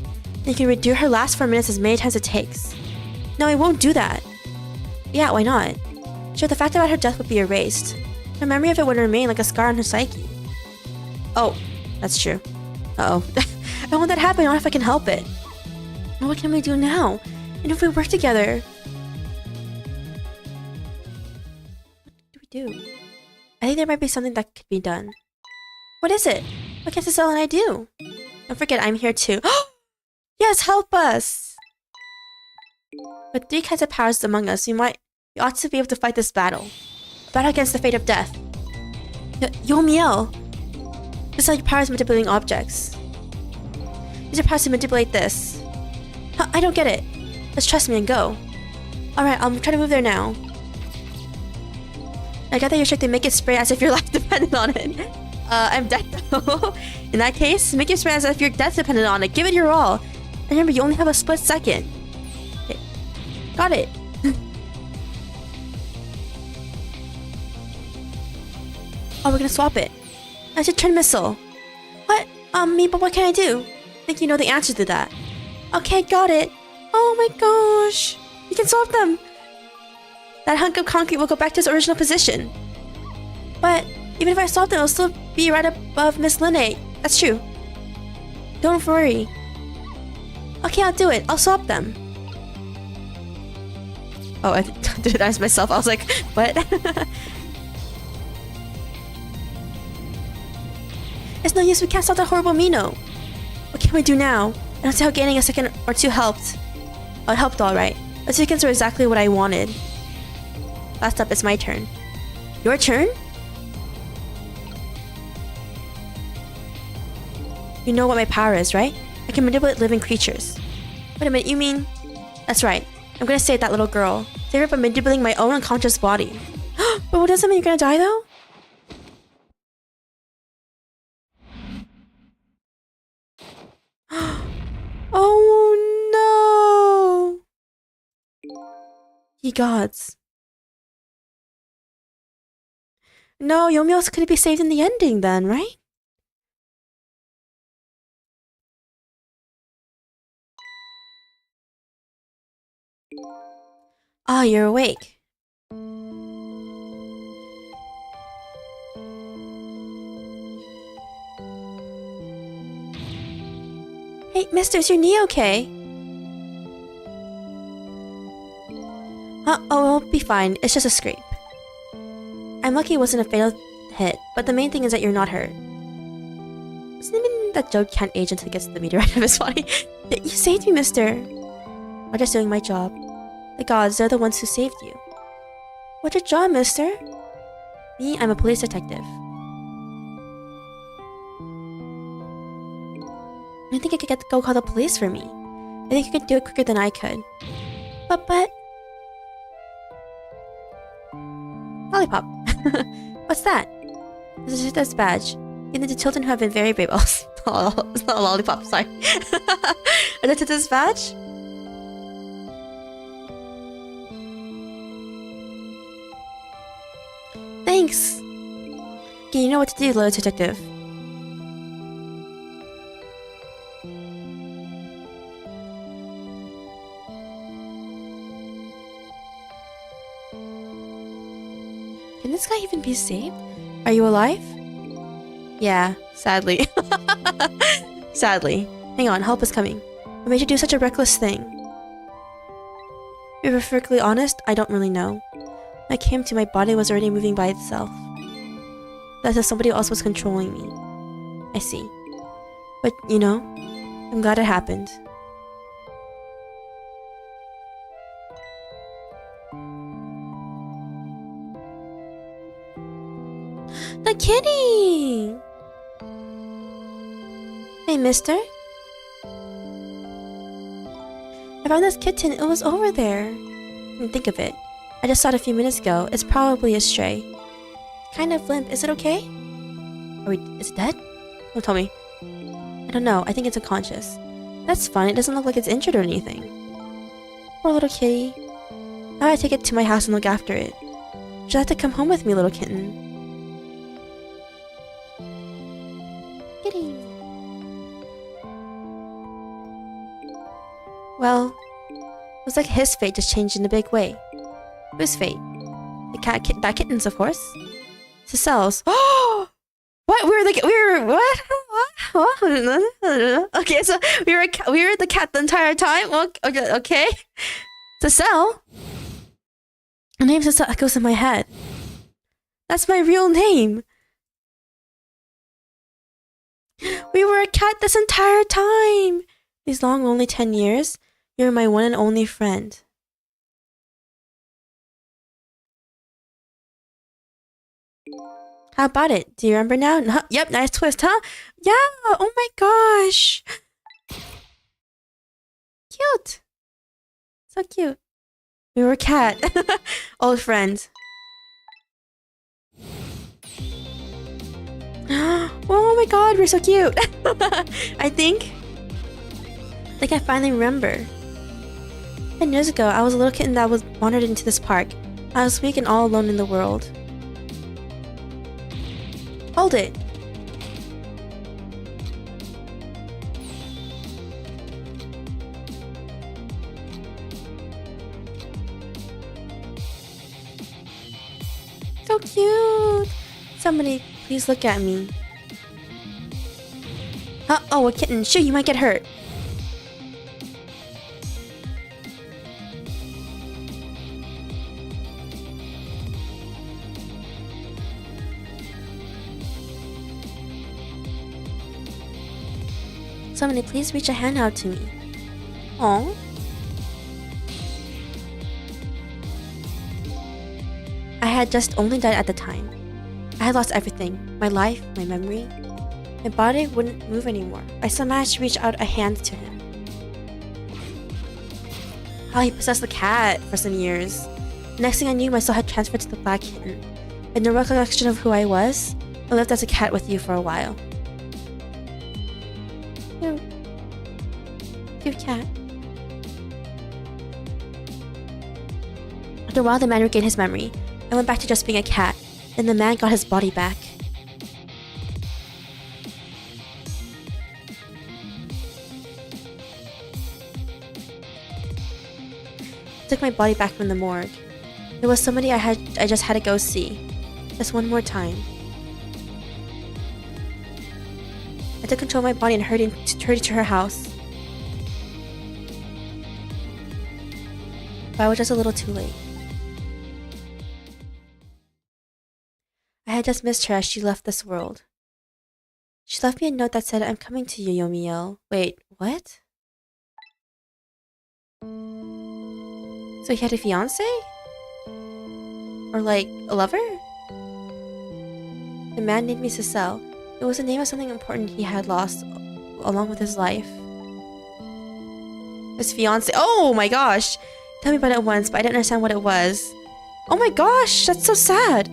Then you can redo her last 4 minutes as many times as it takes. No, I won't do that. Yeah, why not? Sure, the fact about her death would be erased. The memory of it would remain like a scar on her psyche. Oh, that's true. Uh-oh. I don't want that to happen. I don't know if I can help it. Well, what can we do now? And if we work together? What do we do? I think there might be something that could be done. What is it? What can Cecile and I do? Don't forget, I'm here too. Yes, help us! With 3 kinds of powers among us, we ought to be able to fight this battle. A battle against the fate of death. Yomiel! This is how your powers manipulating objects. Use your powers to manipulate this. Huh, I don't get it. Just trust me and go. Alright, I'll try to move there now. I got that you're strict to make it spray as if your life depended on it. I'm dead though. In that case, make it spray as if your death depended on it. Give it your all. And remember, you only have a split second. Okay. Got it. Oh, we're gonna swap it. I should turn missile. What? But what can I do? I think you know the answer to that. Okay, got it. Oh my gosh. You can swap them. That hunk of concrete will go back to its original position. But even if I swap them, it'll still be right above Miss Linnae. That's true. Don't worry. Okay, I'll do it. I'll swap them. Oh, I did it as myself. I was like, what? It's no use. We can't stop that horrible Mino. What can we do now? I don't see how gaining a second or 2 helped. Oh, it helped alright. The 2 seconds were exactly what I wanted. Last up, it's my turn. Your turn? You know what my power is, right? I can manipulate living creatures. Wait a minute, you mean... That's right. I'm gonna save that little girl. Save her by manipulating my own unconscious body. But what does that mean, you're gonna die though? Oh no! Ye gods. No, Yomios couldn't be saved in the ending then, right? Ah, you're awake. Hey, mister, is your knee okay? Oh, it'll be fine. It's just a scrape. I'm lucky it wasn't a fatal hit, but the main thing is that you're not hurt. Doesn't it mean that Joe can't age until he gets the meteorite out of his body? You saved me, mister. I'm just doing my job. The gods, they're the ones who saved you. What's your job, mister? Me, I'm a police detective. I think I could go call the police for me. I think you could do it quicker than I could. But... Lollipop. What's that? This is this badge. Given to children who have been very brave. Oh, it's not a lollipop, sorry. Is it this badge? Thanks! Okay, you know what to do, little detective. Can this guy even be saved? Are you alive? Yeah, sadly. Sadly. Hang on, help is coming. What made you do such a reckless thing? To be perfectly honest, I don't really know. When I came to, my body was already moving by itself. That's if somebody else was controlling me. I see. But, you know, I'm glad it happened. The kitty! Hey, mister? I found this kitten. It was over there. Didn't think of it. I just saw it a few minutes ago. It's probably a stray. Kind of limp. Is it okay? Is it dead? Don't tell me. I don't know. I think it's unconscious. That's fun. It doesn't look like it's injured or anything. Poor little kitty. Now I take it to my house and look after it. You'll have to come home with me, little kitten. Kitty. Well, it was like his fate just changed in a big way. Whose fate? That kitten's, of course. Caselle's. Oh! What? What? Okay, so we were the cat the entire time? Okay. Cecile? The name Cecile echoes in my head. That's my real name. We were a cat this entire time. These long, only 10 years, you're my one and only friend. How about it? Do you remember now? Yep, nice twist, huh? Yeah, oh my gosh. Cute. So cute. We were a cat. Old friends. Oh my god, we're so cute. I think I finally remember. 10 years ago, I was a little kitten that was wandered into this park. I was weak and all alone in the world. Hold it! So cute! Somebody, please look at me. Oh, a kitten. Shoo, you might get hurt. Somebody please reach a hand out to me. Aww. I had just only died at the time. I had lost everything. My life, my memory. My body wouldn't move anymore. I still managed to reach out a hand to him. Oh, he possessed the cat for some years. Next thing I knew, my soul had transferred to the black kitten. And no recollection of who I was, I lived as a cat with you for a while. Cute cat. After a while, the man regained his memory. I went back to just being a cat. Then the man got his body back. I took my body back from the morgue. There was somebody I just had to go see. Just one more time. I took control of my body and hurried to her house. But I was just a little too late. I had just missed her as she left this world. She left me a note that said, "I'm coming to you, Yomiel." Wait, what? So he had a fiance? Or like, a lover? The man named me Cecile. It was the name of something important he had lost along with his life. His fiance. Oh my gosh! Tell me about it once, but I didn't understand what it was. Oh my gosh, that's so sad!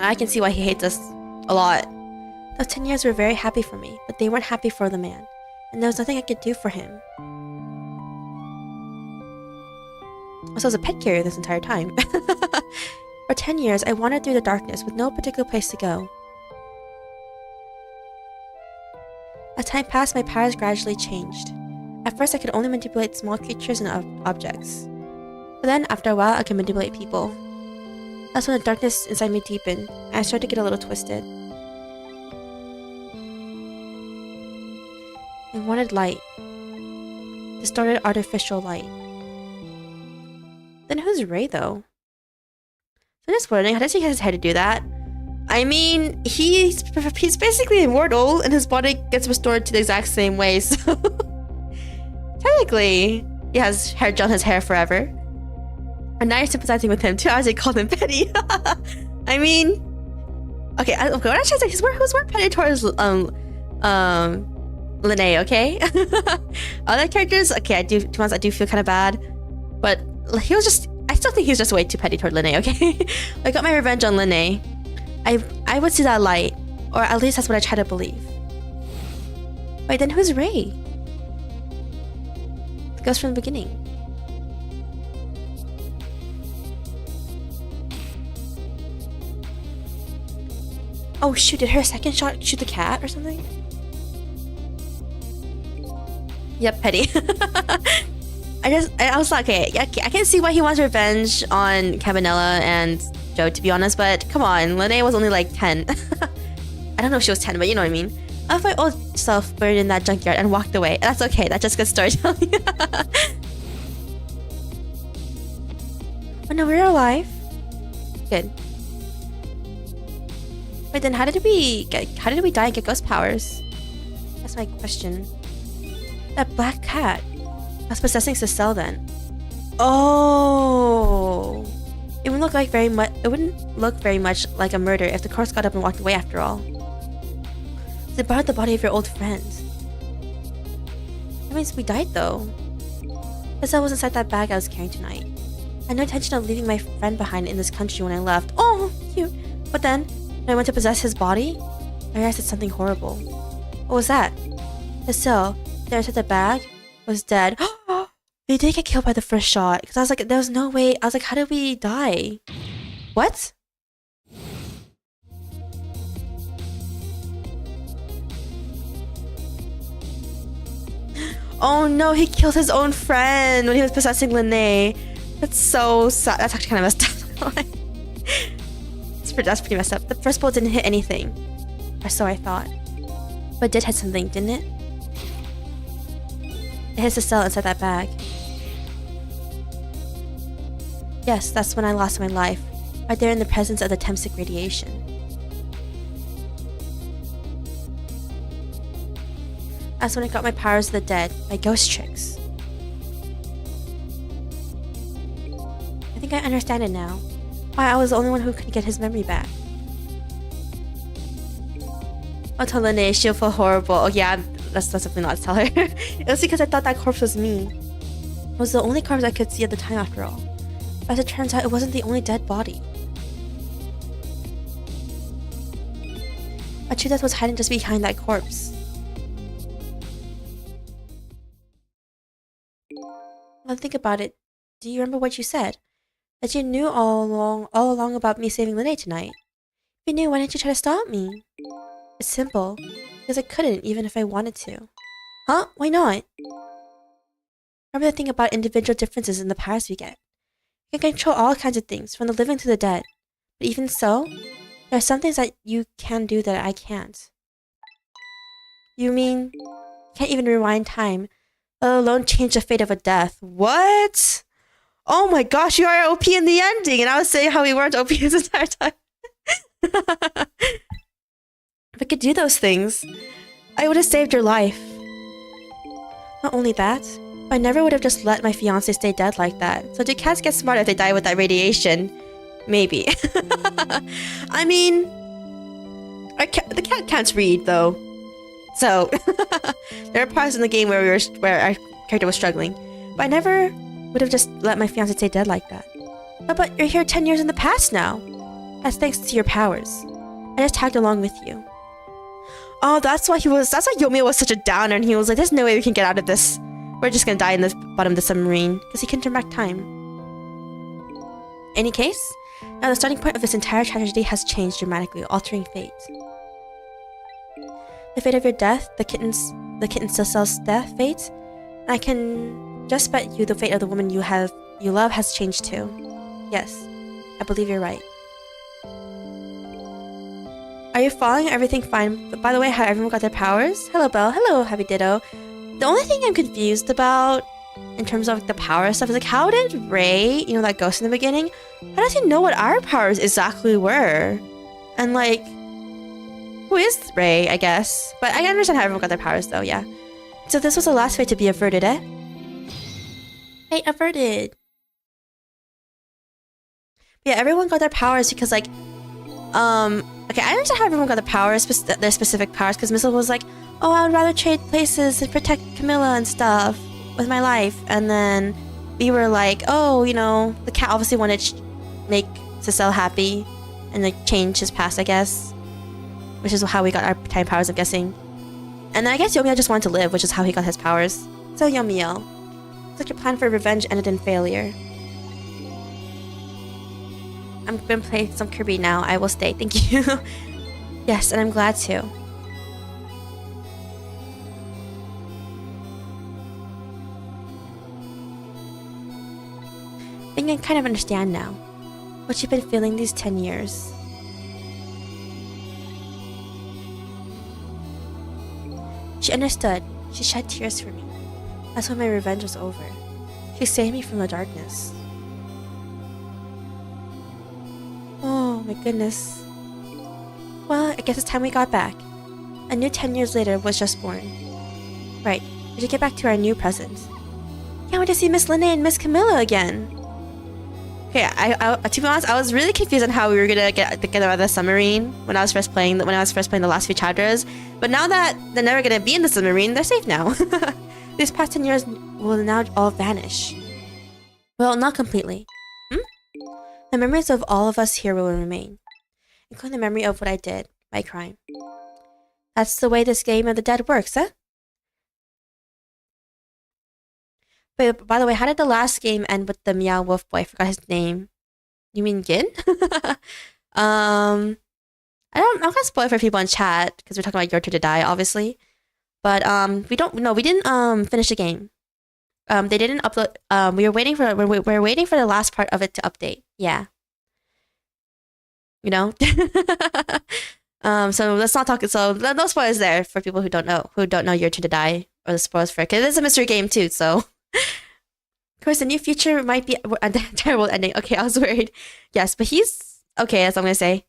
I can see why he hates us a lot. Those 10 years were very happy for me, but they weren't happy for the man. And there was nothing I could do for him. Also, I was a pet carrier this entire time. For 10 years, I wandered through the darkness with no particular place to go. As time passed, my powers gradually changed. At first, I could only manipulate small creatures and objects. But then, after a while, I could manipulate people. That's when the darkness inside me deepened, and I started to get a little twisted. I wanted light. Distorted artificial light. Then who's Ray, though? So I'm just wondering, how does he get his head to do that? I mean, he's basically immortal, and his body gets restored to the exact same way, so... Technically, he has hair gel in his hair forever. And now you're sympathizing with him too. I was like, called him petty. I mean, okay. What I should say, who's more petty towards Lene? Okay. Other characters, okay. To be honest, I do feel kind of bad, but he was just. I still think he's just way too petty toward Lene. Okay. I got my revenge on Lene. I would see that light, or at least that's what I try to believe. Wait, then who's Ray? The ghost from the beginning. Oh shoot, did her second shot shoot the cat or something? Yep, petty. I was like, okay, I can see why he wants revenge on Cabanella and Joe, to be honest, but come on, Lene was only like 10. I don't know if she was 10, but you know what I mean. I left my old self buried in that junkyard and walked away. That's okay, that's just good storytelling. Oh no, we're alive. Good. Wait, then how did we die and get ghost powers? That's my question. That black cat. I was possessing Cecile then. Oh, it wouldn't look very much like a murder if the corpse got up and walked away after all. They borrowed the body of your old friend. That means we died though. Cecile was inside that bag I was carrying tonight. I had no intention of leaving my friend behind in this country when I left. Oh, cute. But then, when I went to possess his body, I realized it's something horrible. What was that? Cecile, there inside the bag, was dead. They did get killed by the first shot. Because I was like, there was no way. I was like, how did we die? What? Oh no, he killed his own friend when he was possessing Lene. That's so sad. That's actually kind of messed up. That's pretty messed up. The first bullet didn't hit anything. Or so I thought. But it did hit something, didn't it? It hit Cecile inside that bag. Yes, that's when I lost my life. Right there in the presence of the Temsic radiation. That's when I got my powers of the dead, my ghost tricks. I think I understand it now. Why I was the only one who could get his memory back. I'll tell Lene, she'll feel horrible. Oh yeah, that's something not to tell her. It was because I thought that corpse was me. It was the only corpse I could see at the time after all. But as it turns out, it wasn't the only dead body. A true death was hiding just behind that corpse. Now think about it. Do you remember what you said? That you knew all along about me saving Lene tonight. If you knew, why didn't you try to stop me? It's simple. Because I couldn't, even if I wanted to. Huh? Why not? Remember the thing about individual differences in the powers we get. You can control all kinds of things, from the living to the dead. But even so, there are some things that you can do that I can't. You mean, can't even rewind time, let alone change the fate of a death. What? Oh my gosh, you are OP in the ending, and I was saying how we weren't OP this entire time. If I could do those things, I would have saved your life. Not only that, I never would have just let my fiancé stay dead like that. So do cats get smarter if they die with that radiation? Maybe. I mean, the cat can't read though. So there are parts in the game where our character was struggling, but I never would have just let my fiancé stay dead like that. But you're here 10 years in the past now. That's thanks to your powers. I just tagged along with you. Oh, that's why Yomio was such a downer, and he was like, there's no way we can get out of this. We're just gonna die in the bottom of the submarine, because he can turn back time. Any case, now the starting point of this entire tragedy has changed dramatically, altering fate. The fate of your death, the kitten Cecil's death fate, and I can just bet you the fate of the woman you love has changed too. Yes, I believe you're right. Are you following everything fine? But by the way, how everyone got their powers? Hello, Belle. Hello, Happy Ditto. The only thing I'm confused about in terms of the power stuff is like, how did Ray, that ghost in the beginning, how does he know what our powers exactly were? And like, who is Ray, I guess? But I can understand how everyone got their powers though, yeah. So this was the last fate to be averted, eh? Hey, averted. But yeah, everyone got their powers because like, okay, I understand how everyone got their specific powers, because Missile was like, oh, I would rather trade places and protect Camilla and stuff with my life. And then we were like, oh, the cat obviously wanted to make Cecil happy and like change his past, I guess. Which is how we got our time powers, I'm guessing. And then I guess Yomiel just wanted to live, which is how he got his powers. So Yomiel, it's like your plan for revenge ended in failure. I'm gonna play some Kirby now. I will stay, thank you. Yes, and I'm glad to. I think I kind of understand now what you've been feeling these 10 years. She understood. She shed tears for me. That's when my revenge was over. She saved me from the darkness. Oh my goodness. Well, I guess it's time we got back. A new 10 years later was just born. Right, we should get back to our new present. Can't wait to see Miss Linnae and Miss Camilla again. Okay, to be honest, I was really confused on how we were gonna get out of the submarine when I was first playing the last few chapters. But now that they're never gonna be in the submarine, they're safe now. These past 10 years will now all vanish. Well, not completely. The memories of all of us here will remain, including the memory of what I did, my crime. That's the way this game of the dead works, huh? But by the way, how did the last game end with the Meow Wolf boy? I forgot his name. You mean Gin? I'm gonna spoil it for people in chat because we're talking about Your Turn to Die, obviously. But we didn't finish the game. They didn't upload. We're waiting for the last part of it to update. Yeah. So let's not talk. So no spoilers there for people who don't know Your Turn to Die, or the spoilers for it, because it is a mystery game too. So. Of course, the new future might be a terrible ending. Okay, I was worried. Yes, but he's okay. That's what I'm gonna say.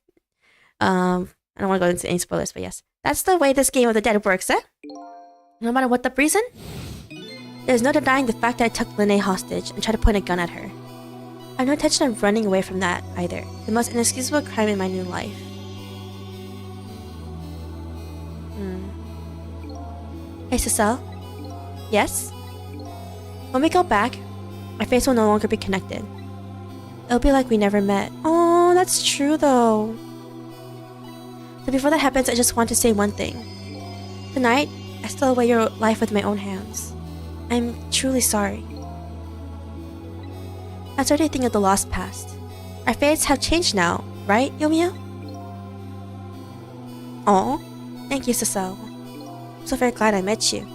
I don't want to go into any spoilers, but yes, that's the way this game of the dead works, eh? No matter what the reason, there's no denying the fact that I took Linnae hostage and tried to point a gun at her. I have no intention of running away from that either. The most inexcusable crime in my new life. Hey, Cecile. Yes. When we go back, our fates will no longer be connected. It'll be like we never met. Oh, that's true though. So before that happens, I just want to say one thing. Tonight, I stole away your life with my own hands. I'm truly sorry. That's already a thing of the lost past. Our fates have changed now, right, Yomiya? Oh, thank you, Cecile. I'm so very glad I met you.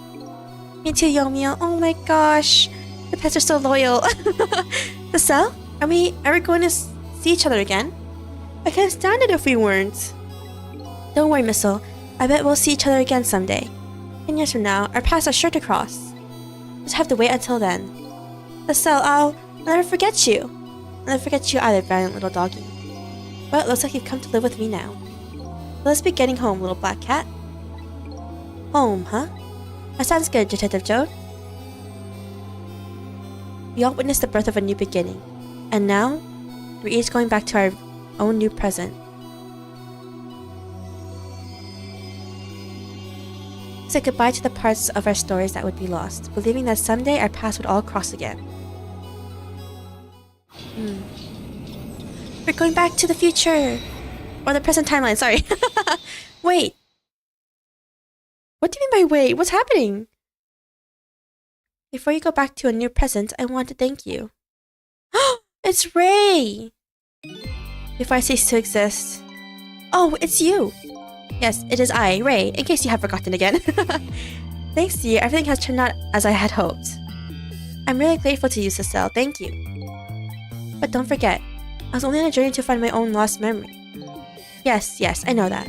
Me too, Yomiya. Oh my gosh. The pets are so loyal. Cecile, are we ever going to see each other again? I can't stand it if we weren't. Don't worry, Missile. I bet we'll see each other again someday. 10 years from now, our paths are sure to cross. Just have to wait until then. Estelle, I'll never forget you. I'll never forget you either, valiant little doggy. Well, it looks like you've come to live with me now. Let's be getting home, little black cat. Home, huh? That sounds good, Detective Joad. We all witnessed the birth of a new beginning. And now, we're each going back to our own new present. Say goodbye to the parts of our stories that would be lost, believing that someday our paths would all cross again. We're going back to the future! Or the present timeline, sorry. Wait! What do you mean by wait? What's happening? Before you go back to a new present, I want to thank you. It's Ray! Before I cease to exist. Oh, it's you! Yes, it is I, Ray, in case you have forgotten again. Thanks to you, everything has turned out as I had hoped. I'm really grateful to you, Cecile, thank you. But don't forget, I was only on a journey to find my own lost memory. Yes, I know that.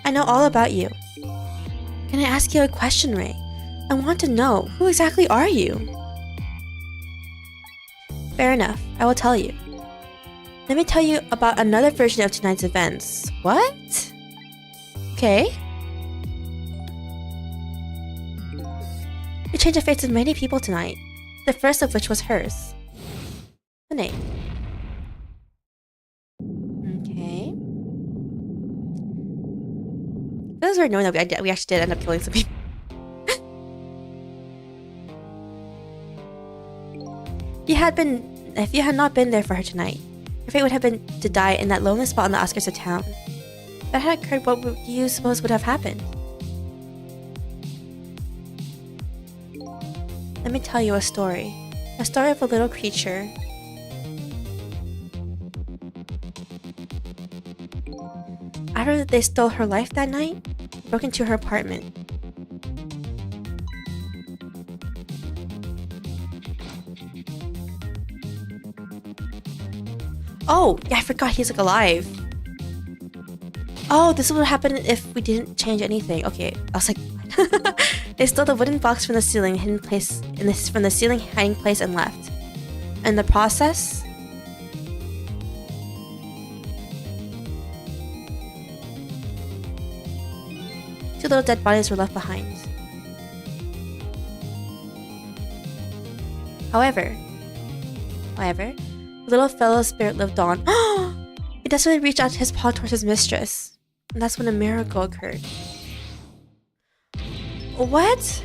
I know all about you. Can I ask you a question, Ray? I want to know, who exactly are you? Fair enough, I will tell you. Let me tell you about another version of tonight's events. What? Okay. We changed the fates of many people tonight, the first of which was hers. The name. Okay. It was weird knowing that we actually did end up killing some people. If you had not been there for her tonight, your fate would have been to die in that lonely spot on the outskirts of town. If that had occurred, what do you suppose would have happened? Let me tell you a story. A story of a little creature. After they stole her life that night, they broke into her apartment. Oh, yeah, I forgot he's like alive. Oh, this would happen if we didn't change anything. Okay, I was like, they stole the wooden box from the ceiling, hiding place from the ceiling hiding place, and left. In the process, two little dead bodies were left behind. However, the little fellow's spirit lived on. He desperately reached out his paw towards his mistress. And that's when a miracle occurred. What?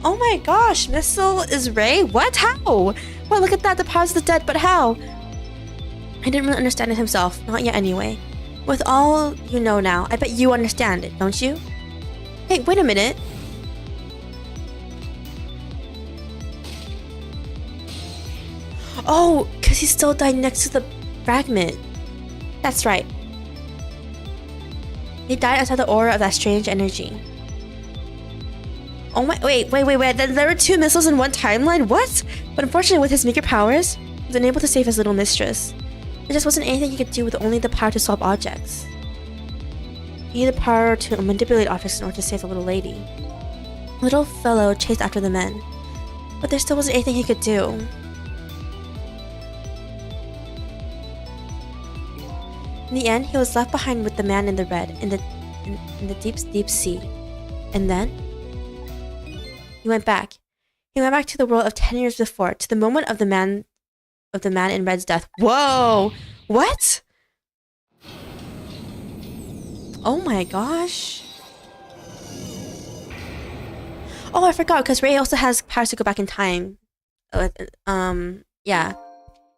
Oh my gosh, Missile is Ray? What? How? Well, look at that, the powers of the dead, but how? I didn't really understand it himself, not yet anyway. With all you know now, I bet you understand it, don't you? Hey, wait a minute. Oh, because he still died next to the fragment. That's right. He died outside the aura of that strange energy. Oh my, wait. There were two missiles in one timeline? What? But unfortunately, with his maker powers, he was unable to save his little mistress. There just wasn't anything he could do with only the power to swap objects. He needed the power to manipulate objects in order to save the little lady. The little fellow chased after the men, but there still wasn't anything he could do. In the end, he was left behind with the man in the red in the deep sea. And then he went back. He went back to the world of 10 years before, to the moment of the man in red's death. Whoa! What? Oh my gosh. Oh, I forgot, because Ray also has powers to go back in time. Yeah.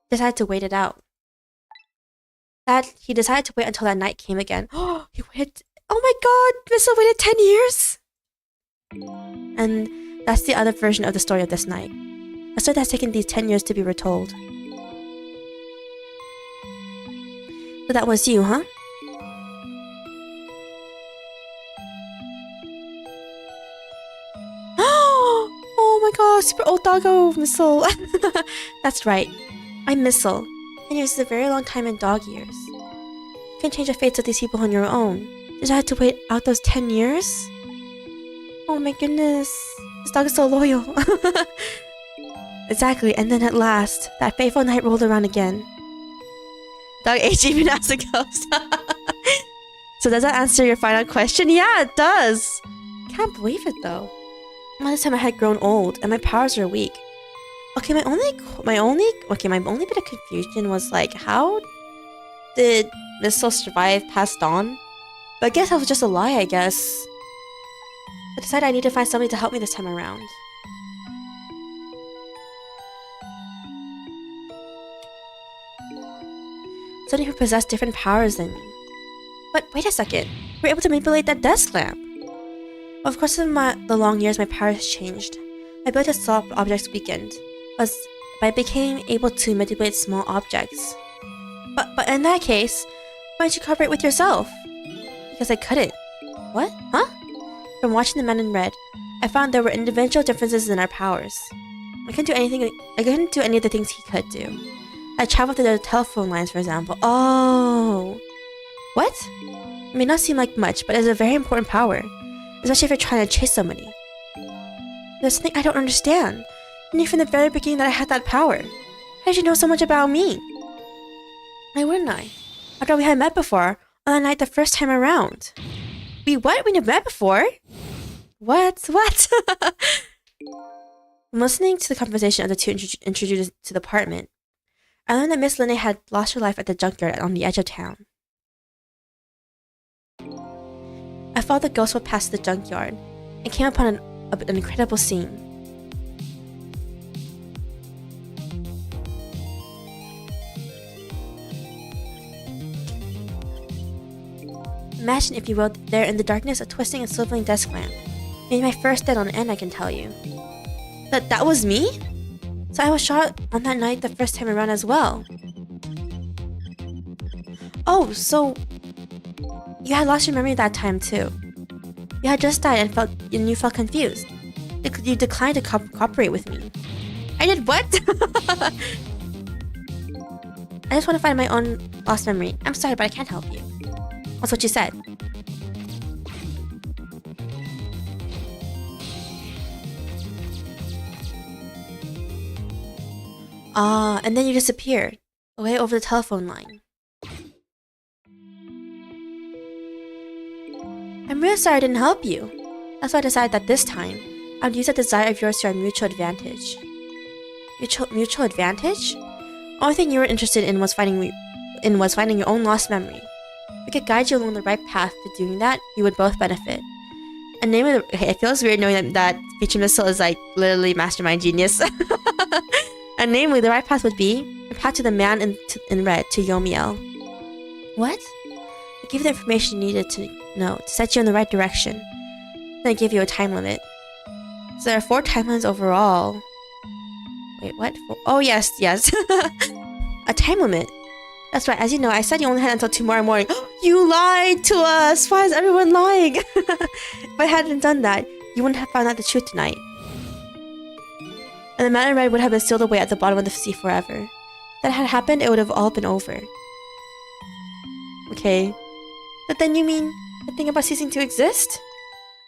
Decided to wait it out. He decided to wait until that night came again. Oh, he waited. Oh my god, Missile waited 10 years! And that's the other version of the story of this night. A story that's taken these 10 years to be retold. So that was you, huh? Oh my god, super old doggo, Missile. That's right. I'm Missile. 10 years is a very long time in dog years. You can change the fates of these people on your own. Did I have to wait out those 10 years? Oh my goodness. This dog is so loyal. Exactly, and then at last, that fateful night rolled around again. Dog aged even as a ghost. So does that answer your final question? Yeah, it does. Can't believe it though. By this time I had grown old and my powers were weak. Okay, my only bit of confusion was like, how did Missile survive past dawn? But I guess that was just a lie, I guess. I decided I need to find somebody to help me this time around. Somebody who possessed different powers than me. But wait a second, we were able to manipulate that desk lamp. Well, of course, in the long years, my powers changed. My ability to solve objects weakened, but I became able to manipulate small objects. But in that case, why don't you cooperate with yourself? Because I couldn't. What? Huh? From watching the man in red, I found there were individual differences in our powers. I couldn't do any of the things he could do. I traveled through the telephone lines, for example. Oh. What? It may not seem like much, but it's a very important power. Especially if you're trying to chase somebody. There's something I don't understand. You knew from the very beginning that I had that power. How did you know so much about me? Why wouldn't I? After we had met before, on the night the first time around. We what? We never met before? What? I'm listening to the conversation of the two introduced to the apartment. I learned that Miss Linne had lost her life at the junkyard on the edge of town. I followed the ghost whip past the junkyard and came upon an incredible scene. Imagine, if you will, there in the darkness, a twisting and swiveling desk lamp. Maybe my first dead on end, I can tell you. That was me? So I was shot on that night the first time around as well. Oh, so you had lost your memory that time too. You had just died and you felt confused. You declined to cooperate with me. I did what? I just want to find my own lost memory. I'm sorry, but I can't help you. That's what you said. And then you disappeared, away over the telephone line. I'm really sorry I didn't help you. That's why I decided that this time, I would use that desire of yours to our mutual advantage. Mutual advantage? Only thing you were interested in was finding your own lost memory. If we could guide you along the right path to doing that, you would both benefit. And namely, okay, it feels weird knowing that Feature Missile is like literally mastermind genius. And namely, the right path would be a path to the man in red, to Yomiel. What? I gave you the information you needed to know to set you in the right direction. Then I gave you a time limit. So there are 4 timelines overall. Wait, what? Oh, yes. A time limit. That's right, as you know, I said you only had until tomorrow morning. You lied to us! Why is everyone lying? If I hadn't done that, you wouldn't have found out the truth tonight. And the man in red would have been sealed away at the bottom of the sea forever. If that had happened, it would have all been over. Okay. But then you mean the thing about ceasing to exist?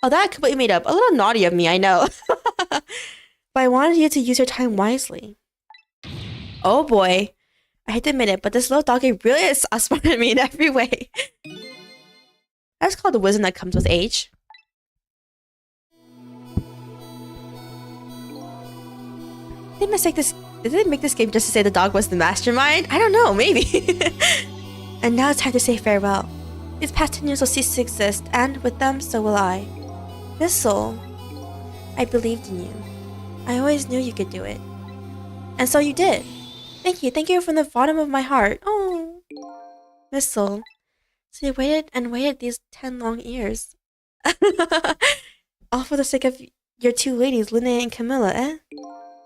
Oh, that I completely made up. A little naughty of me, I know. But I wanted you to use your time wisely. Oh boy. I hate to admit it, but this little doggy really is outsmarted me in every way. That's called the wisdom that comes with age. Did they make this game just to say the dog was the mastermind? I don't know, maybe. And now it's time to say farewell. These past 10 years will cease to exist, and with them, so will I. Missile, I believed in you. I always knew you could do it. And so you did. Thank you from the bottom of my heart. Oh, Missile. So you waited and waited these 10 long years. All for the sake of your 2 ladies, Linne and Camilla, eh?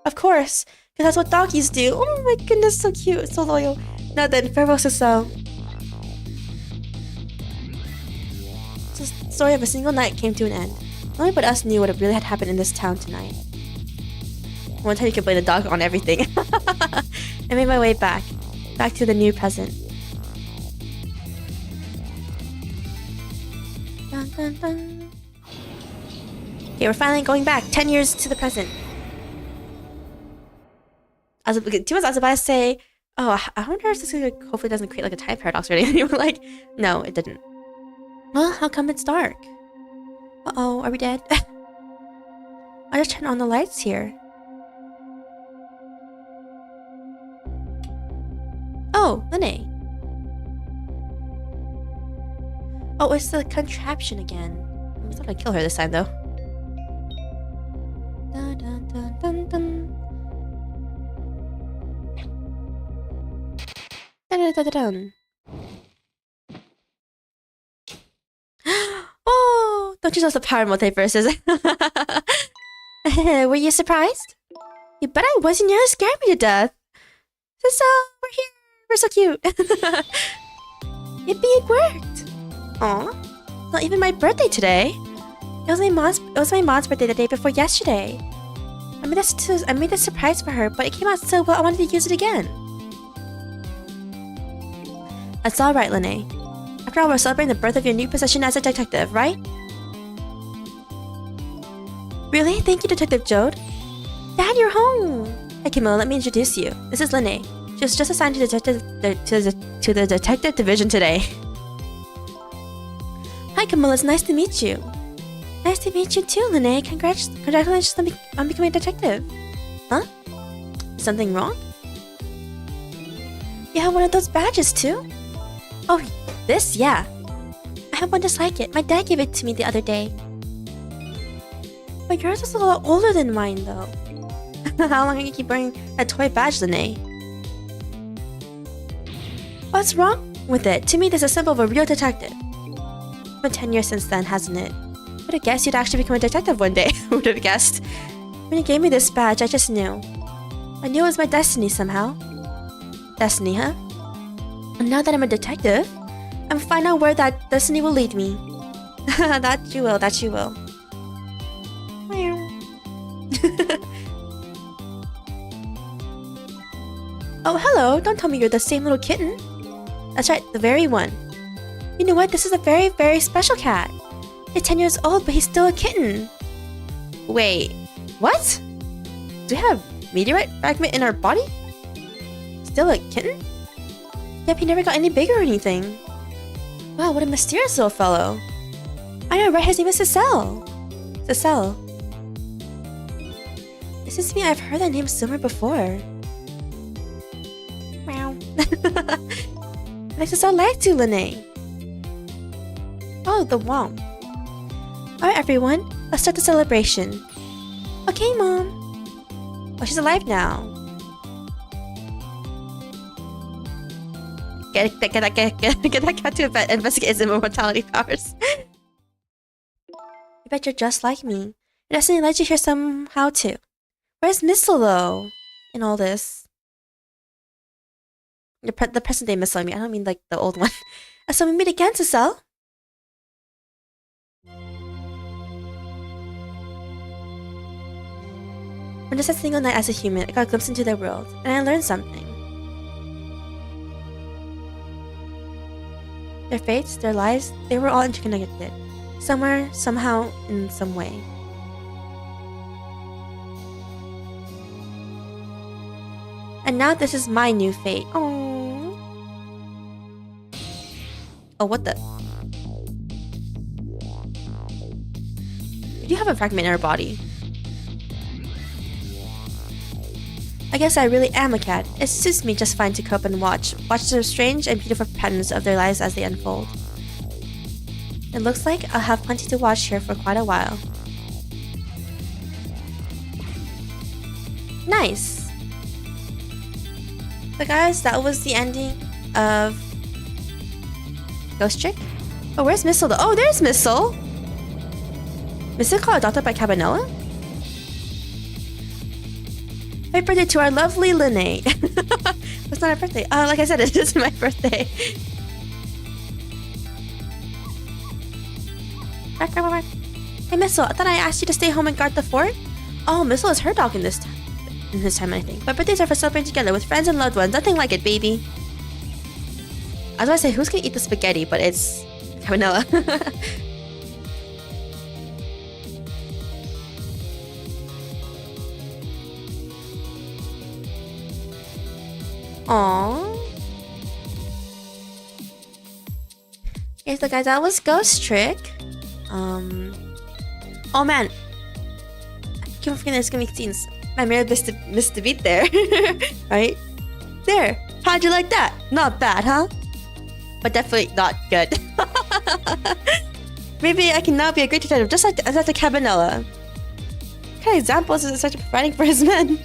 Of course, because that's what doggies do. Oh my goodness, so cute, so loyal. Now then, farewell, Cecile. So the story of a single night came to an end. Only but us knew what really had happened in this town tonight. One time you could blame the dog on everything. I made my way back to the new present. Dun, dun, dun. Okay, we're finally going back 10 years to the present. I was about to say, oh, I wonder if this hopefully doesn't create like a time paradox or anything. Like, no, it didn't. Well, how come it's dark? Uh-oh, are we dead? I just turned on the lights here. Oh, Lene. Oh, it's the contraption again. I'm not gonna kill her this time, though. Dun, dun, dun, dun, dun. Dun, dun, dun, dun, dun. Oh, don't you know the power multiverses? Were you surprised? You bet I wasn't. You scared me to death. So, we're here. We're so cute. Yippee, it worked. Aw, not even my birthday today. It was my mom's birthday the day before yesterday. I made this surprise for her, but it came out so well I wanted to use it again. That's alright, Lene. After all, we're celebrating the birth of your new position as a detective, right? Really? Thank you, Detective Jode. Dad, you're home! Hey, Camilla, let me introduce you. This is Lene. She was just assigned to the detective division today. Hi, Camilla. It's nice to meet you. Nice to meet you too, Lene. Congratulations on becoming a detective. Huh? Something wrong? You have one of those badges too? Oh, this? Yeah. I have one just like it. My dad gave it to me the other day. But yours is a lot older than mine, though. How long can you keep wearing that toy badge, Lene? What's wrong with it? To me, this is a symbol of a real detective. It's been 10 years since then, hasn't it? Would have guessed you'd actually become a detective one day. Would have guessed. When you gave me this badge, I just knew. I knew it was my destiny somehow. Destiny, huh? And now that I'm a detective, I'm finding out where that destiny will lead me. That you will, that you will. Oh, hello. Don't tell me you're the same little kitten. That's right, the very one. You know what? This is a very, very special cat. He's 10 years old, but he's still a kitten. Wait, what? Do we have meteorite fragment in our body? Still a kitten? Yep, he never got any bigger or anything. Wow, what a mysterious little fellow. I know, right? His name is Cecile. Cecile. It seems to me I've heard that name somewhere before. Meow. Nice to so like you, Lene. Oh, the womp. Alright, everyone. Let's start the celebration. Okay, Mom. Oh, she's alive now. Get that cat to investigate his immortality powers. I bet you're just like me. Your destiny led you here somehow too. Where's Missile though? In all this. The present day Missile, I mean. I don't mean like the old one. So we meet again, Cecile. On just a single night as a human, I got a glimpse into their world, and I learned something. Their fates, their lives, they were all interconnected. Somewhere, somehow, in some way. And now this is my new fate. Oh. Oh, what the? We do have a fragment in our body. I guess I really am a cat. It suits me just fine to cope and watch the strange and beautiful patterns of their lives as they unfold. It looks like I'll have plenty to watch here for quite a while. Nice! So guys, that was the ending of Ghosttrick. Oh, where's Missile though? Oh, there's Missile! Missile called adopted by Cabanella? Happy birthday to our lovely Lene. It's not our birthday. Like I said, it is my birthday. Hey, Missile, I thought I asked you to stay home and guard the fort? Oh, Missile is her dog in this time, I think. But birthdays are for celebrating together with friends and loved ones. Nothing like it, baby. I was about to say, who's gonna eat the spaghetti? But it's Cabanella. Aww. Okay, so guys, that was Ghosttrick. Oh man. I keep forgetting there's gonna be scenes. I merely missed the beat there. Right? There. How'd you like that? Not bad, huh? But definitely not good. Maybe I can now be a great detective, just like the Cabanella. What kind of examples is it such a providing for his men?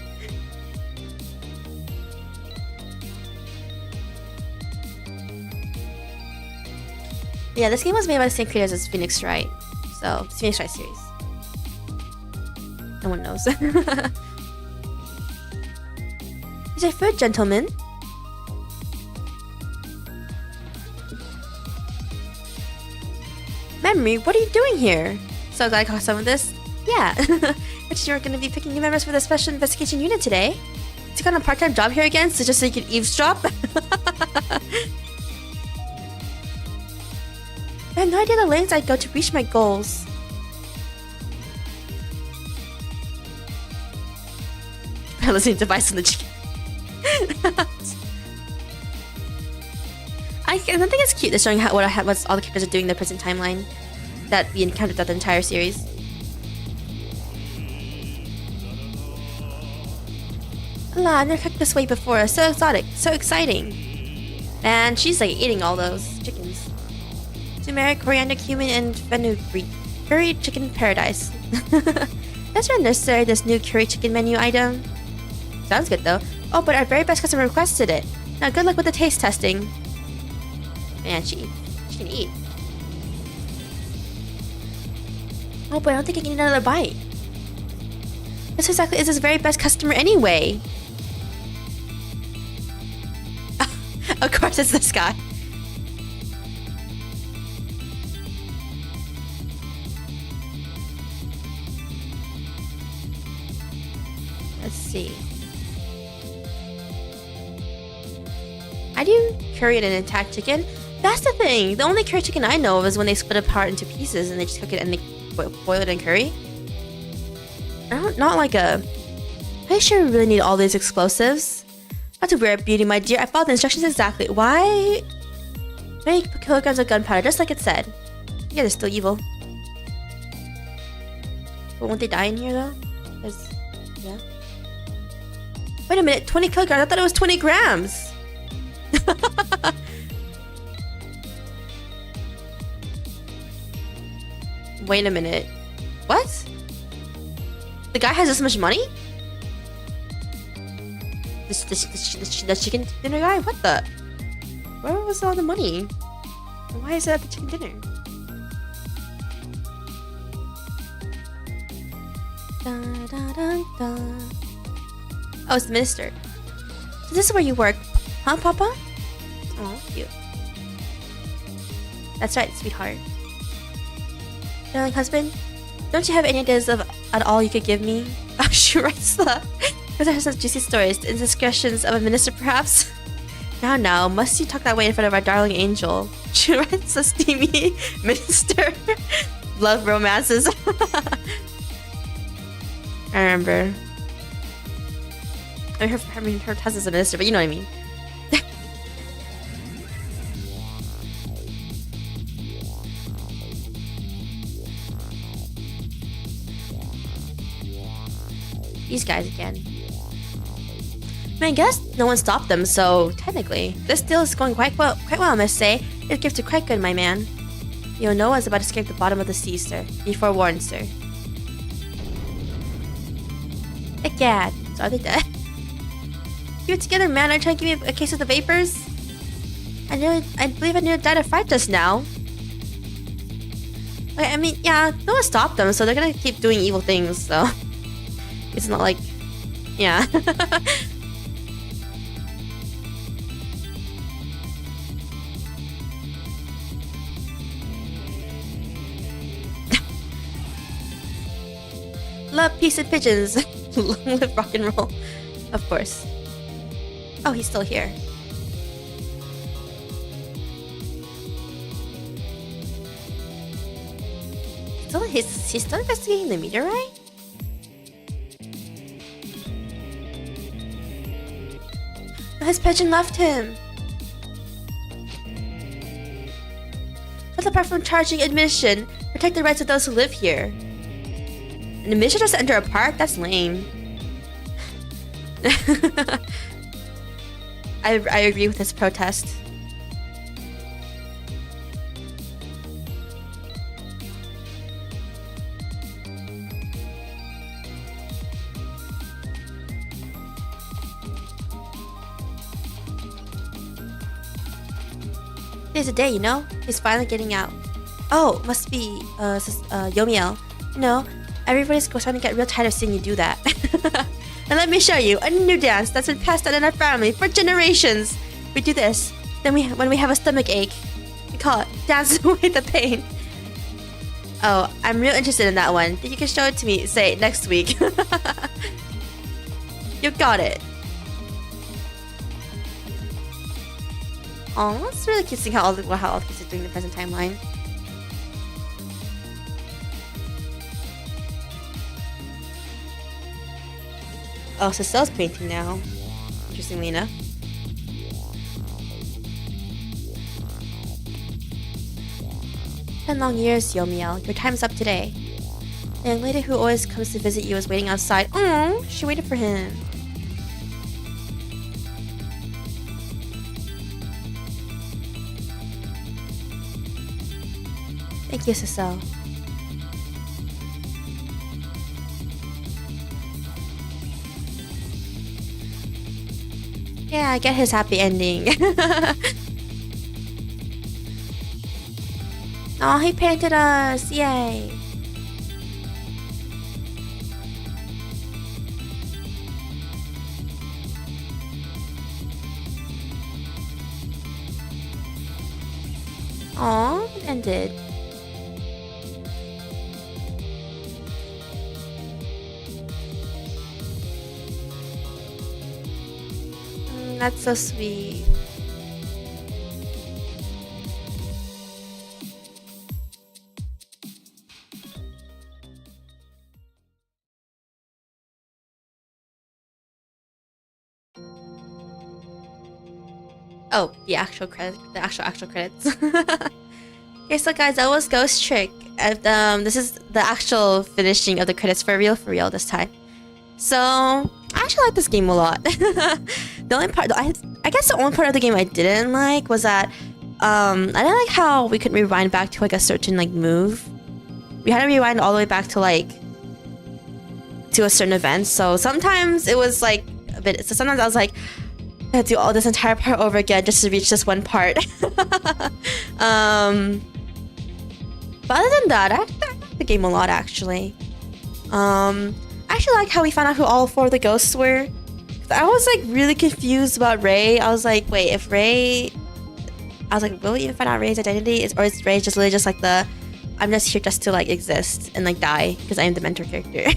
Yeah, this game was made by the same creators as Phoenix Wright. So, it's Phoenix Wright series. No one knows. Is your food, gentlemen? Memory, what are you doing here? So glad I caught some of this. Yeah. But you're gonna be picking new members for the special investigation unit today. Took on a part-time job here again, so just so you can eavesdrop? I have no idea the lanes I'd go to reach my goals. I'm listening to Vice on the chicken. I think it's cute. They're showing what all the characters are doing in their present timeline that we encountered throughout the entire series. Allah, I've never cooked this way before. So exotic, so exciting. And she's like eating all those chickens. Turmeric, coriander, cumin, and fenugreek. Curry chicken paradise. That's not necessary, this new curry chicken menu item. Sounds good though. Oh, but our very best customer requested it. Now good luck with the taste testing. Man, she can eat. Oh, but I don't think I can eat another bite. This exactly is his very best customer anyway. Of course it's this guy. Let's see. How do you curry an intact chicken? That's the thing. The only curry chicken I know of is when they split it apart into pieces and they just cook it and they boil it in curry. Not like a... Are you sure we really need all these explosives? That's a weird beauty, my dear. I followed the instructions exactly. Why? Many kilograms of gunpowder, just like it said. Yeah, they're still evil. But won't they die in here though? There's... Yeah. Wait a minute, 20 kilograms? I thought it was 20 grams! Wait a minute. What? The guy has this much money? The chicken dinner guy? What the? Where was all the money? Why is it at the chicken dinner? Da, da, da, da. Oh, it's the minister. So this is where you work, huh, Papa? Oh, cute. That's right, sweetheart. Darling husband, don't you have any ideas of at all you could give me? Oh, she writes the... Because I have such juicy stories, the indiscretions of a minister, perhaps? Now, must you talk that way in front of our darling angel? She writes a steamy minister. Love romances. I remember. I mean, her husband's a minister, but you know what I mean. These guys again. I mean, I guess no one stopped them, so technically, this deal is going quite well, I must say. Your gifts are quite good, my man. You know Noah's about to scrape the bottom of the sea, sir. Be forewarned, sir. Egad. So are they dead? Keep it together, man. Are you trying to give me a case of the vapors? I believe I nearly died of fright just now. Okay, I mean, yeah, no one stopped them, so they're gonna keep doing evil things, so... It's not like... Yeah. Love, peace, and pigeons. Long live rock and roll. Of course. Oh, he's still here. He's still investigating the meteorite? His pigeon left him. But apart from charging admission, protect the rights of those who live here. An admission just to enter a park? That's lame. I agree with this protest. Today's a day, you know? He's finally getting out. Oh, must be, Yomiel. You know, everybody's starting to get real tired of seeing you do that. And let me show you a new dance that's been passed down in our family for generations. We do this. Then when we have a stomach ache, we call it dance away the pain. Oh, I'm real interested in that one. Think you can show it to me, say, next week. You got it. Oh, it's really cute seeing how all the kids are doing in the present timeline. Oh, so Cell's painting now. Interestingly enough. "10 long years, Yomiel. Your time's up today." The young lady who always comes to visit you is waiting outside. Oh, she waited for him. Thank you, Cecile. Yeah, I get his happy ending. Oh, he painted us! Yay! Aw, it ended. That's so sweet. Oh, the actual credits. Okay, so guys, that was Ghosttrick. And this is the actual finishing of the credits for real this time. So I actually like this game a lot. The only part, I guess the only part of the game I didn't like was that I didn't like how we couldn't rewind back to like a certain like move. We had to rewind all the way back to like to a certain event. So sometimes it was like a bit. So sometimes I was like, I had to do all this entire part over again just to reach this one part. But other than that, I like the game a lot actually. I actually like how we found out who all 4 of the ghosts were. I was like really confused about Ray. I was like, wait, if Ray... I was like, will we even find out Ray's identity? Or is Ray just literally just like the... I'm just here just to like exist and like die because I am the mentor character.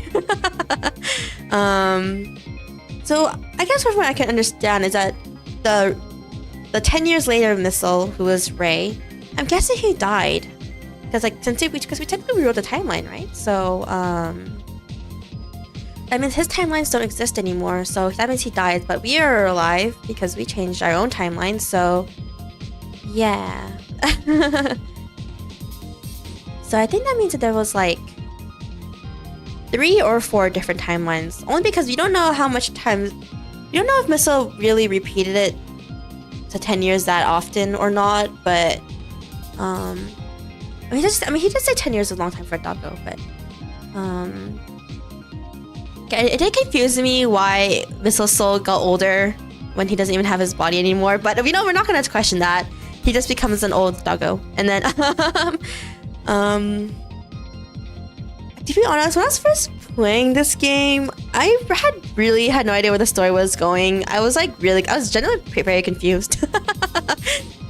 So I guess from what I can understand is that the 10 years later Missile, who was Ray, I'm guessing he died. Because like because we technically rewrote the timeline, right? So that means his timelines don't exist anymore, so that means he died, but we are alive because we changed our own timeline, so yeah. So I think that means that there was like 3 or 4 different timelines, only because we don't know how much time, we don't know if Missile really repeated it to 10 years that often or not, but he just said 10 years is a long time for a doggo, but it did confuse me why Missile's soul got older when he doesn't even have his body anymore. But you know, we're not gonna question that. He just becomes an old doggo. And then, to be honest, when I was first playing this game, I really had no idea where the story was going. I was genuinely very confused.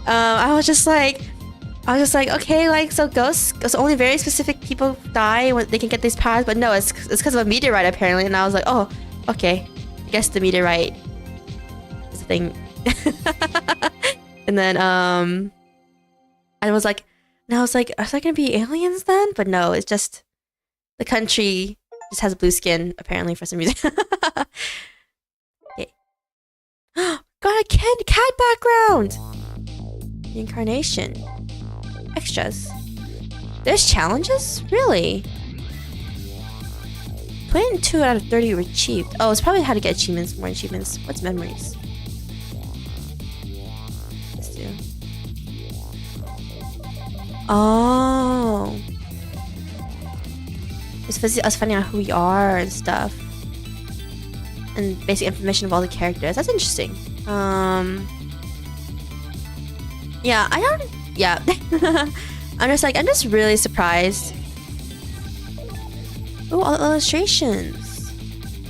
I was just like, okay, like, so ghosts, only very specific people die when they can get these powers, but no, it's because of a meteorite apparently. And I was like, oh, okay, I guess the meteorite is the thing. And then I was like, are there gonna be aliens then? But no, it's just the country just has blue skin apparently for some reason. Okay. Got a cat background. Reincarnation. Extras. There's challenges? Really? 22 out of 30 were achieved. Oh, it's probably how to get achievements, more achievements. What's memories? Let's do. Oh. It's us finding out who we are and stuff. And basic information of all the characters. That's interesting. Yeah, I don't... Yeah. I'm just really surprised. Oh, all the illustrations.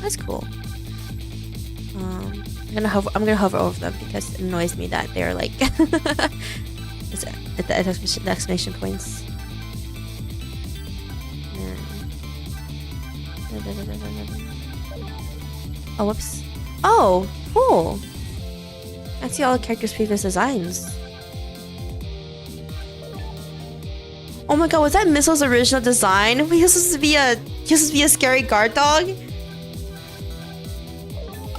That's cool. I'm gonna hover over them because it annoys me that they're like it's at the exclamation points. Oh, whoops. Oh, cool. I see all the characters' previous designs. Oh my god, was that Missile's original design? He was supposed to be a scary guard dog?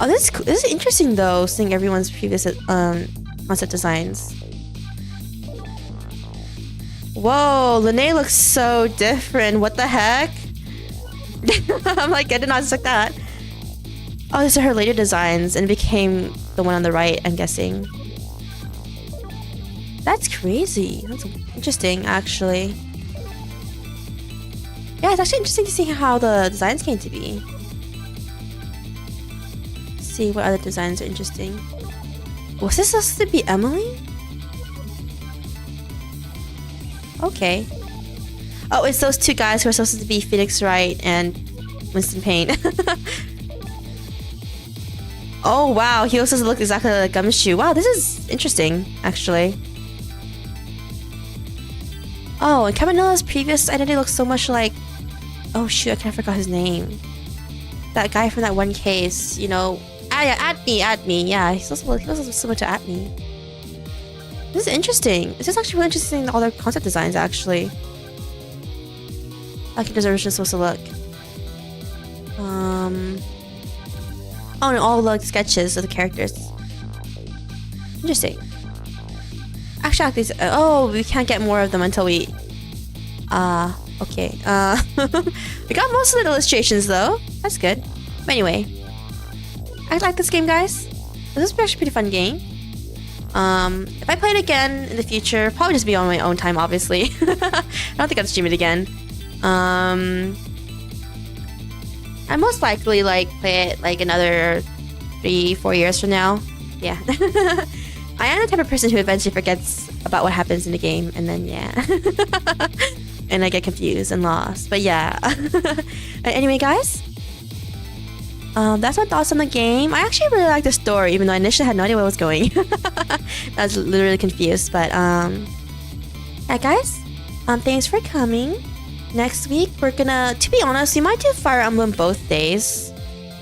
Oh, this is cool. This is interesting though, seeing everyone's previous concept designs. Whoa, Lene looks so different. What the heck? I'm like, I did not expect that. Oh, these are her later designs and became the one on the right, I'm guessing. That's crazy. That's interesting, actually. Yeah, it's actually interesting to see how the designs came to be. Let's see what other designs are interesting. Was this supposed to be Emily? Okay. Oh, it's those two guys who are supposed to be Phoenix Wright and Winston Payne. Oh, wow. He also looks exactly like Gumshoe. Wow, this is interesting, actually. Oh, and Camanilla's previous identity looks so much like... Oh, shoot, I kind of forgot his name. That guy from that one case, you know... Adme. Yeah, he's also similar to Adme. This is interesting. This is actually really interesting, all their concept designs, actually. Like it is originally supposed to look. Oh, and all the sketches of the characters. Interesting. Actually, these. Oh, we can't get more of them until we. Okay. We got most of the illustrations though. That's good. But anyway, I like this game, guys. This is actually a pretty fun game. If I play it again in the future, probably just be on my own time, obviously. I don't think I'd stream it again. I most likely play it another 3-4 years from now. Yeah. I am the type of person who eventually forgets about what happens in the game, and then yeah. And I get confused and lost. But yeah. Anyway, guys. That's my thoughts on the game. I actually really like the story, even though I initially had no idea where it was going. I was literally confused, but yeah, guys. Thanks for coming. Next week, we're gonna, to be honest, we might do Fire Emblem both days.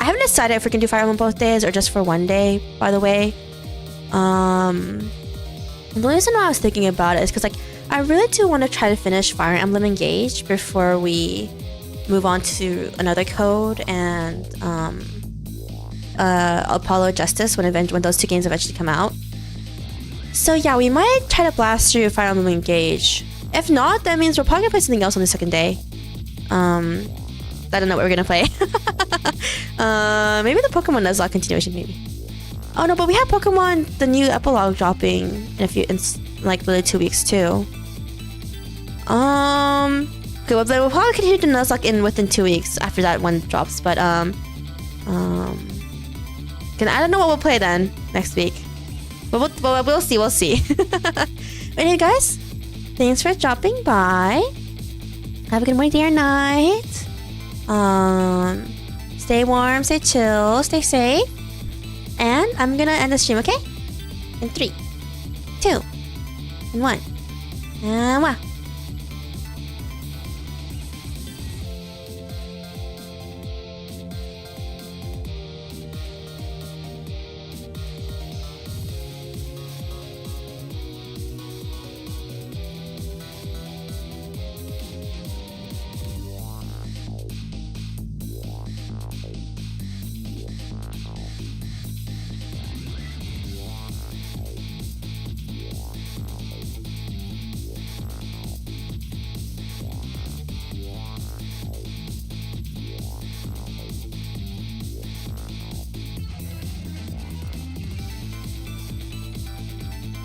I haven't decided if we're gonna do Fire Emblem both days or just for one day, by the way. The reason why I was thinking about it is because, I really do want to try to finish Fire Emblem Engage before we move on to another code and Apollo Justice when those two games eventually come out. So yeah, we might try to blast through Fire Emblem Engage. If not, that means we're probably gonna play something else on the second day. I don't know what we're gonna play. Maybe the Pokemon Nuzlocke continuation, maybe. Oh no, but we have Pokemon, the new epilogue dropping in literally 2 weeks too. Okay, well, we'll probably continue to Nuzlocke within 2 weeks after that one drops, but I don't know what we'll play then next week. But we'll see. Anyway, guys, thanks for dropping by. Have a good morning, day, or night. Stay warm, stay chill, stay safe. And I'm gonna end the stream, okay? In 3, 2, and 1. And wow.